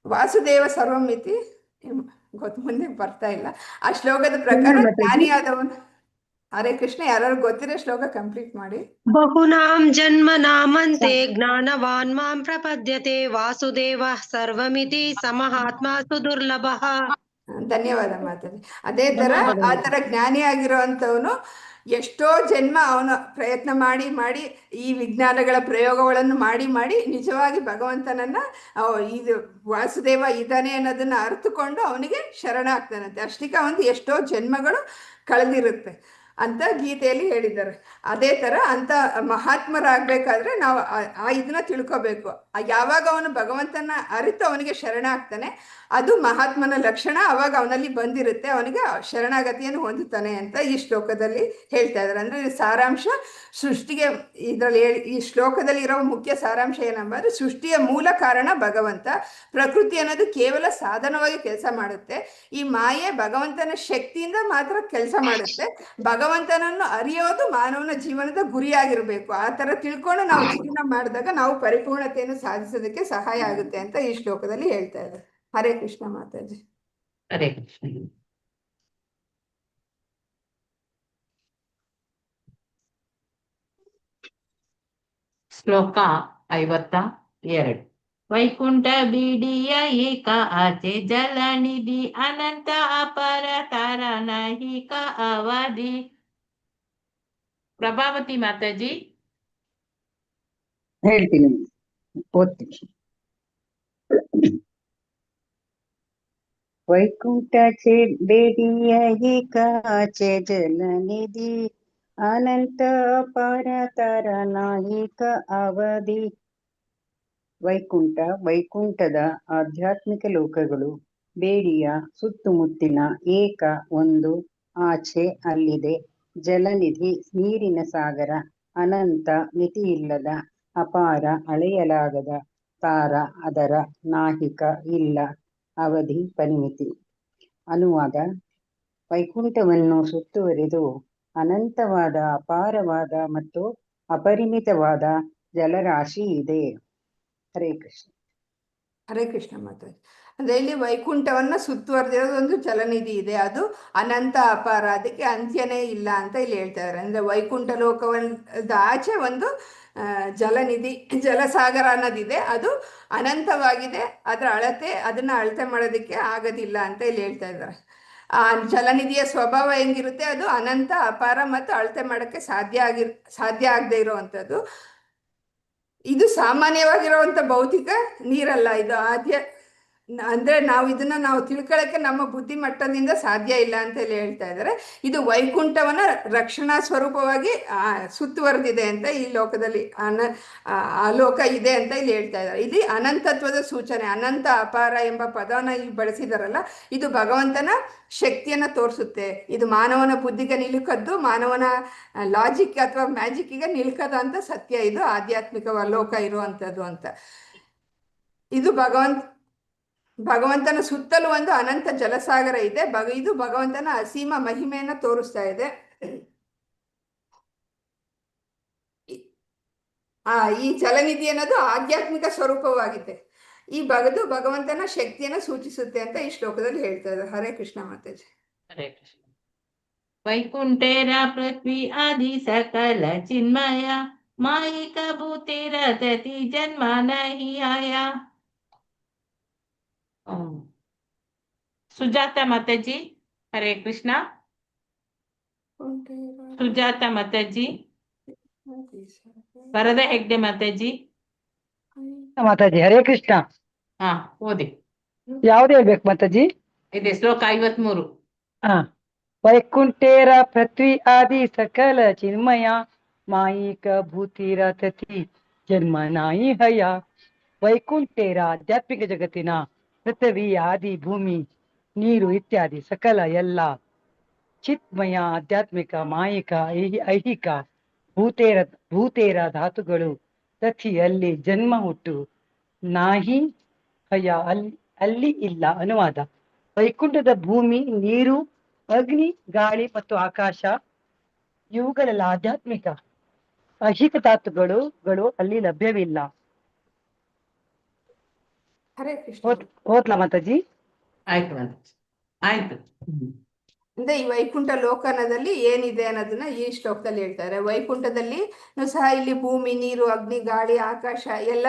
A: ವಾಸುದೇವ ಸರ್ವಮಿತಿ. ಮುಂದೆ ಬರ್ತಾ ಇಲ್ಲ ಆ ಶ್ಲೋಕದ ಪ್ರಕಾರ ಜ್ಞಾನಿಯಾದವನು. ಹರೇ ಕೃಷ್ಣ, ಯಾರು ಗೊತ್ತಿರೋ ಶ್ಲೋಕ ಕಂಪ್ಲೀಟ್ ಮಾಡಿ.
M: ಬಹುನಾಂ ಜನ್ಮನಾಮಂತೆ ಜ್ಞಾನವಾನ್ ಮಾಂ ಪ್ರಪದ್ಯತೆ ವಾಸುದೇವ ಸರ್ವಮಿತಿ ಸಮಹಾತ್ಮ ಸುದುರ್ಲಭಃ.
A: ಧನ್ಯವಾದ ಮಾತಾಡಿ. ಅದೇ ತರ ಆ ತರ ಜ್ಞಾನಿ ಆಗಿರುವಂತವನು ಎಷ್ಟೋ ಜನ್ಮ ಅವನು ಪ್ರಯತ್ನ ಮಾಡಿ ಮಾಡಿ ಈ ವಿಜ್ಞಾನಗಳ ಪ್ರಯೋಗಗಳನ್ನು ಮಾಡಿ ಮಾಡಿ ನಿಜವಾಗಿ ಭಗವಂತನನ್ನ ಇದು ವಾಸುದೇವ ಇದ್ದಾನೆ ಅನ್ನೋದನ್ನ ಅರ್ಥಕೊಂಡು ಅವನಿಗೆ ಶರಣಾಗ್ತಾನಂತೆ. ಅಷ್ಟಕ್ಕೆ ಅವನು ಎಷ್ಟೋ ಜನ್ಮಗಳು ಕಳೆದಿರುತ್ತೆ ಅಂತ ಗೀತೆಯಲ್ಲಿ ಹೇಳಿದ್ದಾರೆ. ಅದೇ ತರ ಅಂತ ಮಹಾತ್ಮರಾಗಬೇಕಾದ್ರೆ ನಾವು ಇದನ್ನ ತಿಳ್ಕೋಬೇಕು. ಯಾವಾಗ ಅವನು ಭಗವಂತನ ಅರಿತು ಅವನಿಗೆ ಶರಣಾಗ್ತಾನೆ ಅದು ಮಹಾತ್ಮನ ಲಕ್ಷಣ. ಅವಾಗ ಅವನಲ್ಲಿ ಬಂದಿರುತ್ತೆ, ಅವನಿಗೆ ಶರಣಾಗತಿಯನ್ನು ಹೊಂದುತ್ತಾನೆ ಅಂತ ಈ ಶ್ಲೋಕದಲ್ಲಿ ಹೇಳ್ತಾ ಇದ್ದಾರೆ. ಅಂದ್ರೆ ಸಾರಾಂಶ ಸೃಷ್ಟಿಗೆ ಇದರಲ್ಲಿ ಈ ಶ್ಲೋಕದಲ್ಲಿ ಇರೋ ಮುಖ್ಯ ಸಾರಾಂಶ ಏನಂಬಂದ್ರೆ ಸೃಷ್ಟಿಯ ಮೂಲ ಕಾರಣ ಭಗವಂತ. ಪ್ರಕೃತಿ ಅನ್ನೋದು ಕೇವಲ ಸಾಧನವಾಗಿ ಕೆಲಸ ಮಾಡುತ್ತೆ. ಈ ಮಾಯೆ ಭಗವಂತನ ಶಕ್ತಿಯಿಂದ ಮಾತ್ರ ಕೆಲಸ ಮಾಡುತ್ತೆ. ಭಗವಂತನನ್ನು ಅರಿಯೋದು ಮಾನವನ ಜೀವನದ ಗುರಿಯಾಗಿರ್ಬೇಕು. ಆ ತರ ತಿಳ್ಕೊಂಡು ನಾವು ಜೀವನ ಮಾಡಿದಾಗ ನಾವು ಪರಿಪೂರ್ಣತೆಯನ್ನು ಸಾಧಿಸೋದಕ್ಕೆ ಸಹಾಯ ಆಗುತ್ತೆ ಅಂತ ಈ ಶ್ಲೋಕದಲ್ಲಿ ಹೇಳ್ತಾ ಇದ್ದಾರೆ. ಹರೇ ಕೃಷ್ಣ ಮಾತಾಜಿ.
B: ಹರೇ ಕೃಷ್ಣ. ಶ್ಲೋಕ 52. ವೈಕುಂಠ ಬಿಡಿಯ ಏಕ ಆಚೆ ಜಲನಿಧಿ ಅನಂತ ಅಪರ ತಾರ ನಹಿಕ ಅವಧಿ. ಪ್ರಭಾವತಿ ಮಾತಾಜಿ
N: ಹೇಳ್ತೀನಿ, ಓದ್ತೀನಿ. ವೈಕುಂಠ ಬೇಡಿಯ ಏಕಾಚೆ ಜಲನಿಧಿ ಅನಂತ ಅಪಾರ ತರ ನಾಯಿಕ ಅವಧಿ. ವೈಕುಂಠದ ಆಧ್ಯಾತ್ಮಿಕ ಲೋಕಗಳು ಬೇಡಿಯ ಸುತ್ತಮುತ್ತಿನ ಏಕ ಒಂದು, ಆಚೆ ಅಲ್ಲಿದೆ, ಜಲನಿಧಿ ನೀರಿನ ಸಾಗರ, ಅನಂತ ಮಿತಿಯಿಲ್ಲದ, ಅಪಾರ ಅಳೆಯಲಾಗದ, ತಾರ ಅದರ, ನಾಹಿಕ ಇಲ್ಲ, ಅವಧಿ ಪರಿಮಿತಿ. ಅನುವಾದ: ವೈಕುಂಠವನ್ನು ಸುತ್ತುವರಿದು ಅನಂತವಾದ, ಅಪಾರವಾದ ಮತ್ತು ಅಪರಿಮಿತವಾದ ಜಲರಾಶಿ ಇದೆ. ಹರೇ ಕೃಷ್ಣ.
A: ಹರೇ ಕೃಷ್ಣ ಮಾತಾಜಿ. ಅಂದ್ರೆ ಇಲ್ಲಿ ವೈಕುಂಠವನ್ನ ಸುತ್ತುವರೆದಿರೋದು ಒಂದು ಜಲನಿಧಿ ಇದೆ, ಅದು ಅನಂತ ಅಪಾರ, ಅದಕ್ಕೆ ಅಂತ್ಯನೇ ಇಲ್ಲ ಅಂತ ಇಲ್ಲಿ ಹೇಳ್ತಾ ಇದ್ದಾರೆ. ಅಂದ್ರೆ ವೈಕುಂಠ ಲೋಕವನ್ನ ಆಚೆ ಒಂದು ಜಲನಿಧಿ, ಜಲಸಾಗರ ಅನ್ನೋದಿದೆ, ಅದು ಅನಂತವಾಗಿದೆ, ಅದರ ಅದನ್ನ ಅಳತೆ ಮಾಡೋದಕ್ಕೆ ಆಗೋದಿಲ್ಲ ಅಂತ ಇಲ್ಲಿ ಹೇಳ್ತಾ ಇದ್ದಾರೆ. ಆ ಜಲನಿಧಿಯ ಸ್ವಭಾವ ಹೆಂಗಿರುತ್ತೆ, ಅದು ಅನಂತ ಅಪಾರ ಮತ್ತು ಅಳತೆ ಮಾಡೋಕ್ಕೆ ಸಾಧ್ಯ ಆಗದೆ ಇರುವಂಥದ್ದು. ಇದು ಸಾಮಾನ್ಯವಾಗಿರುವಂಥ ಭೌತಿಕ ನೀರಲ್ಲ, ಇದು ಅಂದ್ರೆ ನಾವು ತಿಳ್ಕೊಳ್ಳೋಕ್ಕೆ ನಮ್ಮ ಬುದ್ಧಿ ಮಟ್ಟದಿಂದ ಸಾಧ್ಯ ಇಲ್ಲ ಅಂತ ಹೇಳಿ ಹೇಳ್ತಾ ಇದ್ದಾರೆ. ಇದು ವೈಕುಂಠವನ್ನ ರಕ್ಷಣಾ ಸ್ವರೂಪವಾಗಿ ಸುತ್ತುವರೆದಿದೆ ಅಂತ ಈ ಲೋಕದಲ್ಲಿ ಆ ಲೋಕ ಇದೆ ಅಂತ ಇಲ್ಲಿ ಹೇಳ್ತಾ ಇದ್ದಾರೆ. ಇಲ್ಲಿ ಅನಂತತ್ವದ ಸೂಚನೆ, ಅನಂತ ಅಪಾರ ಎಂಬ ಪದವನ್ನ ಇಲ್ಲಿ ಬಳಸಿದಾರಲ್ಲ, ಇದು ಭಗವಂತನ ಶಕ್ತಿಯನ್ನ ತೋರಿಸುತ್ತೆ. ಇದು ಮಾನವನ ಬುದ್ಧಿಗೆ ನಿಲುಕದ್ದು, ಮಾನವನ ಲಾಜಿಕ್ ಅಥವಾ ಮ್ಯಾಜಿಕ್ಗೆ ನಿಲ್ಕದ ಅಂತ ಸತ್ಯ. ಇದು ಆಧ್ಯಾತ್ಮಿಕ ಲೋಕ ಇರುವಂಥದ್ದು ಅಂತ. ಇದು ಭಗವಂತನ ಸುತ್ತಲೂ ಒಂದು ಅನಂತ ಜಲಸಾಗರ ಇದೆ. ಇದು ಭಗವಂತನ ಅಸೀಮ ಮಹಿಮೆಯನ್ನ ತೋರಿಸ್ತಾ ಇದೆ. ಈ ಜಲನಿಧಿ ಅನ್ನೋದು ಆಧ್ಯಾತ್ಮಿಕ ಸ್ವರೂಪವಾಗಿದೆ. ಈ ಭಗವಂತನ ಶಕ್ತಿಯನ್ನ ಸೂಚಿಸುತ್ತೆ ಅಂತ ಈ ಶ್ಲೋಕದಲ್ಲಿ ಹೇಳ್ತಾ ಇದ್ದಾರೆ. ಹರೇ ಕೃಷ್ಣ ಮಾತಾಜಿ.
B: ಹರೇ ಕೃಷ್ಣ. ವೈಕುಂಠೇರ ಪೃಥ್ವಿ ಆದಿ ಸಕಲ ಚಿನ್ಮಯ ಮಾಯಿಕ ಭೂತೇರ ತತಿ ಜನ್ಮ ನಹಿ ಆಯಾ. ಸುಜಾತ ಮಾತಾಜಿ. ಹರೇ ಕೃಷ್ಣ. ಸುಜಾತ ಮಾತಾಜಿ. ವರದ ಹೆಗ್ಡೆ ಮಾತಾಜಿ.
O: ಮಾತಾಜಿ ಹರೇ ಕೃಷ್ಣ.
B: ಹಾ, ಓದಿ.
O: ಯಾವ್ದು ಹೇಳ್ಬೇಕು ಮಾತಾಜಿ?
B: ಇದೆ ಶ್ಲೋಕ 53.
O: ಹಾ. ವೈಕುಂಠೇರ ಪೃಥ್ವಿ ಆದಿ ಸಕಲ ಚಿನ್ಮಯ ಮಾಯಿಕ ಭೂತಿರ ತತಿ ಜನ್ಮ ನಾಯಿ ಹಯ. ವೈಕುಂಠೇರ ಆಧ್ಯಾತ್ಮಿಕ ಜಗತ್ತಿನ ಪೃಥ್ವಿ ಆದಿ ಭೂಮಿ ನೀರು ಇತ್ಯಾದಿ ಸಕಲ ಎಲ್ಲ ಚಿತ್ಮಯ ಆಧ್ಯಾತ್ಮಿಕ ಮಾಯಿಕ ಐಹಿಕ ಭೂತೇರ ಧಾತುಗಳು ತಥಿ ಅಲ್ಲಿ ಜನ್ಮ ಹುಟ್ಟು ನಾಹಿ ಹಯ ಅಲ್ಲಿ ಇಲ್ಲ ಅನುವಾದ. ವೈಕುಂಠದ ಭೂಮಿ, ನೀರು, ಅಗ್ನಿ, ಗಾಳಿ ಮತ್ತು ಆಕಾಶ ಇವುಗಳೆಲ್ಲ ಆಧ್ಯಾತ್ಮಿಕ ಐಹಿಕ ಧಾತುಗಳು ಅಲ್ಲಿ ಲಭ್ಯವಿಲ್ಲ.
A: ಹರೇ ಕೃಷ್ಣ.
O: ಓದ್ಲಾ ಮಾತಾಜಿ?
B: ಆಯ್ತು ಮಾತಾಜಿ, ಆಯ್ತು.
A: ಅಂದ್ರೆ ಈ ವೈಕುಂಠ ಲೋಕನದಲ್ಲಿ ಏನಿದೆ ಅನ್ನೋದನ್ನ ಈ ಶ್ಲೋಕದಲ್ಲಿ ಹೇಳ್ತಾರೆ. ವೈಕುಂಠದಲ್ಲಿ ಸಹ ಇಲ್ಲಿ ಭೂಮಿ, ನೀರು, ಅಗ್ನಿ, ಗಾಳಿ, ಆಕಾಶ ಎಲ್ಲ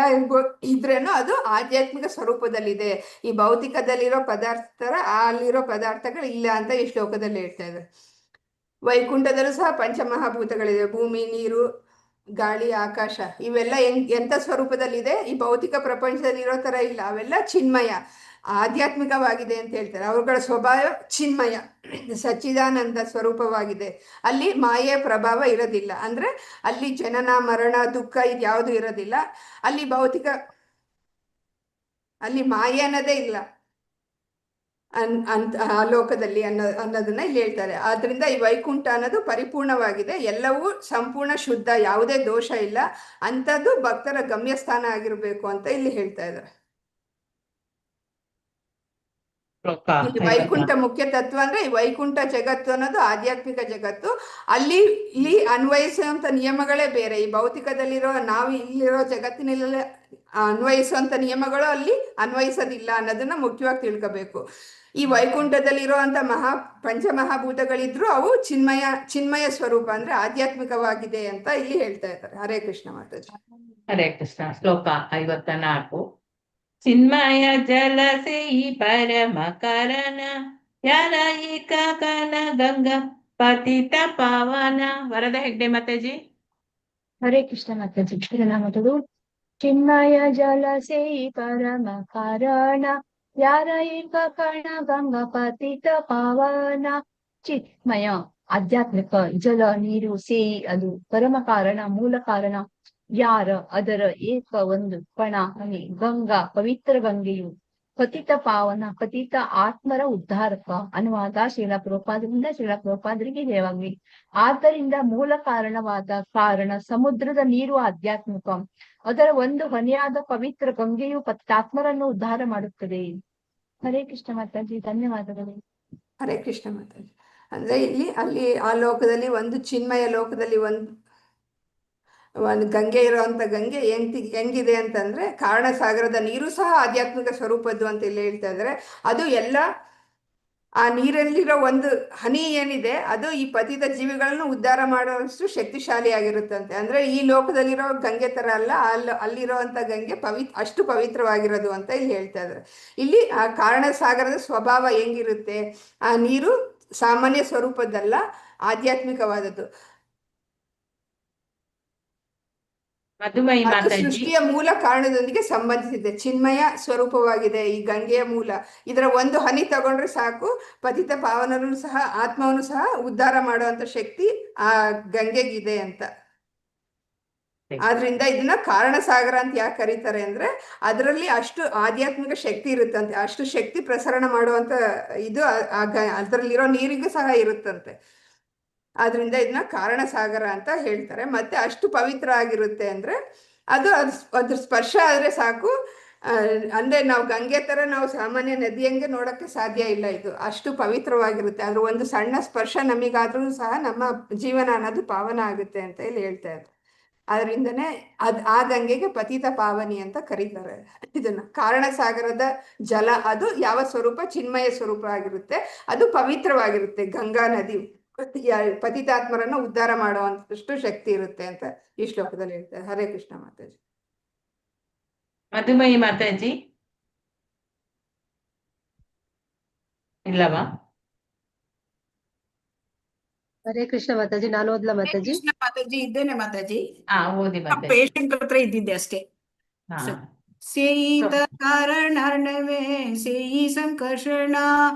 A: ಇದ್ರೇನು ಅದು ಆಧ್ಯಾತ್ಮಿಕ ಸ್ವರೂಪದಲ್ಲಿದೆ. ಈ ಭೌತಿಕದಲ್ಲಿರೋ ಪದಾರ್ಥರ ಅಲ್ಲಿರೋ ಪದಾರ್ಥಗಳು ಇಲ್ಲ ಅಂತ ಈ ಶ್ಲೋಕದಲ್ಲಿ ಹೇಳ್ತಾ ಇದ್ದಾರೆ. ವೈಕುಂಠದಲ್ಲೂ ಸಹ ಪಂಚಮಹಾಭೂತಗಳಿದೆ, ಭೂಮಿ, ನೀರು, ಗಾಳಿ, ಆಕಾಶ. ಇವೆಲ್ಲ ಎಂಥ ಸ್ವರೂಪದಲ್ಲಿದೆ, ಈ ಭೌತಿಕ ಪ್ರಪಂಚದಲ್ಲಿರೋ ತರ ಇಲ್ಲ. ಅವೆಲ್ಲ ಚಿನ್ಮಯ, ಆಧ್ಯಾತ್ಮಿಕವಾಗಿದೆ ಅಂತ ಹೇಳ್ತಾರೆ. ಅವುಗಳ ಸ್ವಭಾವ ಚಿನ್ಮಯ, ಸಚ್ಚಿದಾನಂದ ಸ್ವರೂಪವಾಗಿದೆ. ಅಲ್ಲಿ ಮಾಯೆಯ ಪ್ರಭಾವ ಇರೋದಿಲ್ಲ. ಅಂದ್ರೆ ಅಲ್ಲಿ ಜನನ, ಮರಣ, ದುಃಖ ಇದ್ಯಾವುದು ಇರೋದಿಲ್ಲ. ಅಲ್ಲಿ ಮಾಯೆ ಅನ್ನೋದೇ ಇಲ್ಲ ಆ ಲೋಕದಲ್ಲಿ ಅನ್ನೋದನ್ನ ಇಲ್ಲಿ ಹೇಳ್ತಾರೆ. ಆದ್ರಿಂದ ಈ ವೈಕುಂಠ ಅನ್ನೋದು ಪರಿಪೂರ್ಣವಾಗಿದೆ, ಎಲ್ಲವೂ ಸಂಪೂರ್ಣ ಶುದ್ಧ, ಯಾವುದೇ ದೋಷ ಇಲ್ಲ. ಅಂಥದ್ದು ಭಕ್ತರ ಗಮ್ಯಸ್ಥಾನ ಆಗಿರ್ಬೇಕು ಅಂತ ಇಲ್ಲಿ ಹೇಳ್ತಾ ಇದ್ದಾರೆ. ವೈಕುಂಠ ಮುಖ್ಯ ತತ್ವ ಅಂದ್ರೆ ಈ ವೈಕುಂಠ ಜಗತ್ತು ಅನ್ನೋದು ಆಧ್ಯಾತ್ಮಿಕ ಜಗತ್ತು. ಇಲ್ಲಿ ಅನ್ವಯಿಸುವಂತ ನಿಯಮಗಳೇ ಬೇರೆ. ಈ ಭೌತಿಕದಲ್ಲಿರೋ ನಾವು ಇಲ್ಲಿರೋ ಜಗತ್ತಿನಲ್ಲಿ ಅನ್ವಯಿಸುವಂತ ನಿಯಮಗಳು ಅಲ್ಲಿ ಅನ್ವಯಿಸೋದಿಲ್ಲ ಅನ್ನೋದನ್ನ ಮುಖ್ಯವಾಗಿ ತಿಳ್ಕೋಬೇಕು. ಈ ವೈಕುಂಠದಲ್ಲಿರುವಂತ ಪಂಚಮಹಾಭೂತಗಳಿದ್ರು ಅವು ಚಿನ್ಮಯ ಸ್ವರೂಪ, ಅಂದ್ರೆ ಆಧ್ಯಾತ್ಮಿಕವಾಗಿದೆ ಅಂತ ಇಲ್ಲಿ ಹೇಳ್ತಾ ಇದ್ದಾರೆ. ಹರೇ ಕೃಷ್ಣ ಮಾತಾಜಿ.
B: ಹರೇ ಕೃಷ್ಣ. ಶ್ಲೋಕ 54. ಚಿನ್ಮಯ ಜಲಸೇಯಿ ಪರಮ ಕಾರಣ ಯಾರ ಏಕ ಕನ ಗಂಗಾ ಪತಿತ ಪಾವನ. ವರದ ಹೆಗ್ಡೆ ಮಾತಾಜಿ.
P: ಹರೇ ಕೃಷ್ಣ ಮಾತಾಜಿ. ಮಾತಾಡು. ಚಿನ್ಮಯ ಜಲಸೇಯಿ ಪರಮ ಕಾರಣ ಯಾರ ಏಕ ಕಣ ಗಂಗಾ ಪತಿತ ಪಾವನ. ಚಿನ್ಮಯ ಆಧ್ಯಾತ್ಮಿಕ ಜಲ, ನೀರು, ಸೇಯಿ ಅದು ಪರಮ ಕಾರಣ, ಮೂಲ ಕಾರಣ. ಯಾರ ಅದರ ಏಕ ಒಂದು ಕಣ ಹನಿ, ಗಂಗಾ ಪವಿತ್ರ ಗಂಗೆಯು, ಪತಿತ ಪಾವನ ಪತಿತ ಆತ್ಮರ ಉದ್ಧಾರಕ. ಅನುವಾದ ಶ್ರೀಲ ಪ್ರಭುಪಾದರಿಗೆ ಜಯವಾಗಲಿ. ಆದ್ದರಿಂದ ಮೂಲ ಕಾರಣವಾದ ಕಾರಣ ಸಮುದ್ರದ ನೀರು ಆಧ್ಯಾತ್ಮಿಕ, ಅದರ ಒಂದು ಹನಿಯಾದ ಪವಿತ್ರ ಗಂಗೆಯು ಪತಿತಾತ್ಮರನ್ನು ಉದ್ಧಾರ ಮಾಡುತ್ತದೆ. ಹರೇ ಕೃಷ್ಣ ಮಾತಾಜಿ. ಧನ್ಯವಾದಗಳು.
A: ಹರೇ ಕೃಷ್ಣ ಮಾತಾಜಿ. ಅಂದ್ರೆ ಅಲ್ಲಿ ಆ ಲೋಕದಲ್ಲಿ ಒಂದು ಚಿನ್ಮಯ ಲೋಕದಲ್ಲಿ ಒಂದು ಗಂಗೆ ಇರೋವಂಥ ಗಂಗೆ ಹೆಂಗಿದೆ ಅಂತಂದ್ರೆ ಕಾರಣ ಸಾಗರದ ನೀರು ಸಹ ಆಧ್ಯಾತ್ಮಿಕ ಸ್ವರೂಪದ್ದು ಅಂತ ಇಲ್ಲಿ ಹೇಳ್ತಾ ಇದ್ದಾರೆ. ಅದು ಎಲ್ಲ ಆ ನೀರಲ್ಲಿರೋ ಒಂದು ಹನಿ ಏನಿದೆ ಅದು ಈ ಪತಿತ ಜೀವಿಗಳನ್ನು ಉದ್ಧಾರ ಮಾಡುವಷ್ಟು ಶಕ್ತಿಶಾಲಿಯಾಗಿರುತ್ತಂತೆ. ಅಂದ್ರೆ ಈ ಲೋಕದಲ್ಲಿರೋ ಗಂಗೆ ತರ ಅಲ್ಲ, ಅಲ್ಲಿರೋವಂಥ ಗಂಗೆ ಅಷ್ಟು ಪವಿತ್ರವಾಗಿರೋದು ಅಂತ ಇಲ್ಲಿ ಹೇಳ್ತಾ ಇದ್ದಾರೆ. ಇಲ್ಲಿ ಆ ಕಾರಣ ಸಾಗರದ ಸ್ವಭಾವ ಹೆಂಗಿರುತ್ತೆ, ಆ ನೀರು ಸಾಮಾನ್ಯ ಸ್ವರೂಪದ್ದಲ್ಲ, ಆಧ್ಯಾತ್ಮಿಕವಾದದ್ದು.
B: ಮಧುಮಯಿ
A: ಅದು
B: ಮಾತಾಜಿ
A: ಸೃಷ್ಟಿಯ ಮೂಲ ಕಾರಣದೊಂದಿಗೆ ಸಂಬಂಧಿಸಿದೆ. ಚಿನ್ಮಯ ಸ್ವರೂಪವಾಗಿದೆ ಈ ಗಂಗೆಯ ಮೂಲ. ಇದರ ಒಂದು ಹನಿ ತಗೊಂಡ್ರೆ ಸಾಕು, ಪತಿತ ಪಾವನರು ಸಹ ಆತ್ಮವನ್ನು ಸಹ ಉದ್ಧಾರ ಮಾಡುವಂತ ಶಕ್ತಿ ಆ ಗಂಗೆಗಿದೆ ಅಂತ. ಆದ್ರಿಂದ ಇದನ್ನ ಕಾರಣ ಸಾಗರ ಅಂತ ಯಾಕೆ ಕರೀತಾರೆ ಅಂದ್ರೆ ಅದರಲ್ಲಿ ಅಷ್ಟು ಆಧ್ಯಾತ್ಮಿಕ ಶಕ್ತಿ ಇರುತ್ತಂತೆ, ಅಷ್ಟು ಶಕ್ತಿ ಪ್ರಸರಣ ಮಾಡುವಂತ ಇದು ಅದರಲ್ಲಿರೋ ನೀರಿಗೂ ಸಹ ಇರುತ್ತಂತೆ. ಆದ್ರಿಂದ ಇದನ್ನ ಕಾರಣ ಸಾಗರ ಅಂತ ಹೇಳ್ತಾರೆ. ಮತ್ತೆ ಅಷ್ಟು ಪವಿತ್ರ ಆಗಿರುತ್ತೆ ಅಂದ್ರೆ ಅದ್ರ ಸ್ಪರ್ಶ ಆದ್ರೆ ಸಾಕು. ಅಂದ್ರೆ ನಾವು ಗಂಗೆ ತರ ನಾವು ಸಾಮಾನ್ಯ ನದಿಯಂಗೆ ನೋಡಕ್ಕೆ ಸಾಧ್ಯ ಇಲ್ಲ, ಇದು ಅಷ್ಟು ಪವಿತ್ರವಾಗಿರುತ್ತೆ. ಅದ್ರ ಒಂದು ಸಣ್ಣ ಸ್ಪರ್ಶ ನಮಗಾದ್ರೂ ಸಹ ನಮ್ಮ ಜೀವನ ಅನ್ನೋದು ಪಾವನ ಆಗುತ್ತೆ ಅಂತ ಇಲ್ಲಿ ಹೇಳ್ತಾ ಇದ್ದಾರೆ. ಅದರಿಂದನೇ ಆ ಗಂಗೆಗೆ ಪತಿತ ಪಾವನಿ ಅಂತ ಕರೀತಾರೆ. ಇದನ್ನ ಕಾರಣ ಸಾಗರದ ಜಲ ಅದು ಯಾವ ಸ್ವರೂಪ, ಚಿನ್ಮಯ ಸ್ವರೂಪ ಆಗಿರುತ್ತೆ, ಅದು ಪವಿತ್ರವಾಗಿರುತ್ತೆ. ಗಂಗಾ ನದಿ ಪತಿತಾತ್ಮರನ್ನ ಉದ್ಧಾರ ಮಾಡುವಂತಷ್ಟು ಶಕ್ತಿ ಇರುತ್ತೆ ಅಂತ ಈ ಶ್ಲೋಕದಲ್ಲಿ ಹೇಳ್ತಾರೆ. ಹರೇ ಕೃಷ್ಣ ಮಾತಾಜಿ.
B: ಮಧುಮಯಿ ಮಾತಾಜಿ ಇಲ್ಲವಾ?
M: ಹರೇ ಕೃಷ್ಣ ಮಾತಾಜಿ, ನಾನು ಓದ್ಲಾ ಮಾತಾಜಿ?
J: ಕೃಷ್ಣ ಮಾತಾಜಿ ಇದ್ದೇನೆ ಮಾತಾಜಿ.
B: ಓದಿ ಮಾತಾಜಿ.
J: ಪೇಷಂಟ್ ಹತ್ರ ಇದ್ದಿದ್ದೆ ಅಷ್ಟೇ. ಸೇಯಿತ ಕಾರಣರ್ಣವೇ ಸೇಯಿ ಸಂಕರ್ಷಣ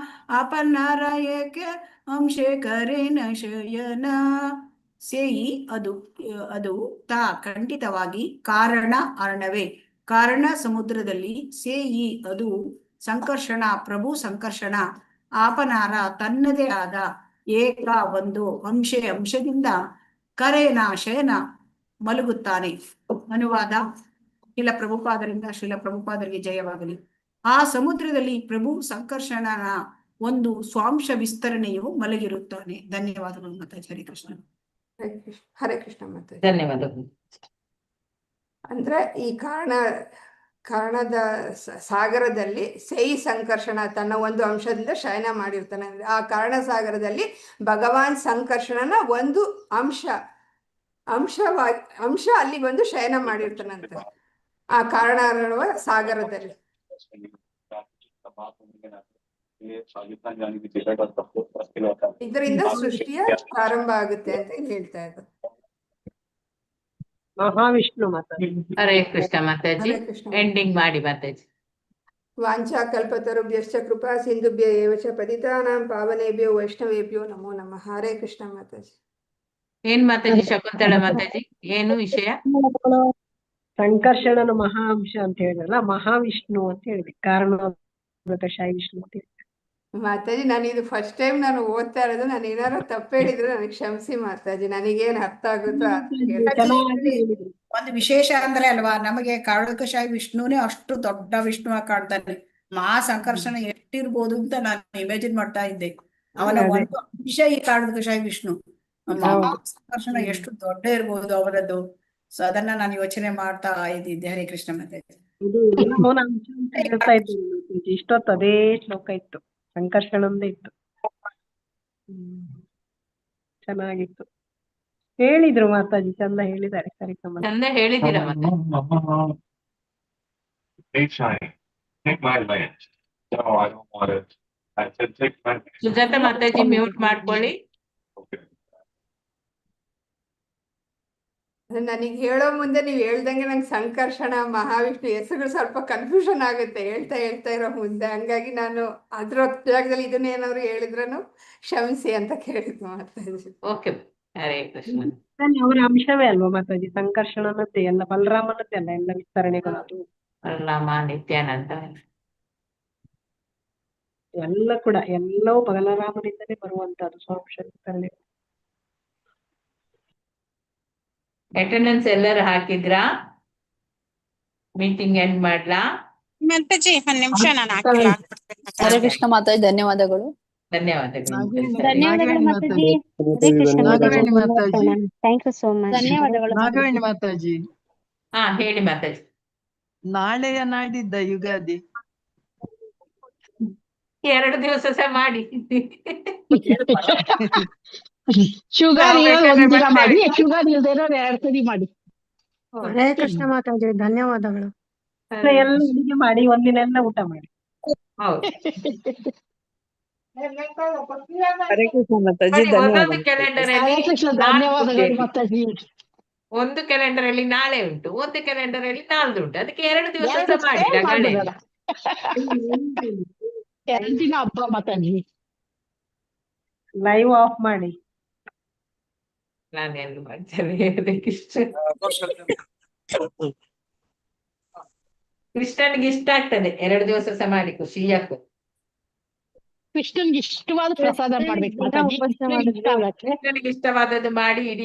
J: ಅಪನಾರಾಯಕ್ಕೆ ಅಂಶೆ ಕರೇನ ಶಯನ. ಸೇಯಿ ಅದು ತಾ ಖಂಡಿತವಾಗಿ, ಕಾರಣ ಅರ್ಣವೇ ಕಾರಣ ಸಮುದ್ರದಲ್ಲಿ, ಸೇಯಿ ಅದು ಸಂಕರ್ಷಣ ಪ್ರಭು ಸಂಕರ್ಷಣ, ಆಪನಾರ ತನ್ನದೇ ಆದ, ಏಕ ಒಂದು, ಅಂಶದಿಂದ ಕರೇನ ಶಯನ ಮಲಗುತ್ತಾನೆ. ಅನುವಾದ ಶ್ರೀಲ ಪ್ರಭುಪಾದರಿಗೆ ಜಯವಾಗಲಿ. ಆ ಸಮುದ್ರದಲ್ಲಿ ಪ್ರಭು ಸಂಕರ್ಷಣನ ಒಂದು ಸ್ವಾಂಶ ವಿಸ್ತರಣೆಯು ಮಲಗಿರುತ್ತಾನೆ. ಧನ್ಯವಾದಗಳು ಮಾತಾಜಿ. ಹರೇ ಕೃಷ್ಣ.
A: ಹರೇ ಕೃಷ್ಣ ಮಾತಾಜಿ.
B: ಧನ್ಯವಾದಗಳು.
A: ಅಂದ್ರೆ ಈ ಕಾರಣದ ಸಾಗರದಲ್ಲಿ ಸೇಯಿ ಸಂಕರ್ಷಣ ತನ್ನ ಒಂದು ಅಂಶದಿಂದ ಶಯನ ಮಾಡಿರ್ತಾನೆ. ಅಂದ್ರೆ ಆ ಕಾರಣ ಸಾಗರದಲ್ಲಿ ಭಗವಾನ್ ಸಂಕರ್ಷಣನ ಒಂದು ಅಂಶ ಅಲ್ಲಿ ಬಂದು ಶಯನ ಮಾಡಿರ್ತಾನಂತೆ ಆ ಕಾರಣ ಸಾಗರದಲ್ಲಿ. ಇದರಿಂದ ಸೃಷ್ಟಿಯ ಪ್ರಾರಂಭ ಆಗುತ್ತೆ ಅಂತ ಹೇಳ್ತಾ ಇದ್ದಾರೆ.
O: ಮಹಾವಿಷ್ಣು ಮಾತಾಜಿ.
B: ಹರೇ ಕೃಷ್ಣ ಮಾತಾಜಿ. ಎಂಡಿಂಗ್ ಮಾಡಿ ಮಾತಾಜಿ.
A: ವಾಂಛಾ ಕಲ್ಪತರುಭ್ಯಶ್ಚ ಕೃಪಾ ಸಿಂಧುಭ್ಯ ಏವ ಚ ಪತಿತಾನಾಂ ಪಾವನೇಭ್ಯೋ ವೈಷ್ಣವೇಭ್ಯೋ ನಮೋ ನಮಃ. ಹರೇ ಕೃಷ್ಣ ಮಾತಾಜಿ.
B: ಏನ್ ಮಾತಾಜಿ ಶಕುಂತಳ ಮಾತಾಜಿ, ಏನು ವಿಷಯ?
O: ಸಂಕರ್ಷಣನ ಮಹಾಂಶ ಅಂತ ಹೇಳಿದ್ರಲ್ಲ, ಮಹಾವಿಷ್ಣು ಅಂತ ಹೇಳಿದೆ, ಕಾರಣಶಾಹಿ ವಿಷ್ಣು ಅಂತ ಹೇಳಿ.
A: ಮಾತಾಜಿ ನಾನು ಇದು ಫಸ್ಟ್ ಟೈಮ್ ನಾನು ಓದ್ತಾ ಇರೋದು. ನಾನು ಏನಾದ್ರು ತಪ್ಪು ಹೇಳಿದ್ರೆ ನನಗೆ ಕ್ಷಮಿಸಿ ಮಾತಾಜಿ, ನನಗೇನ್ ಅರ್ಥ ಆಗುತ್ತೋ
J: ಒಂದು ವಿಶೇಷ ಅಂದ್ರೆ ಅಲ್ವಾ, ನಮಗೆ ಕಾರಣಿಕಶಾಹಿ ವಿಷ್ಣುನೇ ಅಷ್ಟು ದೊಡ್ಡ ವಿಷ್ಣು ಕಾಣ್ತಾನೆ. ಮಹಾ ಸಂಕರ್ಷಣ ಎಷ್ಟಿರ್ಬೋದು ಅಂತ ನಾನು ಇಮ್ಯಾಜಿನ್ ಮಾಡ್ತಾ ಇದ್ದೆ. ಅವನ ಒಂದು ಅಂಶ ಈ ಕಾರಣಿಕಶಾಹಿ ವಿಷ್ಣು. ಮಹಾ ಸಂಕರ್ಷಣ ಎಷ್ಟು ದೊಡ್ಡ ಇರ್ಬೋದು ಅವರದ್ದು. ಸೊ ಅದನ್ನ ನಾನು ಯೋಚನೆ ಮಾಡ್ತಾ ಇದ್ದಿದ್ದೆ. ಹರೇ ಕೃಷ್ಣ ಮಾತಾಜಿ.
O: ಹೇಳ್ತಾ ಇದ್ದೀನಿ ಇಷ್ಟೊತ್ತು ಅದೇ ಶ್ಲೋಕ ಇತ್ತು, ಸಂಕರ್ಷಣಂದೇ ಇತ್ತು. ಚೆನ್ನಾಗಿತ್ತು, ಹೇಳಿದ್ರು ಮಾತಾಜಿ, ಚಂದ ಹೇಳಿದ್ದಾರೆ. ಸರಿ
B: ಚಂದ ಹೇಳಿದ್ದೀರಾ ಸುಜಾತ ಮಾತಾಜಿ, ಮ್ಯೂಟ್ ಮಾಡ್ಕೊಳ್ಳಿ.
A: ನನಗೆ ಹೇಳೋ ಮುಂದೆ ನೀವು ಹೇಳ್ದಂಗೆ ನಂಗೆ ಸಂಕರ್ಷಣ ಮಹಾವಿಷ್ಣು ಹೆಸರುಗಳು ಸ್ವಲ್ಪ ಕನ್ಫ್ಯೂಷನ್ ಆಗುತ್ತೆ ಹೇಳ್ತಾ ಇರೋ ಮುಂದೆ. ಹಂಗಾಗಿ ನಾನು ಅದ್ರ ಜಾಗದಲ್ಲಿ ಇದನ್ನ ಏನಾದ್ರು ಹೇಳಿದ್ರೂ ಕ್ಷಮಿಸಿ ಅಂತ ಕೇಳಿದ್ ಮಾತಾಜಿ.
B: ಓಕೆ, ಹರೇ ಕೃಷ್ಣ.
O: ಅವರ ಅಂಶವೇ ಅಲ್ವಾ ಮಾತಾಜಿ, ಸಂಕರ್ಷಣನದ್ದೇ ಎಲ್ಲ, ಬಲರಾಮನದ್ದೇ ಅಲ್ಲ ಎಲ್ಲ ವಿಸ್ತರಣೆಗಳು.
B: ಬಲರಾಮ, ನಿತ್ಯಾನಂದ
O: ಎಲ್ಲ ಕೂಡ ಎಲ್ಲವೂ ಬಲರಾಮನಿಂದಲೇ ಬರುವಂತದ್ದು ಸ್ವಾಂಶ ವಿಸ್ತರಣೆ.
B: ಅಟೆಂಡೆನ್ಸ್ ಎಲ್ಲರೂ ಹಾಕಿದ್ರಾ? ಮೀಟಿಂಗ್ ಎಂಡ್ ಮಾಡ್ಲಾ?
Q: ಮಾತಾಜಿ ಒಂದ್ ನಿಮಿಷ ನಾನು ಹಾಕಿಲ್ಲ.
J: ಹರೇ ಕೃಷ್ಣ ಮಾತಾಜಿ, ಧನ್ಯವಾದಗಳು.
B: ಧನ್ಯವಾದಗಳು
Q: ಧನ್ಯವಾದಗಳು ಮಾತಾಜಿ. ಹರೇ ಕೃಷ್ಣ
I: ಧನ್ಯವಾದಗಳು.
Q: Mataji. Thank you so much. ಧನ್ಯವಾದಗಳು
R: ನಾಗವೇಣಿ ಮಾತಾಜಿ.
B: ಹಾ ಹೇಳಿ ಮಾತಾಜಿ.
R: ನಾಳೆಯ ನಾಡಿದ್ದ ಯುಗಾದಿ
B: 2 ದಿವಸ ಸಹ ಮಾಡಿ.
Q: ಶುಗರ್
B: ನಾವು ಬೇಕಾದ್ರೆ
Q: ಒಂದಿನ
B: ಮತ್ತೆ
Q: ಮಾಡಿ, ಶುಗರ್ ಇಲ್ದೇ ಇರೋರು 2 ಸರಿ ಮಾಡಿ. ಹರೇ ಕೃಷ್ಣ ಮಾತಾಜಿ. ಧನ್ಯವಾದಗಳು.
O: ಎಲ್ಲ ಅಡಿಗೆ ಮಾಡಿ ಒಂದಿನ ಎಲ್ಲ ಊಟ ಮಾಡಿ.
B: ಹೌದು.
H: ಹರೇ ಕೃಷ್ಣ ಮಾತಾಜಿ,
B: ನೋಡಿ, ಒಂದೊಂದು
H: ಧನ್ಯವಾದ.
B: ಕ್ಯಾಲೆಂಡರ್
Q: ಹರೇ
B: ಅಲ್ಲಿ
Q: ಕೃಷ್ಣ
B: 4
Q: ಧನ್ಯವಾದಗಳು
B: ಡೇಟ್.
Q: ಮಾತಾಜಿ.
B: ಒಂದು ಕ್ಯಾಲೆಂಡರ್ ಅಲ್ಲಿ ನಾಳೆ ಉಂಟು, ಒಂದು ಕ್ಯಾಲೆಂಡರ್ ಅಲ್ಲಿ ನಾಳ್ದು ಉಂಟು. ಅದಕ್ಕೆ 2 ದಿವಸ
Q: ಎರಡು
B: ಸಹ ಮಾಡಿ,
Q: ಸೇರಿ
B: ರಗಳೆ ಇಲ್ಲ.
Q: ಮಾಡ್ಬಿಡೋಣ. 2 ದಿನ ಹಬ್ಬ ಮಾತಾಜಿ.
O: ಲೈವ್ ಆಫ್ ಮಾಡಿ.
B: ನಾನು ಎಂದು ಮಾಡ್ತೇನೆ. ಹರೇ ಕೃಷ್ಣ. ಕೃಷ್ಣನಿಗೆ ಇಷ್ಟ ಆಗ್ತದೆ 2 ದಿವಸ ಸಹ ಮಾಡಿ, ಖುಷಿ ಆಗ್ತದೆ.
Q: ಕೃಷ್ಣನ್ಗೆ ಇಷ್ಟವಾದ ಪ್ರಸಾದ ಮಾಡ್ಬೇಕು ಮಾತಾಜಿ. ಕೃಷ್ಣನ್ಗೆ ಇಷ್ಟ ಆಗತ್ತೆ.
B: ಕೃಷ್ಣನಿಗೆ ಇಷ್ಟವಾದದ್ದು ಮಾಡಿ ಇಡೀ